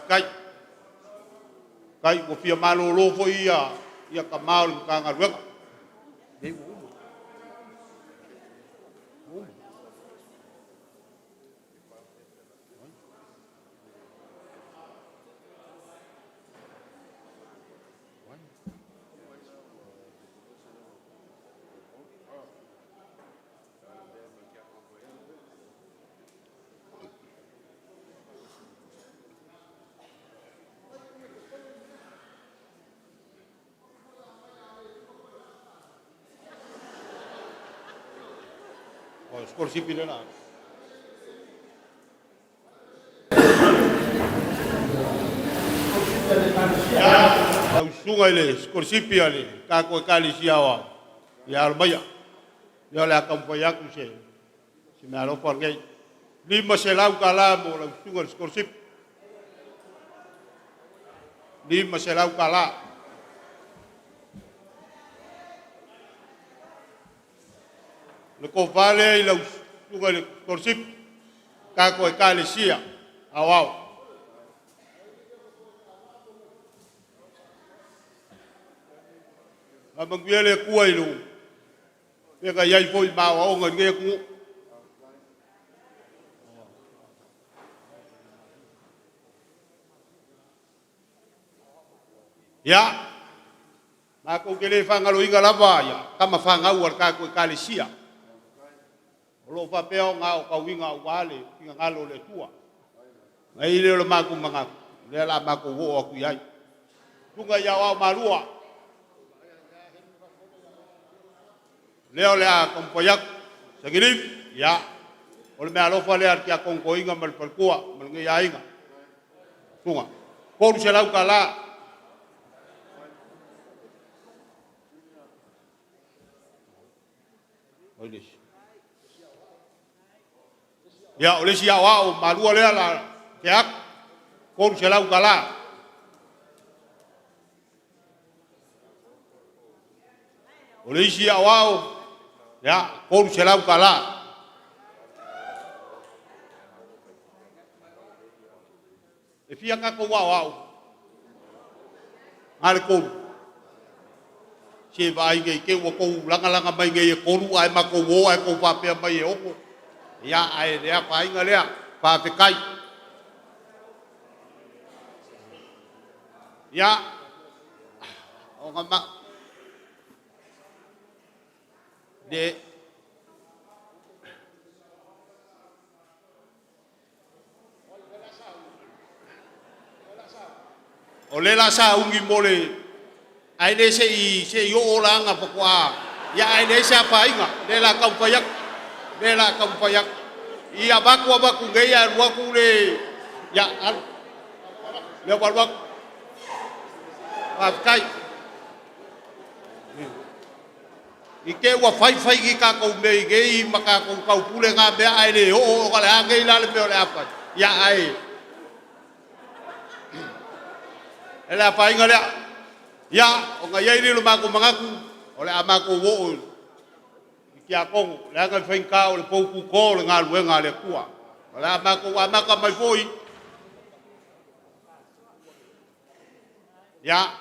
Kai. Kai ko fia malo lo fo ia kamal ka ngalwek. Discourse pile na. Ya, sungai le, discourse pile, kako kali siawa. Ya albaya. Ya le akampoya kuse. Si me alo por gay. Lima selau kala mo la sungai discourse. Lima selau kala. Le ko vale la sunga le korsip ka ko kale sia awao abang biele kuai lu pe ka yai foi ba o ngan ge ku ya ma ko gele fanga lo inga lava ya kama fanga u ka ko kale sia lo fa peo nga o ka winga wale kinga ngalo le tua ngai le maku manga le la maku wo ku yai tunga ya wa malua leo le a kompoyak sagilif ya ol me alo fa le ar kia kon ko inga mal perkua mal ngai ya inga tunga ko se la kala oilis ya oleh si awak malu oleh la kiak kon selau kala oleh si awak ya kon selau kala efia ka ko wow al kon si vai ke wo ko langa mai nge ko ai ma ko wo ai ko pa pe mai o ya ai le pa inga le whāpekai. Ia, o ngā ma. O le la sa ungi mole ai le se i o la nga pakwa ya ai le sa painga le la kampayak i abaku ngai ya ruaku le ya al le walwak kai i ke wa fai ki ka ko me ge maka ko ka pule nga be ai le o ka le ngai la le pe le apa ya ai ele apa inga le ya o nga yai le ma ko mangaku o le ama ko wo ki a ko le nga fai ka o le po ku ko le nga luenga le kua o le ama ko mai foi ya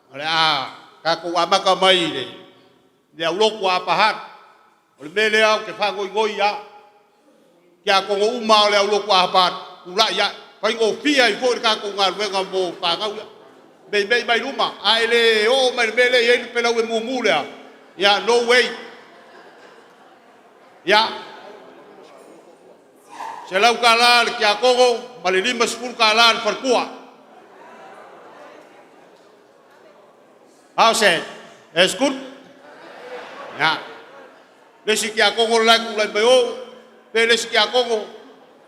o le a ka ko ama ka mai le le au loko apa hat o le mele au ke fa ngoi ya ki a ko uma o le au loko apa ula ya fai ngo fia i fo ka ko nga luenga mo pa nga Mai luma, ai le o mai mele ye pela we mumula. Ya no way. Ya. Se lau kala ki a kongo, male lima sepuluh kala farkua. How say? It's good. Ya. Lesi ki a kongo la kulai bayo, pe lesi ki a kongo.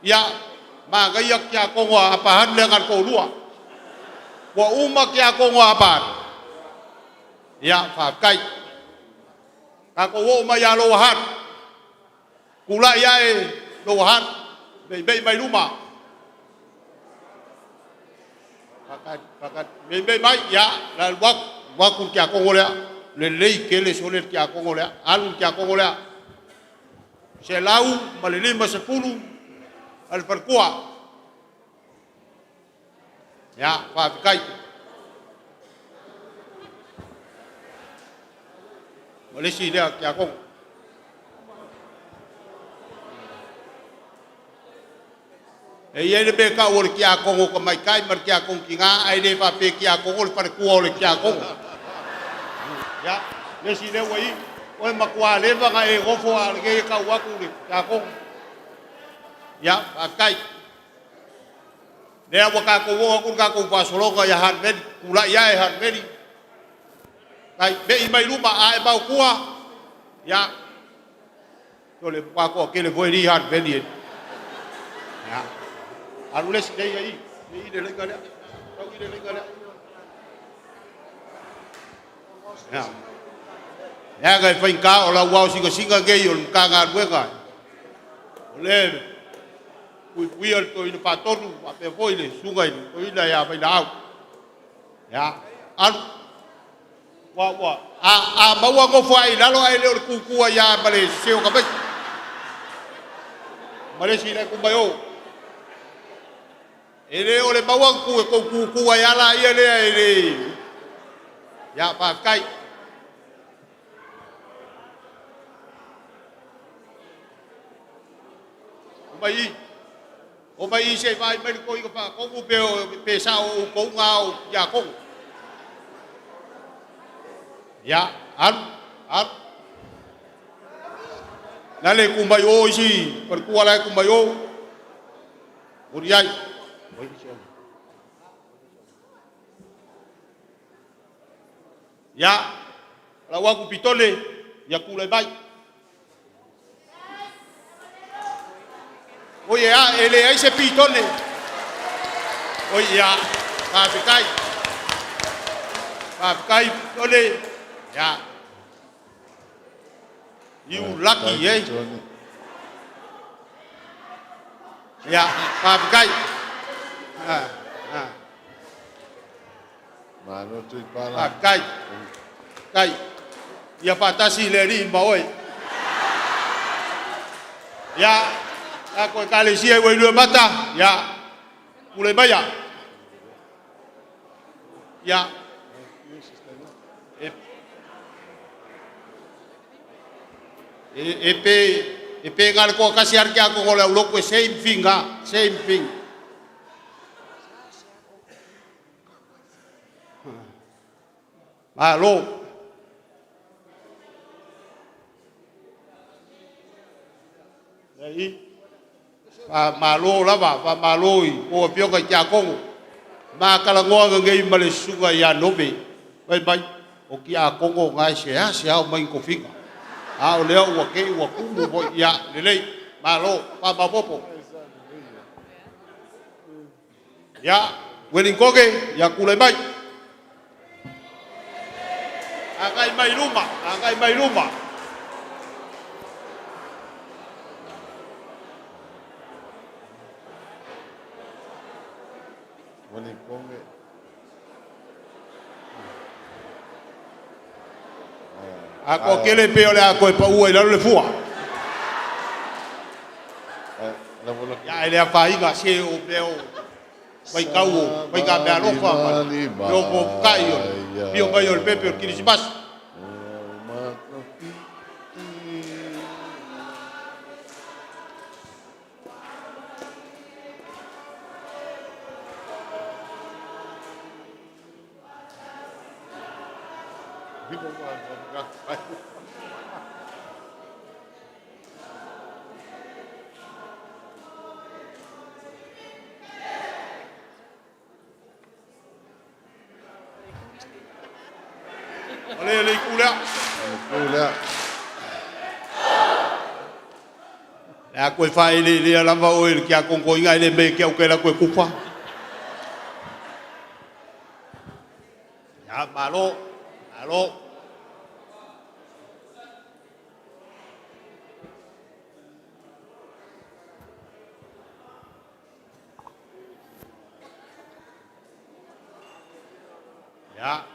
Ya, ma gaya ki a kongo apa han lengan ko lua. Wa uma ki a kongo apat. Ya, whakai. Kako wo ma ya lo hat. Kula ya e lo hat. Mai luma. Pakat. Mai ya. La wakun ki a kongo lea. Le lei ke le solet ki a kongo lea. Alun ki a kongo lea. Se lau malilima sepuluh. Al perkua. Ya, whakai. Malesi dia ki a kongo. E ia le be ka o le ki a kongo ko mai kai mar ki a kongo ki nga ai le pa pe ki a kongo le perkua o le ki a kongo. Ya, lesi le wai. O makua le vanga e gofo a le ka waku le ki a kongo. Ya, whakai. Nea waka ko wo ko ka ko pasolonga ya harmen kula ya e harmeni kai be mai luma a e bau kua ya to le pa ko ke le voi ri harmeni ya arules dei ai ni de lenga le tau i de lenga le ya ya ga fa inka o la wa singa ge yo ka ga ruega le we are to in patonu ape foile sungai to ina ya fa dau ya al wa a maua go fai lalo ai le ku ya male seo ka bai male si le ku bayo ele ole maua ku ya la ia le ya pa kai o mai se vai mai ko i pa ko pe sa o ko ngao ya ko ya an nale ku mai o si per ku ala ku mai o uriai ya la wa ku pitole ya ku le bai oye, ele ahí se pitole. Oye, ya, papikai, ole, ya. You lucky, eh? Ya, papikai. Mano tu pala. Papikai. Kai. Ya patasi leri mbawoi. Ya. Ako kalesia we lu mata ya mulai bayar ya epe e pega ko kasi ar kia ko le lo ko same thing malo ai malo lava maloi o pio ka kia ko ma kala ngoa ngai male suga ya nobe bai o kia ko ngai se au mai ko finga a o leo wa ke wa kumu bo ya lele malo pa popo ya wedding koge ya kulai bai agai mai luma Wedding koge ako kele pe ole ako pa ua ila le fua ya ele fa inga se o peo vai ka be alo fa yo bo kai yo pio mai o pepe o kirismas le kula la ko fa ile la va o ile kia kongo inga ile me kia o ke la ko kufa ya malo ya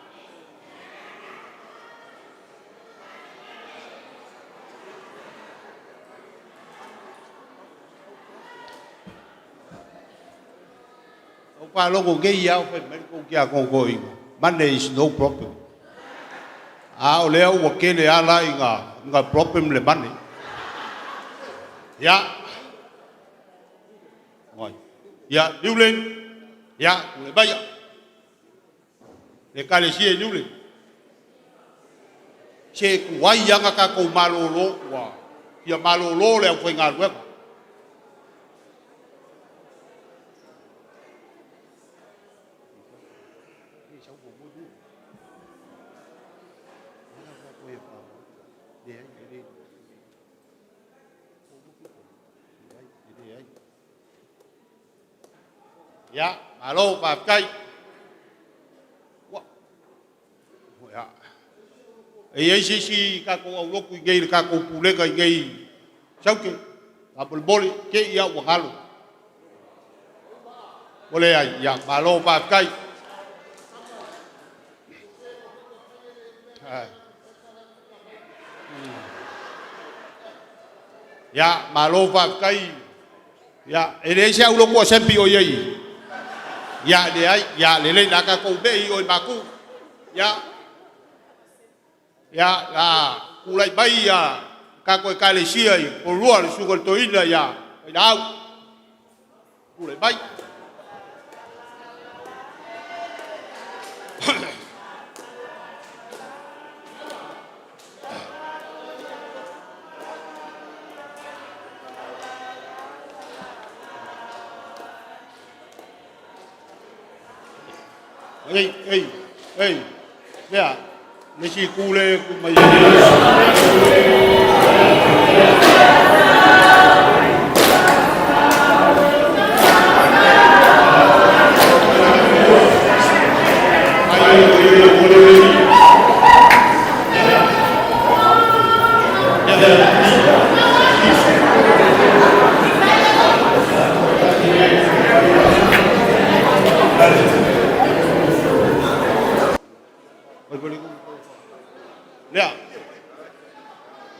pa logo gay ya fe medical kia kongo inga Monday is no problem a o leo o kele ala inga problem le Monday ya ngoi ya diulen ya le baya le kale sie diulen che kuai yanga ka ko malolo wa ya malolo le foi ngalwe ya alo ba kai ya ai si ka ko lo ku ngai ka ko pule ka ngai sau ke apel boli ke ya wa halo boleh ya alo ba kai ya malo ba kai ya ele sia ulo ko sempi o yei ya de ai ya le naka ko be o maku ya la kulai bai ya ka ko ka le sia i o luar su ko to ina ya dau kulai bai Hey, ya, mesti kule kumai.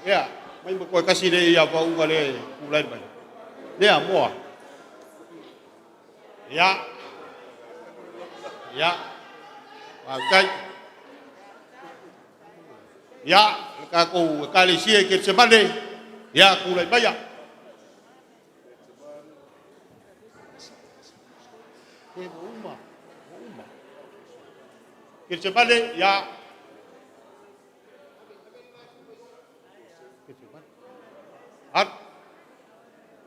Ya, mai mo ko kasi le ya pa ungale kulai bai. Ya mo. Ya. Kai. Ya, ka ko kali sie ke semane. Ya kulai baya. Uma. Kircebale ya. At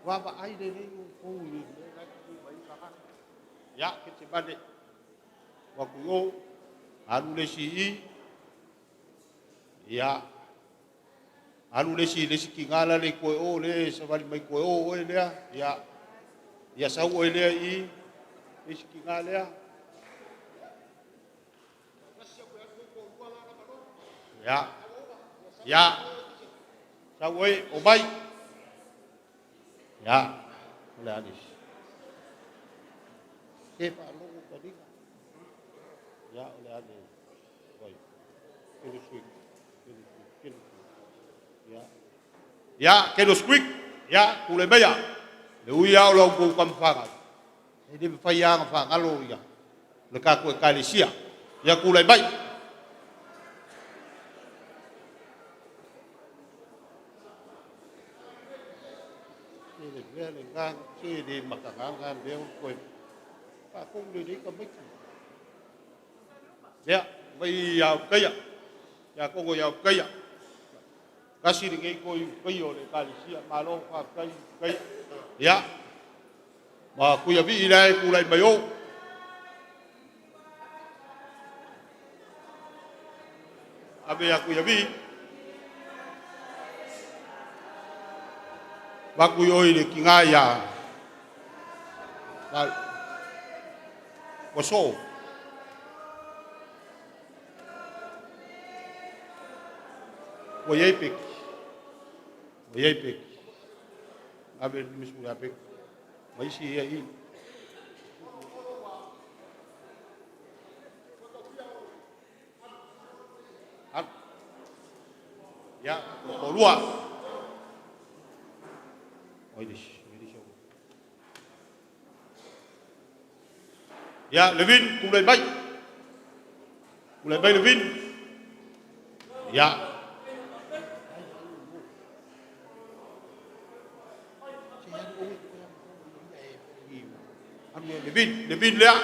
waba ai de ni ko ni ya kircebale. Wakuyo alule si ya alule si le sikingala le ko o le savali mai ko o le ya sa o le I le sikingala ya sa o o bai ya le alis ke pa lo ko di ya le alis bai ya que los quick ya ku le baya le uya lo ko kam fanga e de fa ya fa ngalo ya le ka ko kalisia ya ku le bai le ngang che de makangan de ko pa ko le de ka bai ya bai ya kaya ya ko ya kaya kasi ringai ko kayo le kalisia malo ka kai ya ma ku ya vi ilai ku lai bayo abe ya ku ya vi ba ku yo ile kinga ya koso ko yai pek abe mismu ya pek mai si ya I ya ko lua oi dis ya Levin ku lai bai Levin ya Levin lea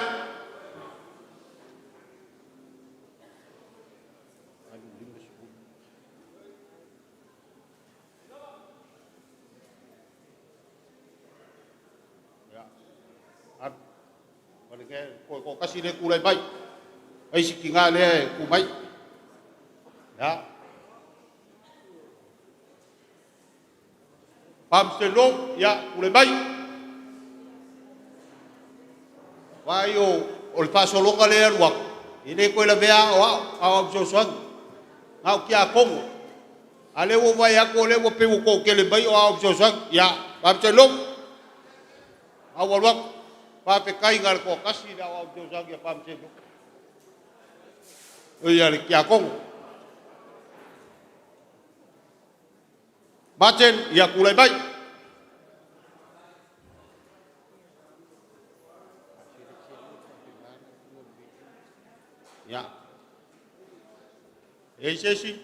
ko kasi le kulai bai ai sikinga le ku bai ya pam selong ya kulai bai Wayo, ol paso longa le ruak. Ini ko la bea o a so sang. Ngau kia kongo. Ale wo vai ako le wo pe wo ko ke le bai o a so sang. Ya, pam selong. Awal wak pa pe kai ngal ko kasi da o so sang ya pam selong. O ya le kia kongo. Baten ya kulai bai. Ya, sesi,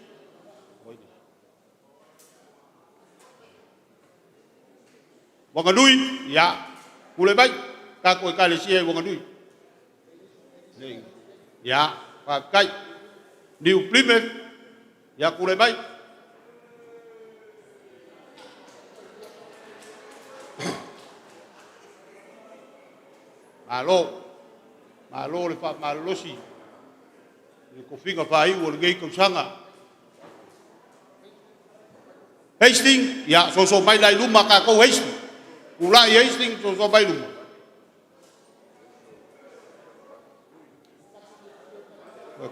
wanganui, ya, kulai bai, kakoi kali sia wanganui, ya, pakai, New Plymouth, ya kulai bai, malo le fa malosi. Tofiga pai o ngei ko sanga Hastings ya so mai lai luma ka ko Hastings ula Hastings so mai luma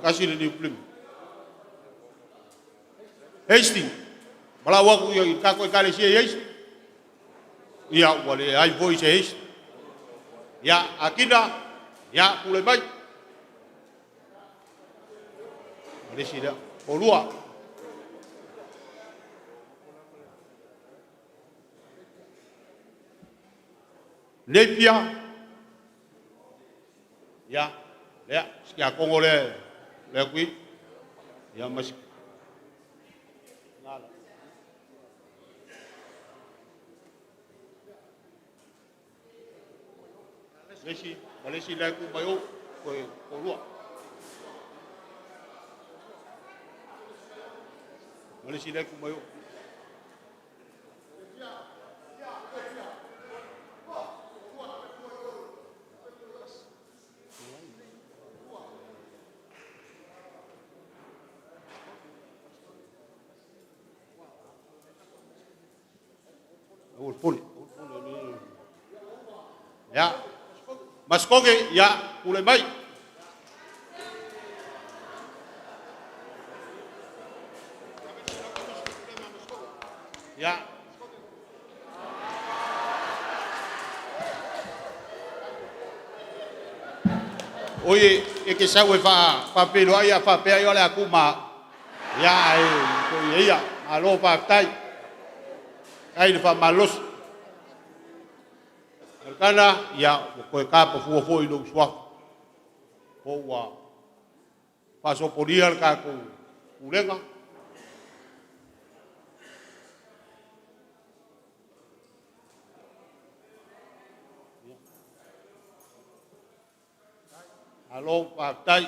kasi ni film Hastings malawa ko yung ka ko kali siya Hastings ya wale ai voice Hastings ya akina ya kulai bai Resida, Olua. Lepia. Ya, sekian Kongo le kui. Ya masih. Malesi lai ku mai o ko lua. Malesi lai ku mai o. Puli. Ya. Mas koge ya pule mai. Ya. Oye, que sabe fa pelo aí fa pe aí olha kuma. Ya ai ko ia alo fa tai. Ai fa malos. Kana ya ko ka po fu i lo swa. Ko wa. Paso poria ka ko ulenga. Alo pa tai.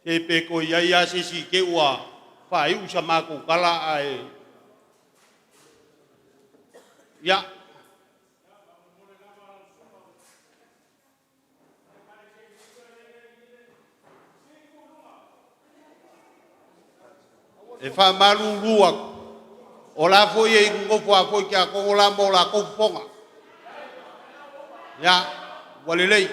E pe ko ia si ke wa fa i usama ko kala ai. Ya. E fa malu luak. Ola foi e ngofo a foi kia ko ola mo la ko fonga. Ya, walelei.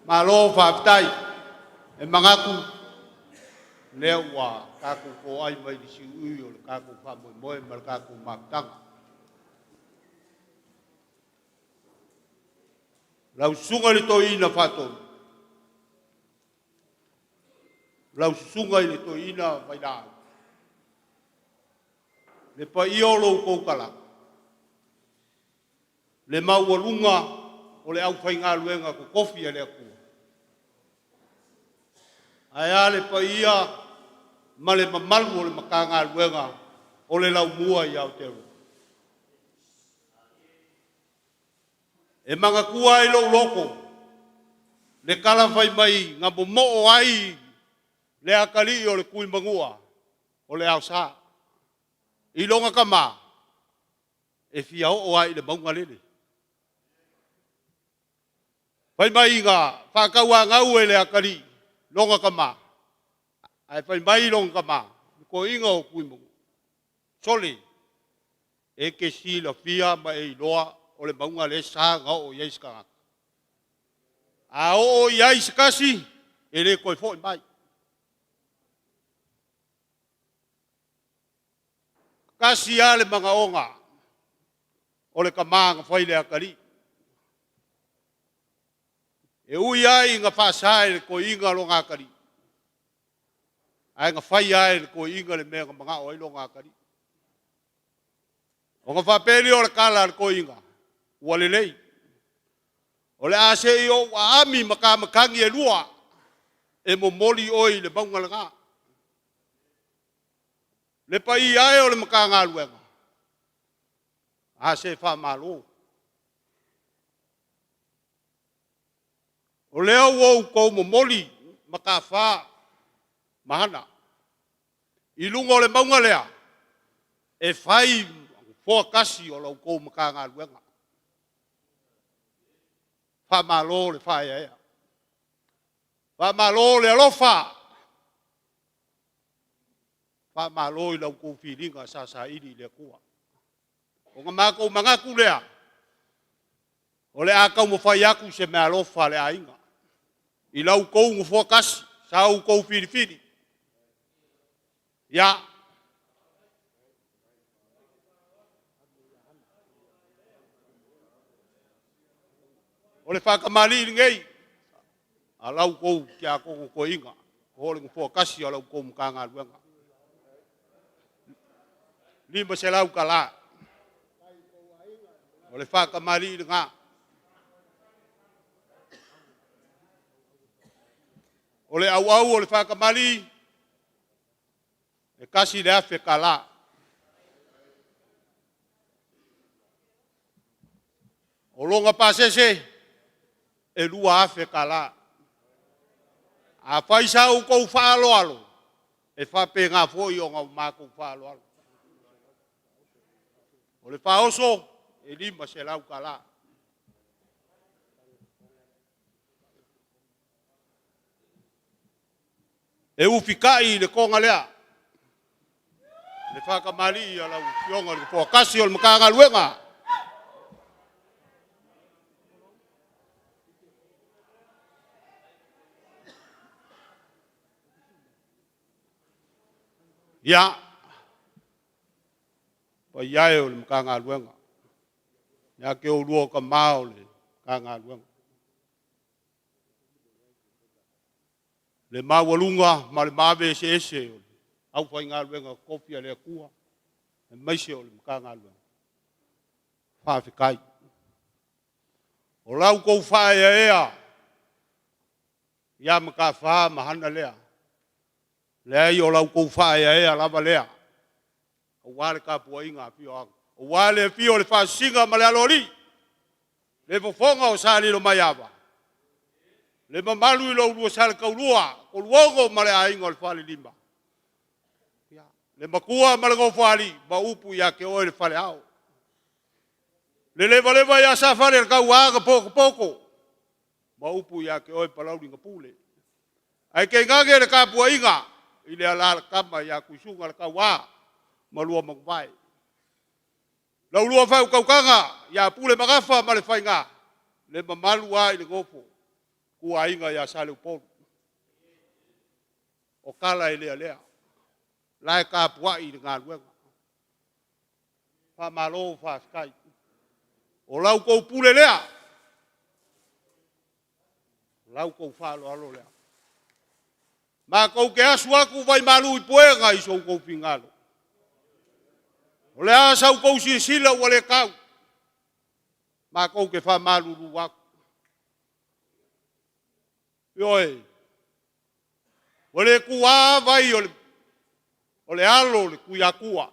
Malo fa tai. E mangaku lewa kaku ko ai mai di si uyo kaku fa mo mal kaku maktang. Lau sunga le toina fato. Lau sunga le toina vai da. Le pa iolo ko kala. Le maualunga o le au fainga luenga ko kofi le aku. Ai le pa ia male mamalmo le makanga luenga o le Laumua i Aotearoa. E manga kua i lo loko. Le kala fai mai ngā mo ai le akali o le kui mangua o le au sa. I longa kama e fia o ai le maunga lele. Fai mai ngā whakaua ngau e le akali longa kama. Ai fai mai longa kama ko inga o kui mangua. Sole e ke si la fia mai loa o le maunga le sa nga o yeis ka. A o yeis kasi e le koi foi mai. Kasi ale mga onga o le kamanga fai le akari. E ui ai nga whasai le koi inga lo ngā kari. Ai nga fai ai le koi inga le mea mga o ilo ngā kari. O nga whapeli o le kala le koi inga. Walelei. O le ase i o ami makamakangi e lua. E mo moli oi le maunga langa. Le pa i ai o le makanga luenga. Ase wha malo. O leo wou kou mo moli makawha mahana. I lunga o le maunga lea. E whai fōkasi o lau kou makanga luenga. Wha malo le whai ea. Wha malo le alofa. Wha malo i lau kou whiringa sa iri le kua. O ngā mākou mangaku lea. O le akau mo whai aku se me alofa le ainga. I lau kou ngu fōkasi. Sa au kou whiri. Ya. O le whakamali ngei, a lau kou kia koko ko inga, ko le ngufo kasi a lau kou mkanga luenga. Lima se lau ka la. O le whakamari i ngā. O le au o le whakamari e kasi le afe ka la. O longa pasese e lua afe ka la. A whaisa u kou whaalo alo. E whape ngā fwoi o ngā mākou whaalo alo. O le whaoso e lima se lau ka la. E ufikai le konga lea. Le whakamari i alau fionga le whakasi o le Matagaluega. Ia, pa iai o le Matagaluega. Ia ke o lua ka mao le Matagaluega. Le mawalunga ma le mawe ese o le au whai ngā luenga kofia le kua. E maise o le Matagaluega. Whawhikai. O lau kou whae ea. Ia maka whaa mahana lea. Lea i o lau kou whae ea lava lea. O wale ka pua inga pio anga. O wale pio le whasinga ma le alori. Le fofonga o sali lo mai awa. Le mamalu i lo urua sali kaurua. O luongo ma le ainga o le whale lima. Le makua ma le ngofali. Ma upu ia ke oe le whale au. Le leva ia sa whale le kau aga poko poko. Ma upu ia ke oe palauri ngapule. Ai ke ngage le ka pua inga. I le ala kama ia kuisunga le kau a. Ma lua makupai. Lau lua whau kaukanga. Ia pule magafa ma le whainga. Le mamalu a i le ngofo. Kua inga ia sale upolu. O kala i lea lea. Lai ka pua i le ngā luenga. Wha malo wha skai. O lau kou pule lea. Lau kou whalo alo lea. Ma kou ke asu aku vai malu i poenga i sou kou pingalo. O le asa u kou sila ua le kau. Ma kou ke wha malu ru aku. Ioe. O le kua vai o le alo le kuiakua.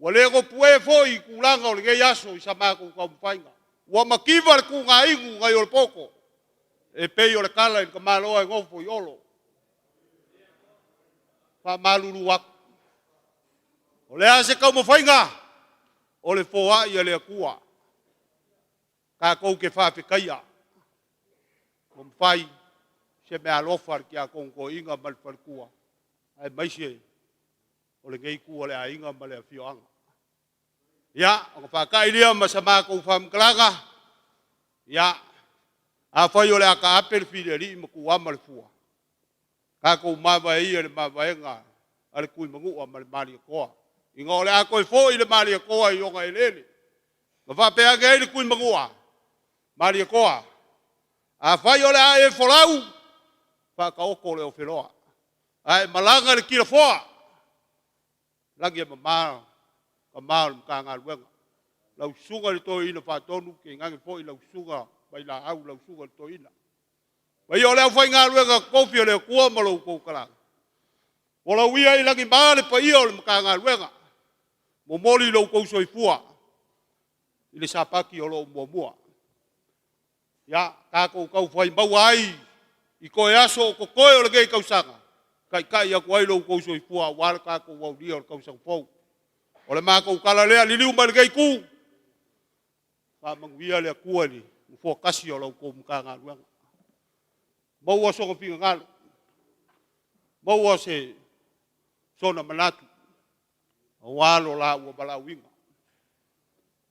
O le ko pue foi kulanga o le gei aso i samako ka mfainga. Ua makiva le ku ngā ingu ngai o le poko. E pei o le kala i kamaloa e ngofo i olo. Pa maluru aku. O le ase kau mfainga. O le foa i le kua. Ka kou ke whawhikaia. O mfai se me alofar ki a kongko inga malfarkua. Ai maise o le ngei kua le a inga ma le a fioanga. Ia, o whakai lia ma sa mako whamkalanga. Ia, a whai o le a ka apel while li ma kuama le fua. Ka kou mawa ia le mawa enga a le kui mangua ma le mali a koa. Inga o le a koe fo i le mali a koa i onga e lele. Ma whapea ngei le kui mangua. Mali a koa. A whai o le a e wholau. Whaka oko le o wheroa. Ai malanga le kira foa. Langi e mamao. Ka mao le mkanga luenga. Lau sunga le toi ina whatonu. Ke ngangi fo i lau sunga. Pai la au lau sunga le toi ina. Pai o le au whai ngā luenga. Kofi o le kua malo kou karanga. O lau ia i langi maale pa ia o le mkanga luenga. Mo moli lau kou soifua. I le sapaki o lo mua. Ia, kako kau whai mau ai. I koe aso ko koe o le gei kausanga. Kai a koe lo kou soifua. Wale kako wau lia o le kausanga fau. O le mako kala lea liliu ma le gei ku. Ka manguia lea kua ni. Mufo kasi o lau kou mkanga luanga. Maua songa pinga ngalo. Maua se sona manatu. O walo la ua bala winga.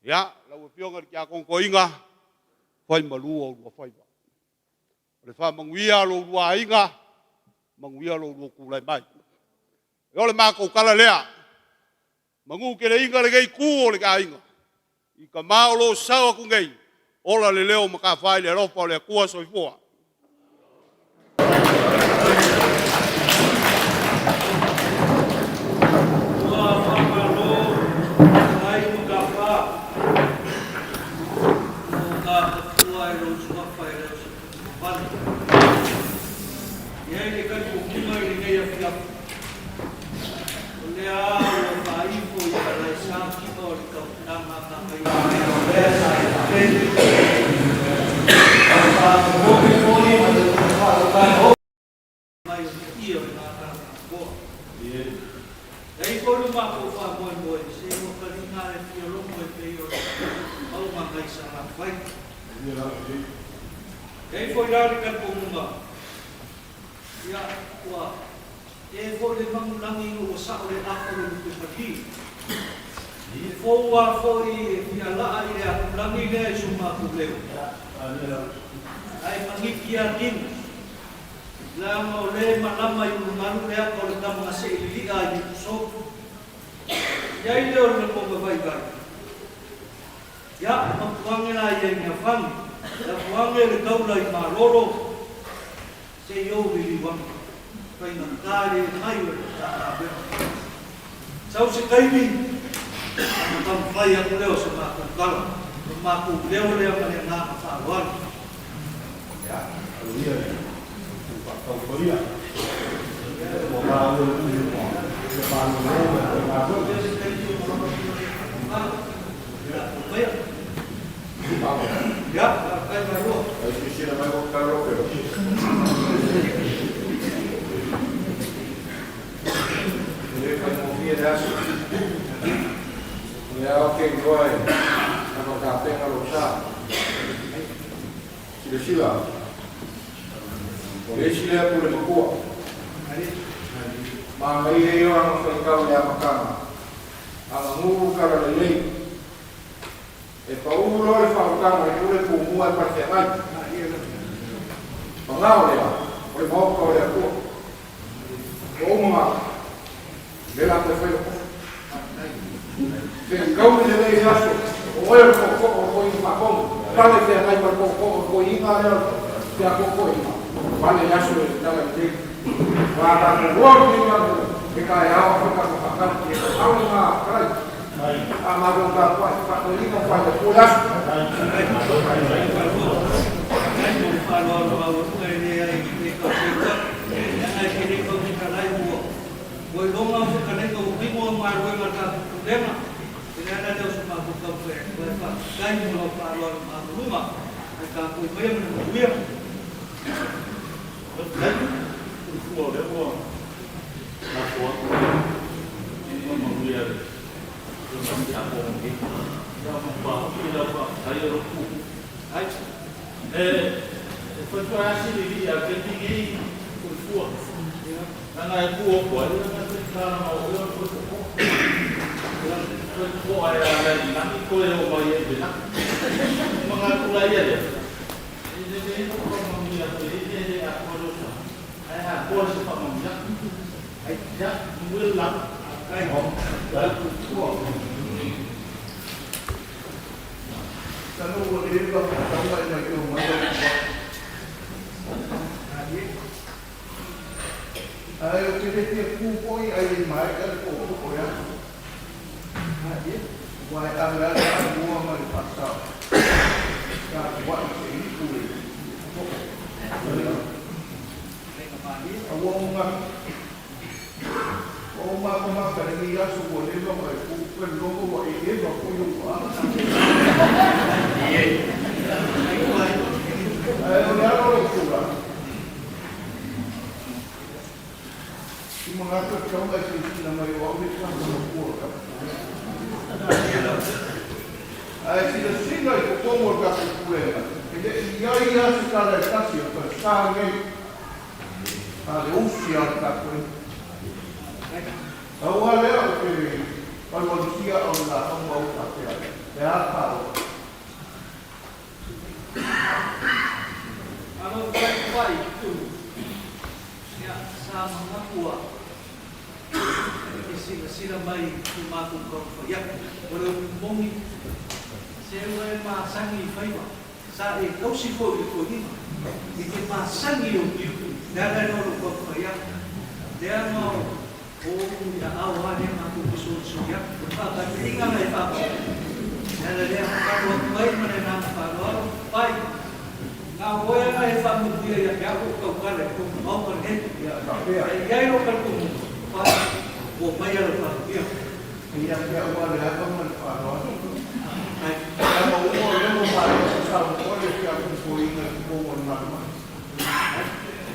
Ia, lau pionga ki a kongko inga. Whai malua o lua whaiwa. O le wha manguia lo lua inga. Manguia lo lua kulai mai. E o le mako kala lea. Mangu ke le inga le gei ku o le ka inga. I ka mao lo sawa ku ngei. Ola le leo maka whai le ropa o le kua soifua. Ua whamalo, ai muka wha.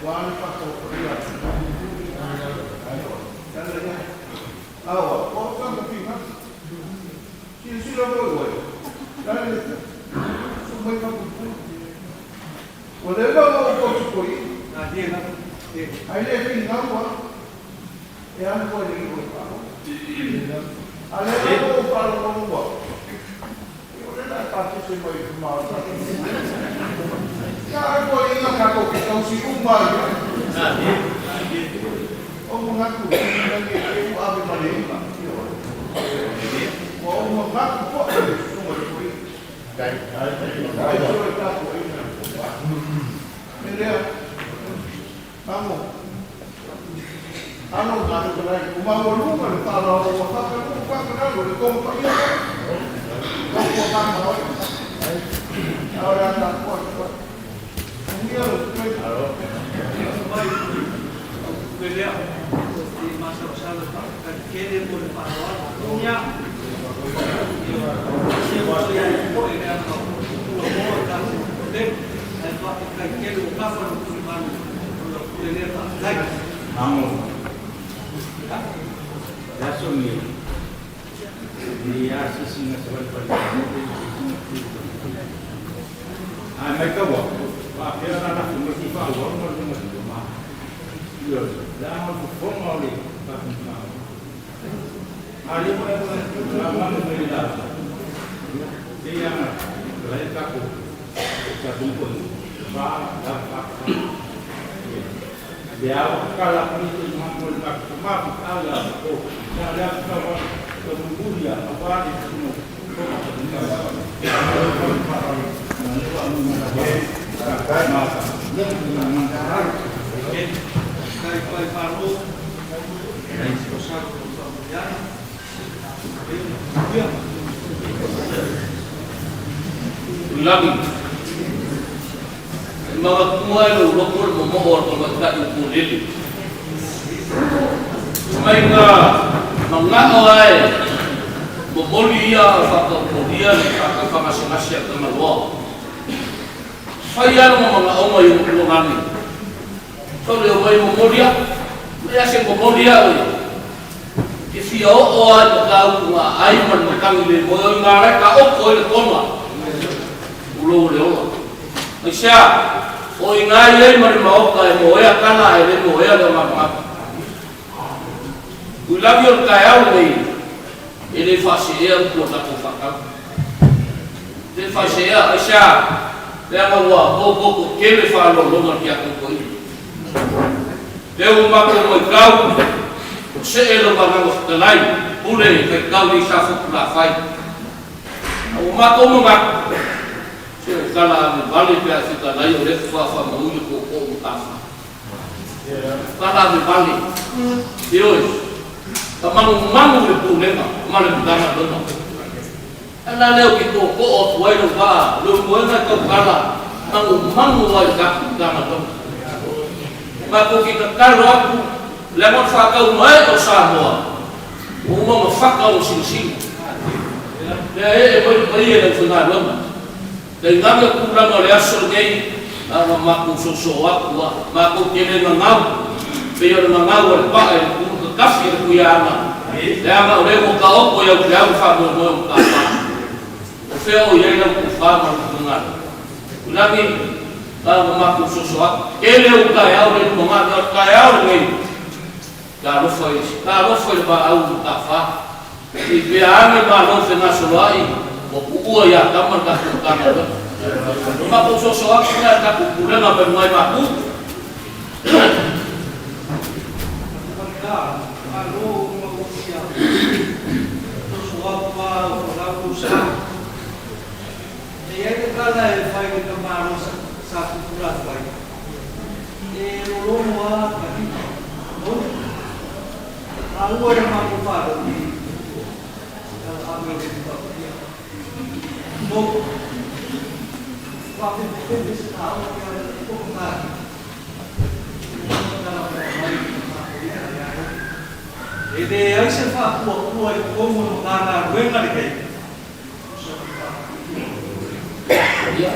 Wani pato ria. Awa, o kanga pinga. Sila mo. Dale. Sumay ka po. Whatever ko ko Ai le pinga wa. E an ko ni ko pa. Ale ko pa lo mo. Ora la parte se moi mal. Ya ko inga ka ko ki tau si umba. O mga ko ni ko ave male. O mga ko po Dai. Mira. Vamos. Ano na ko lai. Umawalo man para o mata ko pa kana ko ko pa ni. Ko pa na ho. Ahora na ko. Mira, claro. Pelea. Y más usado para que le por para ya. Vamos. Ya son dia sisi ngasal pada. Mereka buat. Dia nak mesti faham orang rumah. Dia dah mau formal ni. Hari pun lama berbeda. Dia lain kaku. Satu pun. Dia kalau itu mampu mampu Allah tu. Dia kawan kemudian apa di semua. Lagi mga kuhay ng lokal mamohor kung magkain po nila. May mga away bumuliya sa kapulian at pangasimasya ng malwa. Kaya ng mga umay yung kulunganin. So, yung may bumuliya, may asing bumuliya. Isi o ay magkawag nga ay man magkangilin mo yung ngaray ka o ko yung koma. Ulo-ulo. Siya, o ingay man maok kay mo ya kana ay mo ya ng mga ulang yung kaya ni ini fasiya ko na ko fakam. Ini fasiya siya. Dia mawa ko kele fa lo lo kya ko ko. Dia umako mo ikaw. Se elo ba mo tanay. Ule kay ikaw ni sa fukla fai. Umako mo ba kalau balik ke kita lain oleh fasa mahu ko utama. Kalau balik, Dios, tamang mangu itu lema, malam utama dono. Anda leo kita ko otwai lo ba, lo buena ko kala, mangu wai ka utama dono. Maka kita kalau aku lemon fakau mai o Samoa, umma fakau sing. Dia boleh yang sudah lama. Dan kami kurang oleh asal ni, maku sosok maku kene ngau, biar ngau lepas aku kekasih kuyana. Dia mau oleh muka aku yang jauh sama mau apa? Feo yang kufah mendengar. Lagi maku sosok, kene ukaya oleh mengajar kaya ni. Kalau foi bau kafah, biar malu dengan sulai. Buku ya kamar kasih kamar. Rumah khusus soal kita tak boleh nak bermain maku. Kalau mau siap, soal apa usaha. Dia itu kalau file kemarin satu bulan file. Laumua tadi, lalu ada mampu pada di ambil di no waktu itu bisa tahu yang itu benar. Ini yang saya buat itu mau karena gue nggak dikait. Ya.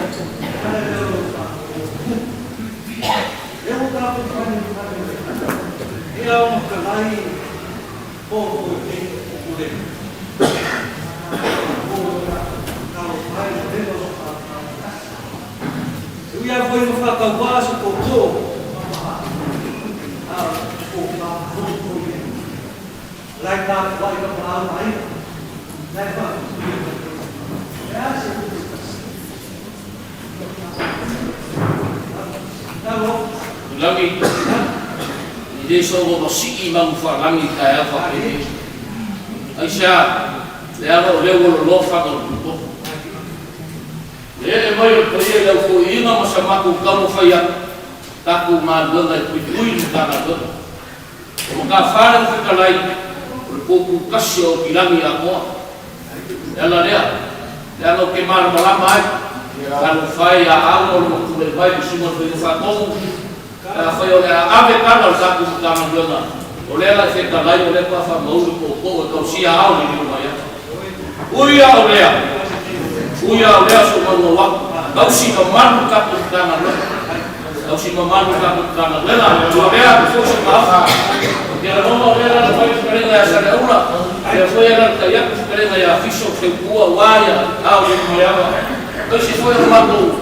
Langi, ini soal masih imam falangi kaya fakir. Aisyah, lepas lepas lofa tu. Dia mai pergi lepas tu imam sama aku kamu fayak, taku malu nak pergi bukan tu. Maka falang sekalai, buku kasih kilangi aku. Yalah dia, kalau kemar malamai, kalau fayak awal waktu lepas semua berfatong. Foi oleh ave kalau saku kamu dona. Oleh lah saya kalai oleh apa mau pokok atau siapa ni rumah ya. Uya oleh semua ngawak. Kau si memandu kamu tangan lo. Kau si memandu kamu tangan. Lelah oleh tu semua. Dia nomor lelah foi kerana saya ulah. Dia foi yang kayak kerana ya fisio sebuah waya. Tahu ni ya. Kau si foi rumah tu.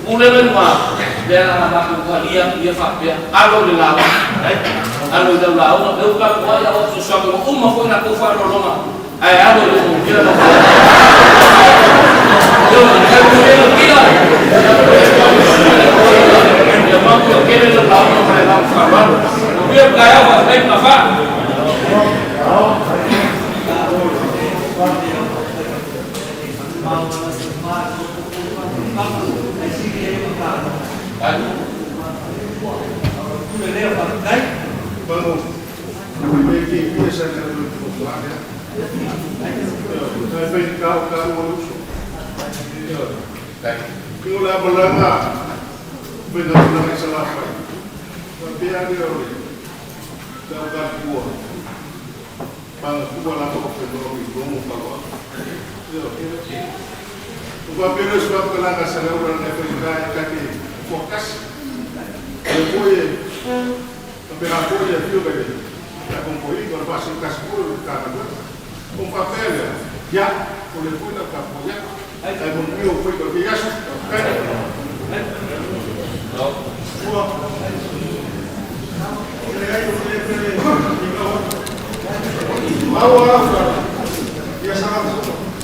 Mulai rumah. Dia anak dia fakir. Alo di laut, alo di laut. Dia bukan wajah orang sesuatu. Umma pun nak kufar lorong. Alo di laut. Dia nak. Dia kira. Dia mampu kira di laut sampai laut kawan. Dia kaya apa? Dia apa? Kula balanga benar-benar salah. Tapi ada dapat buah. Bang buah apa kedua itu mau Uba pero sebab kelangka sana orang Afrika kaki fokus. Depois pero apoia fio bem. Já concluí quando passei cascuro cara. Com papel já o depois da apoia. Aí concluiu foi do que já.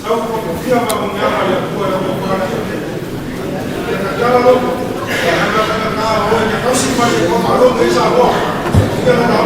Au confia ma mungama ya kuwa na mfano ya kajala loko na wewe au sifanye kwa malomo hizo hapo ndio na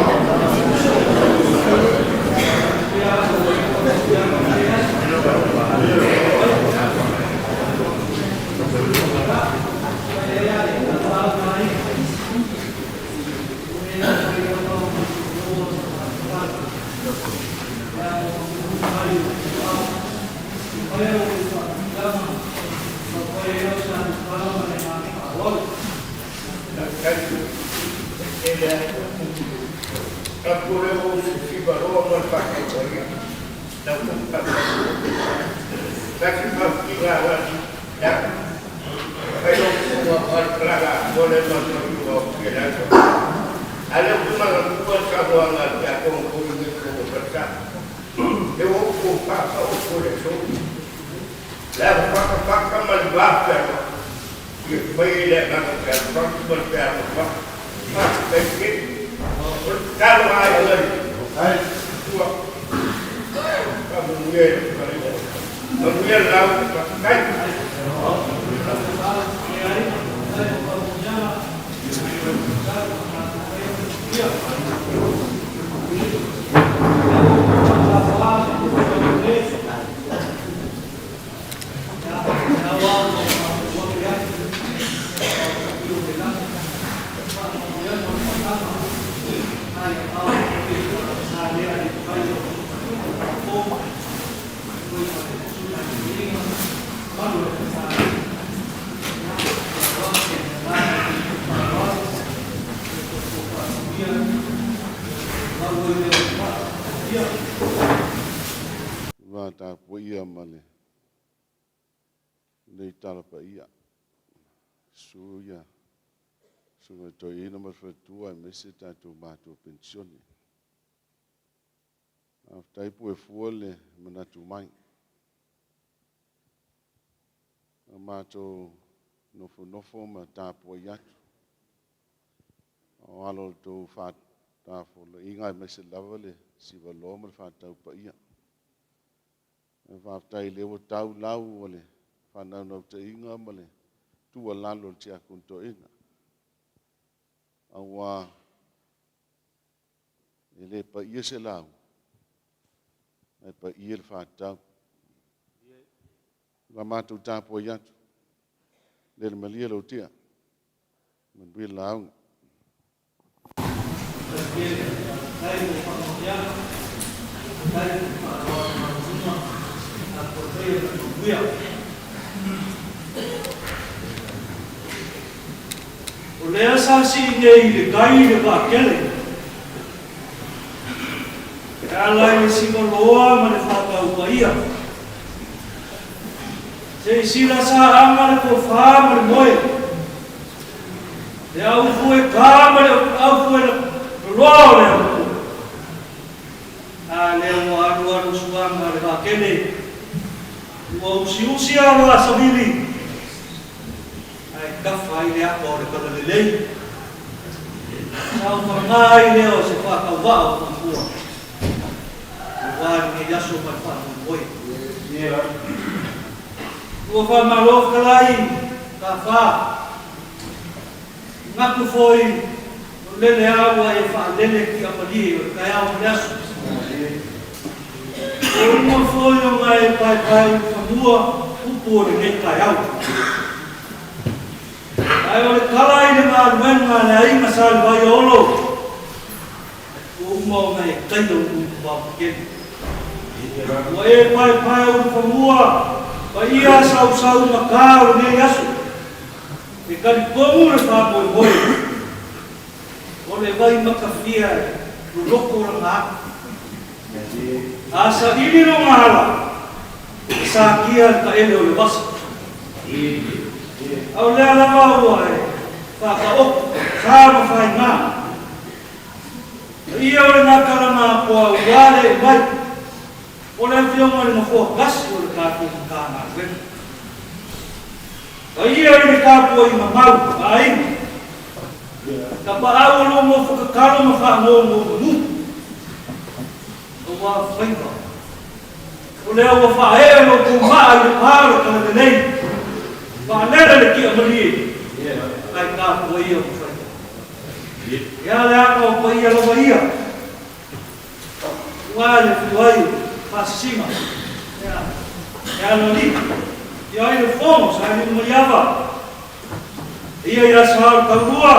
Vata poia male. Nei tala pa ia. Suya. Sunga toi ina marwhatua e mese tātou mātua pensioni. Taipu e fuole manatu mai. Mātou nofo ma tāpua iatu. O alo tō tāwhola inga e mese lava le siwa loma le whātau pa ia. E whātai lewa tau lau o le whanau nau te inga ma le tua lalo le tia kunto inga. Awa e le pa ia se lau. E pa ia le whātau. La mātou tāpua iatu. Le malia lo tia. Manbui launga. O lea sa si nei le gai le whakele. E alai le simoloa ma le whakau pa ia. Se sila sa anga le kofā ma le moe. Le au fue kā ma le au fue le roa o le au. A le au anu suanga le whakele. Ua usi awa sa vili. Kawhai le ako le kata le lei. Sao whangai leo se whakau wao kwa kua. Wāri ne yaso mai whakau koi. Ua whamalof kalai, ka wha. Ngaku foi, lele awa e wha lele ki apali, kai awa yaso. Uma foi o ngai pai whamua, upore ne kai awa. Ai ole kala ina ngā ruenga le ainga sāli vai olo. O umau nei kaito uwa pukeni. Ua e pai o whamua, pa ia sau makao ne yasu. E kari komu le whāpoi hoi. O le vai makawhia lo loko o ngā. Asa ili no ngāla. E sā kia ka ele o le wasa. Au lea lava ua e whakaoku, kāma whai ngā. Ia o le ngā karama kua uare e mai. O le whionga le mawhua gasi o le kātua ki kāna wena. Ia o le kāpua i mamau, a inga. Ka pa au lo mo whakakaro ma whango mo mu. O wā whainga. O lea ua whae o kumaa i le pāro ka le nei. Whanera le ki amari. Ai kā kua ia o whaia. Ia le ako o kua ia lawa ia. Ua le whiwai, whasima. Ia lo ni. Ia ai le whomos, ai le mariawa. Ia ia sahau kaurua.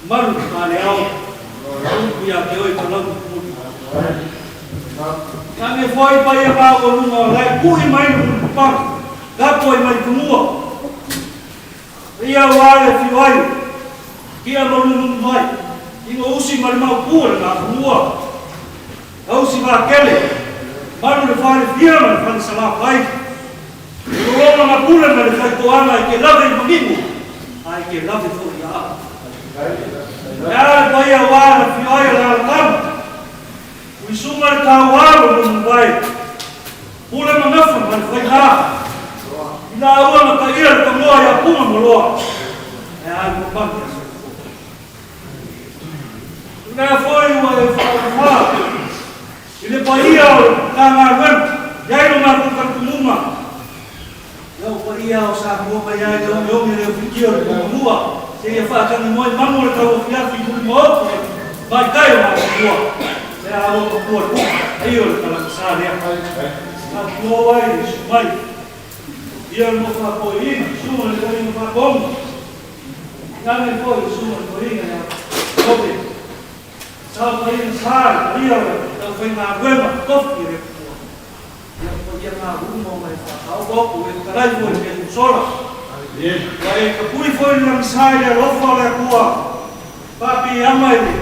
Maru ka le au. Rumpu ia ke oi ka lau kumuri. Ia me whai pa ia pā o lunga o lai. Kuhi mai no paku. Kapo i mai kumua. Ia wale whiwai. Kia malungu mai. Ingo usi marimau kua le ngā kumua. Ausi wā kele. Maru le whare whia ma le whare sala whai. Roroma ngā pule ma le whai toanga i ke lawe i mangimu. Ai ke lawe fo i a. Ia pai a wale whiwai a la kama. Ui suma le kā waro lungu mai. Pule ma ngafa ma le whai haa. Ina ua ma ka ira ka moa ia puma mo loa. E ai mo pangi a se. Ina foi ua e whakawha. I le pa ia o ka ngā wen. Iairo ngā kuka kumuma. Iau pa ia o sa mua pa ia i le ongi le whikia o le kumua. Se ia whakangi moe mamu le kau whiafi muri mo opo. Mai kai o ngā kumua. Se a o ka kua kuka. Ai o le kalakasa rea. Ka kua wai e sumai. Ia mo whakoina, suma le koina whakonga. Ngane koi suma le koina ia kope. Sao koina sāri, ia ora, tau whai ngā ruema, kofi re kua. Ia ko ia ngā rumo mai whakau koku, e karai koe ke kusola. Wa e ka pui whoi nang sāri a lofa le kua. Papi amai le.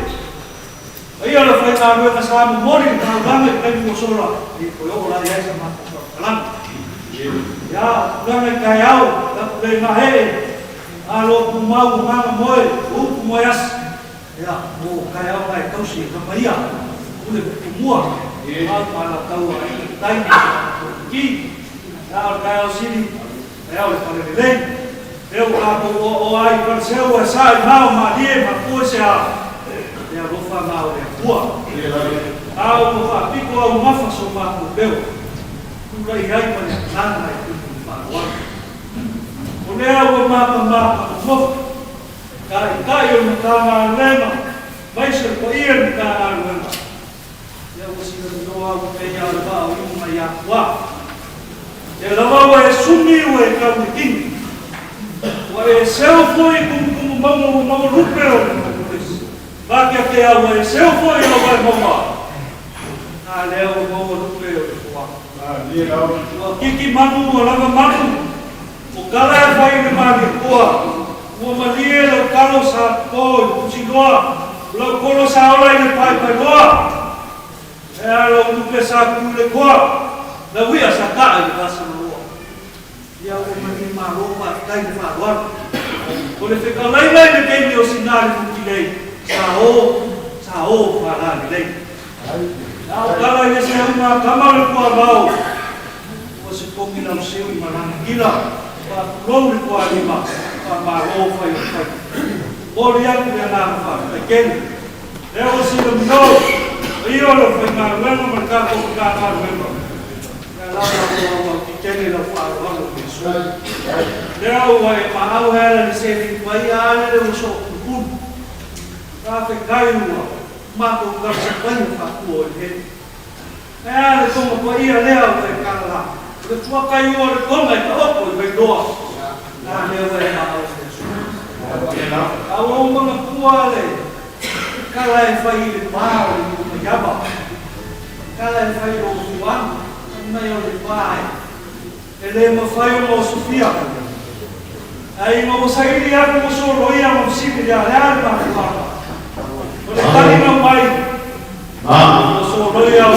Ia le whai ngā ruema sāmu mori, ngā rame ke kusola. I koe ola ia isa mata kalanga. Ya, kurang kai au, tak boleh mahir. alo kumau nganga moe u moyas ya o kaya o kai kausi ka maia ule kumua al mala tau ai tai ki ya kaya o sini ya o pale le eu ka o ai per seu e sai mau ma die ma pusa ya lo fa mau e tua au mo fa piko au mafa so ma ku beu ku lai ai ma nana ai ku pa wa o lea ua mapa mo kai o na tanga lema mai se ko ia na tanga lema ya o si no a pe ya ba o ma ya wa e la wa e sumi o e ka mutin o e seu foi como mamo rupeo ba que te a o e seu foi o vai mama na leo mamo rupeo wa ni la o kiki manu o lava manu o kala e whai ni mani kua, ua malie lau kalo sa koi, kusi noa, lau kolo sa ola i ne pai pai noa, e a lau tupe sa kule kua, lau ia sa kaa i kasa noa. Ia ua mani ma ropa kai ni wharuar. O le whika lai ne keimi o sinari kuki lei, sa o wharani lei. Au kala i se uma kamare kua rau, ua se kongi lau seu i marana gila, Lori kwa lima, ma ro fai fai. Ori aku ya na fa, again. Leo si no, io lo fai ma luego mercado ka ka luego. Ya la la ki tele la fa lo que so. Leo wa ma au hela ni se ni vai ale le so kun. Ka fe kai no, ma ko ka se vai fa ku o he. Le como ko ia leo fe ka la. Le tua kai o le konga ka opo i doa. Na le wa ma o se su. A o mo na kua le. Kala e fai le pao i mo yaba. Kala e fai o suan, mai o le pai. E le mo fai o Sofia. Ai mo sai ri a mo so roia mo sibi ya le alma pa. O le tani no mai. Mo so roia o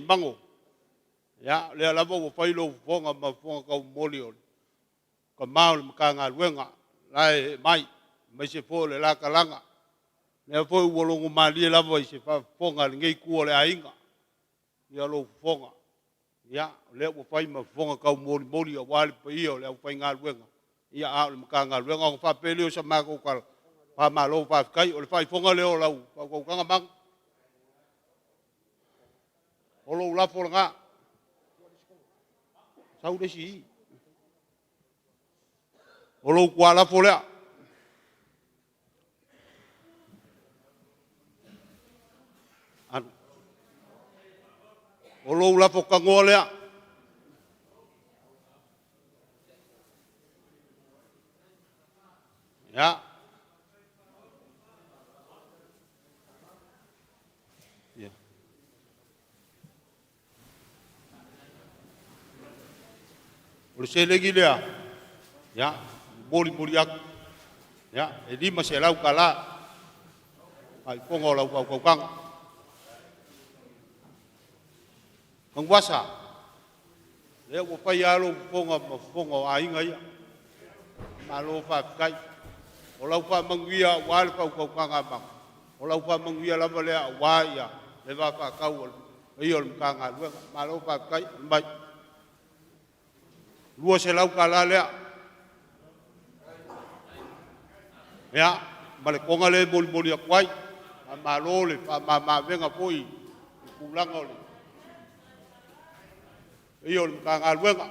mango. Ya, le la bo fai lo fonga ma fonga ka molio. Ka mau ka nga luenga, lai mai se fo le la kalanga. Le fo wolongo mali la bo se fa fonga ngai ku le ainga. Ya lo fonga. Ya, le bo fai ma fonga ka molio wal pe io le fai nga luenga. Ya a ka nga luenga fa pelio sa ma ko ka pa ma lo fa kai o le fai fonga le o la ko ka mang. O lo la fo nga. Sau de si. O lo kwa la fo le. O lo la fo ka ngo le. Ya. Ya. O le se legi lea. Ya, boli aku. Ya, e lima se lau kala. Ai pongo lau kau kang. Kang wasa. Lea o pai alo pongo ainga ia. Malo fa kai. O lau fa manguia wal kau kang abang. O lau fa manguia lama lea wa ia. Le va fa kau. Iyo kang alwe malo fa kai mai. Lua se lau kala lea. Ya, balik konga le boli akwai, malo le, venga poi, pulang ole. Iyo kangal wenga.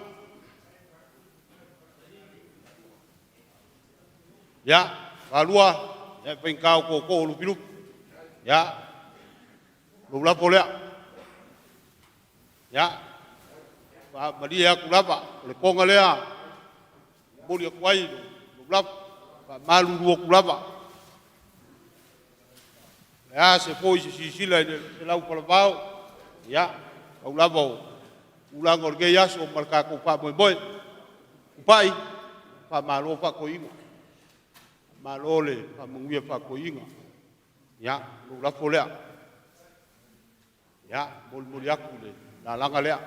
Ya, kalua, ya pengkau koko lupilup. Ya, lula polea. Ya, madia kulapa, le konga lea, boli akwai, lula. Malu dua kulapa. Ya, se foi se sila de lau palabau. Ya, kau labau. Ulang orge ya so marka ko pa boy. Upai pa malo pa ko inga. Malole pa mungia pa ko inga. Ya, lu la folea. Ya, bol aku le. La langa lea.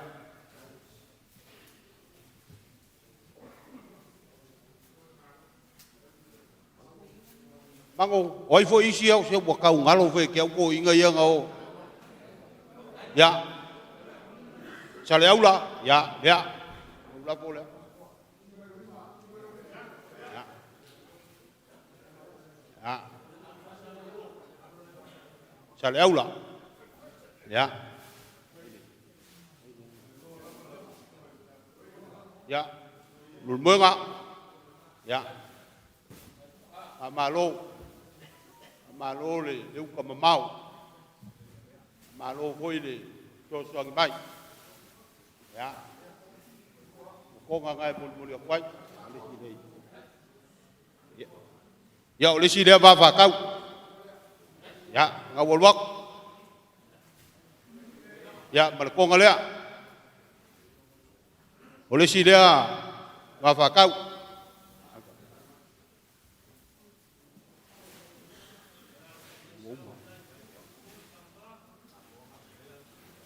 Mango, oi foi isi au se bo kau ngalo fe ke ko inga ia ngao. Ya. Sale aula, ya, ya. Aula pole. Ya. Ya. Sale aula. Ya. Ya. Lulmenga. Ya. Amalo. Malo le leu ka mamau. Malo foi le to so ngai bai. Ya. Ko nga ngai pul kwai. Ya ole si dia ba kau. Ya, ngawol wak. Ya, mal ko ngalea. Ole si dia ba kau.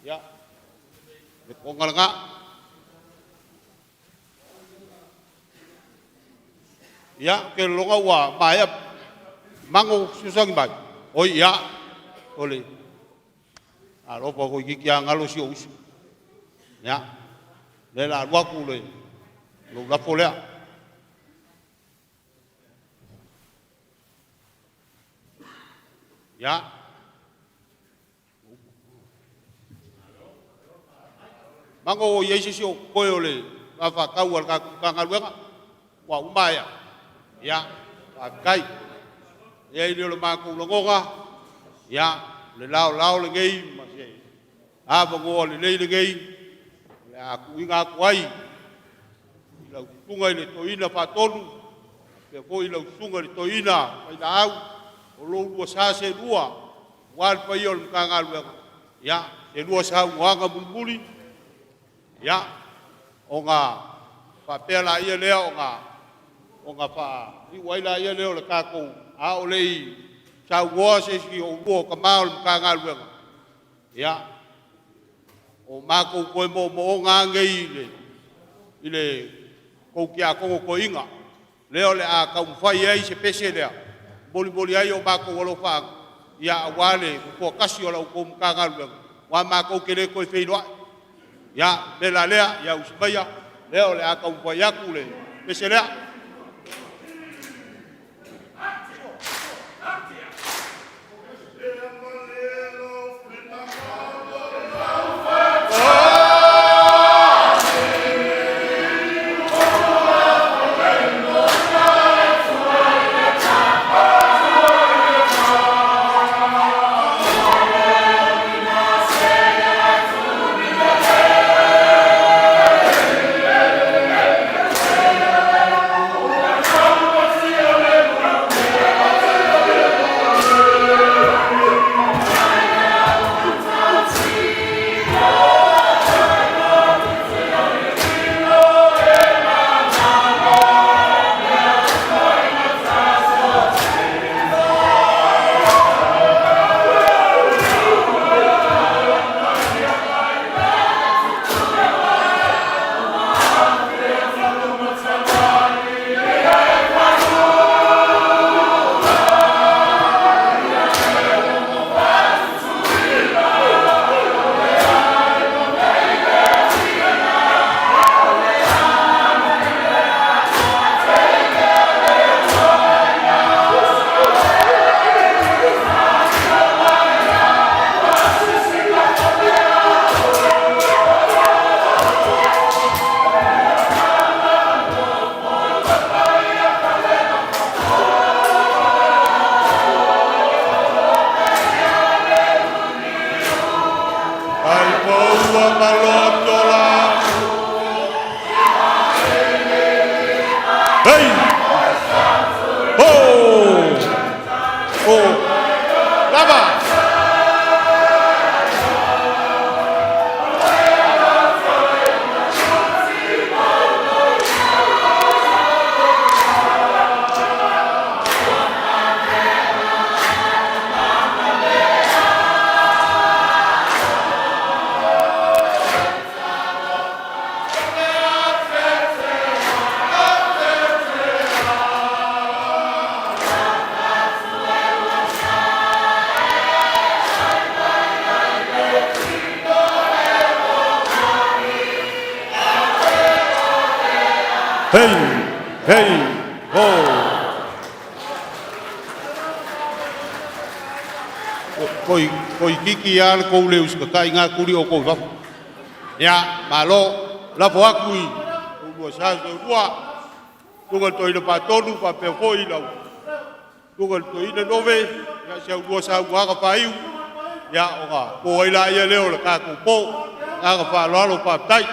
Ya, kongal nga. Ya, ke longa wa bayap mango susang bay. Oh ya, oleh. Alo pokok gigi yang ngalo si us. Ya, lela waku le. Lo la polea. Ya. Mango Yesus yo koyole afa kawal ka kangalwenga wa umaya ya akai ye ile lo maku longonga ya le lao le ngei mase aba go le ngei le aku inga kwai ila tunga ile toina patonu ke ko ila tunga ile toina pai dau o lo dua sa se dua wal payol kangalwenga ya se dua sa wanga bulbuli. Ya, onga papela ia leo onga pa iwaila ia leo le kako a olei sa wo se si o wo kamau ka ngalwe ya o mako ko mo nga ngei ile ko kia ko inga leo le a ka fai ai se pese le boli ai o mako wo fa ya wale ko kasi o ko ka ngalwe wa mako kele ko feilwa. Ya, bela lea, ya usbaya, leo le aka umfayaku le, pese lea. Hei, hei, ho. Koi kiki al ko le us ka inga kuri o ko va. Ya, malo, la po akui. Ko sa so rua. Ko to ina pa tonu pa pe foi la. Ko to ina nove, ya sa rua sa wa ka pai. Ya o ka, ko ila ia leo la ka ko po. Ka pa lo pa tai.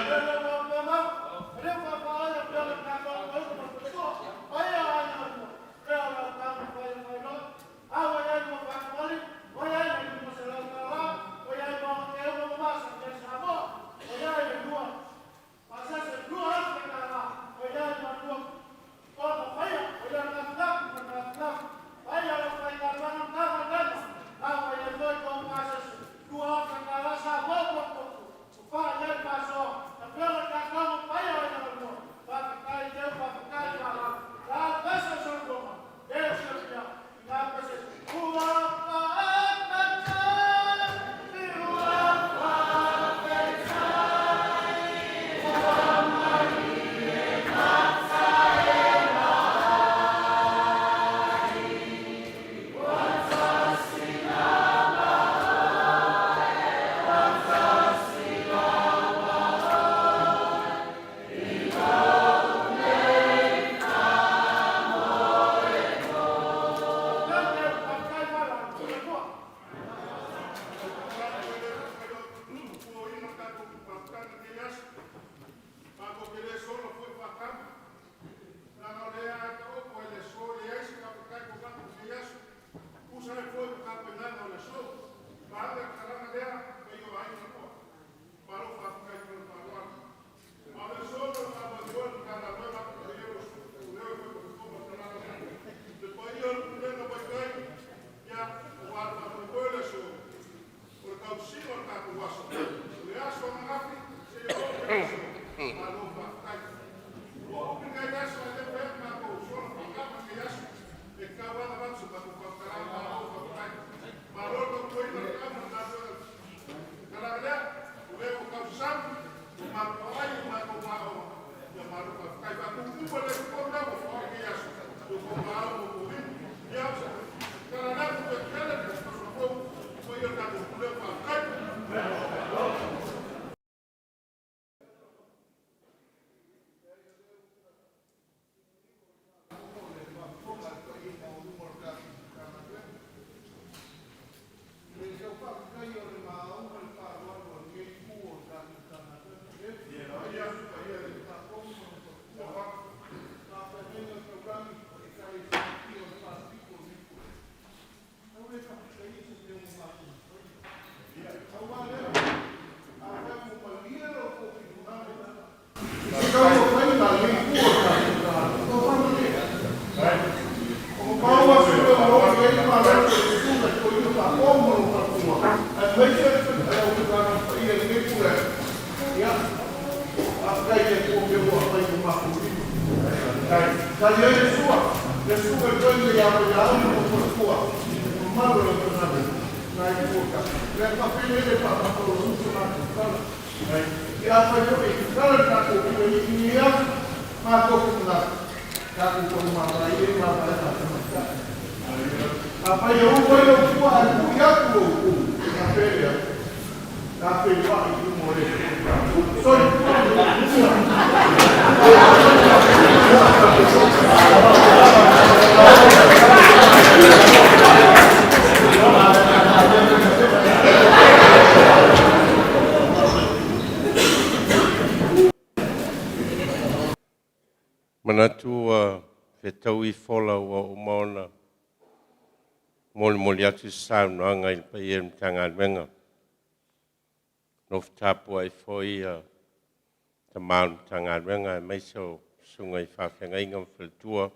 Manatua whetau I whola wa umaona. Moli atu sauna anga I paiem Tagaluega. Nof tapua I whoi ta maun Tagaluega e meiso sunga I whawhengainga whaltua.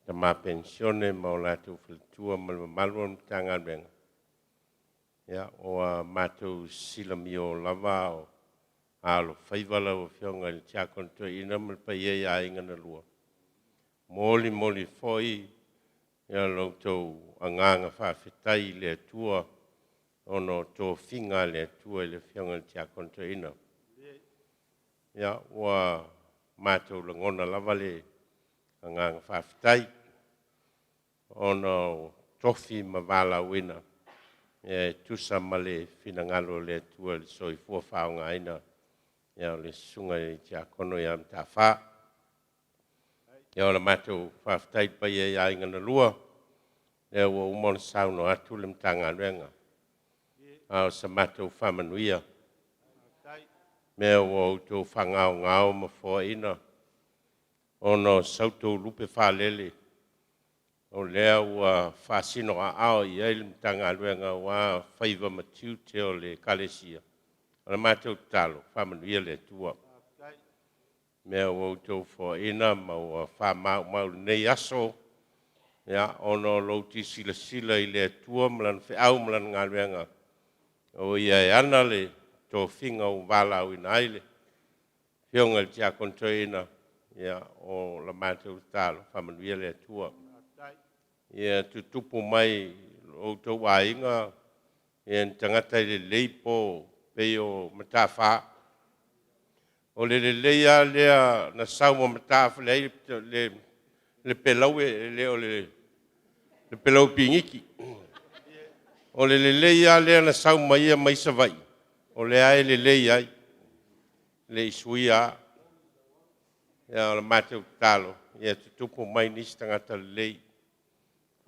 Ta ma pensione ma o latu whaltua maluam Tagaluega. Ya o mātou silami o lava o alo whaiwala o whionga I tia konto ina malpaia I inga na lua. Moli whoi ia loutou anganga whawhetai le atua ono Tofiga le atua I le whionga I tia konto ina. Ia ua mātou langona lava le anganga whawhitai. Ono tofi ma wala wina. Tusa ma le whinangalo le tua le soi fua whaonga aina. Ia le sunga i tia kono ia mta wha. Ia o le mātou whawhitai pai e ainga na lua. Ia ua umona sauno atu le mtanga renga. Ao sa mātou whamanuia. Mea ua utou whangao ngao ma fua ina. Ono sautou lupe whalele. O lea ua whasino a ao i eile mtanga renga wa whaiva matiu te o le kalesia. O le mātou talo, whamanuia le tua. Mea ua utou fua ina ma ua whamau mau nei aso. Ia ono louti sila sila i le tua malan whiau malan ngā renga. O ia e ana le tō whinga o wala au ina aile. Whionga le tia kontoina. Ia o la mātou talo, whamanuia le tua. Ia tutupu mai o tō wāinga. Ia tangata i le leipo pei o matawha. O le leia lea na sauma matawha le pelau e le o le pelau pingiki. O le leia lea na sauma ia maisa vai. O le ae le leia le isuia. Ia o le mātou talo. Ia tutupu mai nisi tangata le lei.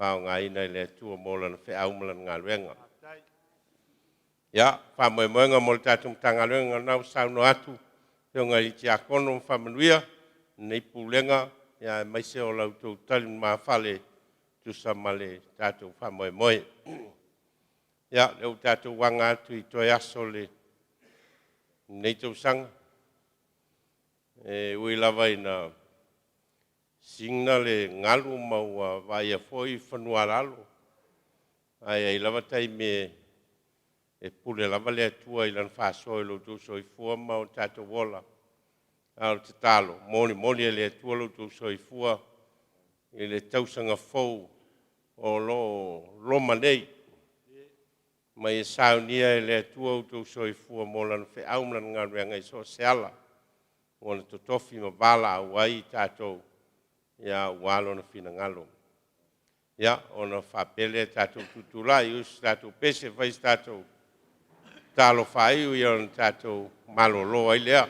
Whao ngā ina i le tua mola na whiau mola ngā luenga. Ia, whamoemoenga mo le tātum tanga luenga nau sauno atu. Peo ngai i tia kono whamanuia. Nei pulenga. Ia maise o lau tau tali maa whale. Tusa male tātou whamoemoe. Ia, leo tātou wanga atu i toi aso le nei tau sanga. Ui lava ina singna le ngalu maua vai a foi whanua lalo. Ai lava tai me pule lava le atua i lan whaasoi lo tu soi fua mau tātou wola. Ao te talo, moni le atua lo tu soi fua i le tausanga fau o lo manei. Mai e saunia e le atua o tu soi fua mo lan whiau mlan ngā reanga i so seala. Ona to tofi ma bala wai tātou. Ia walo na fina ngalo. Ia ona whapele tātou tutula i us tātou pese whais tātou talo whai i ona tātou malolo ai lea.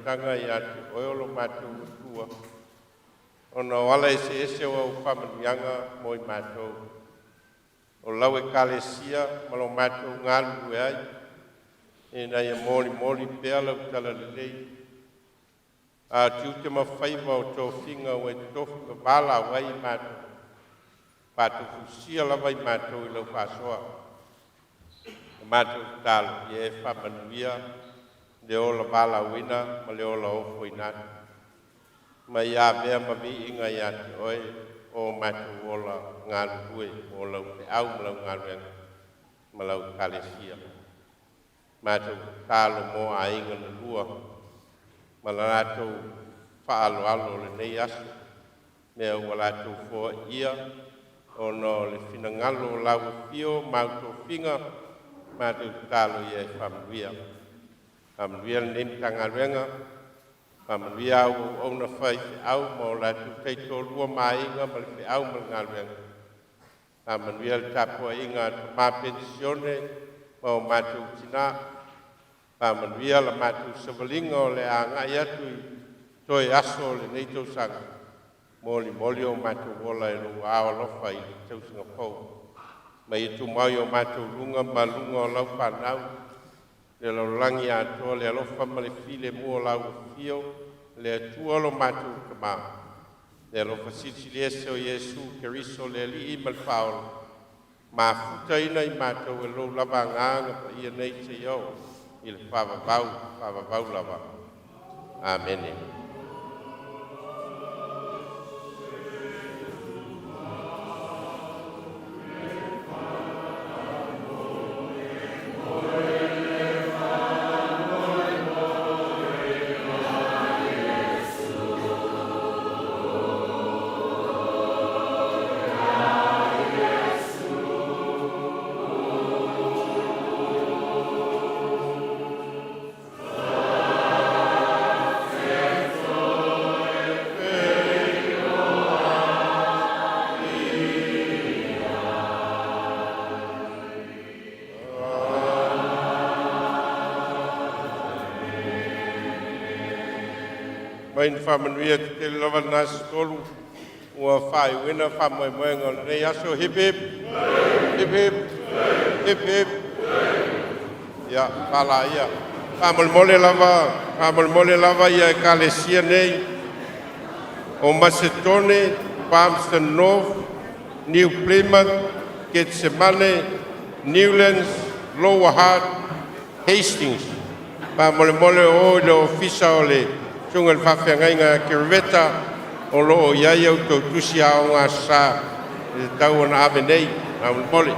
Tanga i atu oelo mātou tua. Ona wala ese o whamanuianga mo i mātou. O lau e kalesia malo mātou ngālu e ai. E nai e mori pēa lau tala lelei. A tiu te mawhaiva o tō whinga o e tofu ka bala wai i mātou. Pātou fusia lawa i mātou i lau whasoa. Mātou tālu i e whamanuia. Le ola bala wina, ma le ola ofo inatu. Ma ia mea ma mi inga i ati oe, o matu ola ngalu hue, o lau te au ma lau ngalu enga, ma lau kalesia. Matu talo mo a inga na lua, ma la nato whaalo alo le nei asu, mea ua lato fua ia, o no le finangalo lau fio, mauto finga, matu talo ia e whamuia. Amruia nem tanga renga Pamanuia au na fai au mo la tu kei to lua mai inga ma le au ma ngā luenga. Pamanuia le tapua inga ma pensione mo mātou tina. Pamanuia la mātou savalinga o le a ngai atu i toi aso le nei tau sanga. Moli o mātou wola e lo awa lofa i le tau sanga pou. Mai e tu mai o mātou lunga ma lunga o lau whanau. Le lau langi ato le alofa ma le file mua lau fio. Le atua lo mātou kama. Le alofa sili ese o Yesu ke riso le li i mal whaola. Ma futa ina i mātou e lo lava nganga pa ia nei te iau. I le whawavau lava. Amen. Main whamanuia te lawa nasi tolu. Ua whai wina whamoe ngā nei aso hip hip. Hip hip. Hip hip. Ia, whala ia. Whamolmole lava ia e kalesia nei. O Macedone, Palmerston North, New Plymouth, Getsemane, Newlands, Lower Hutt, Hastings. Whamolmole o le ofisa o le Tunga le whawhiangai ngā kiriveta o loo iai au tau tusi ao ngā sā. Tau ana ave nei, ngā mole.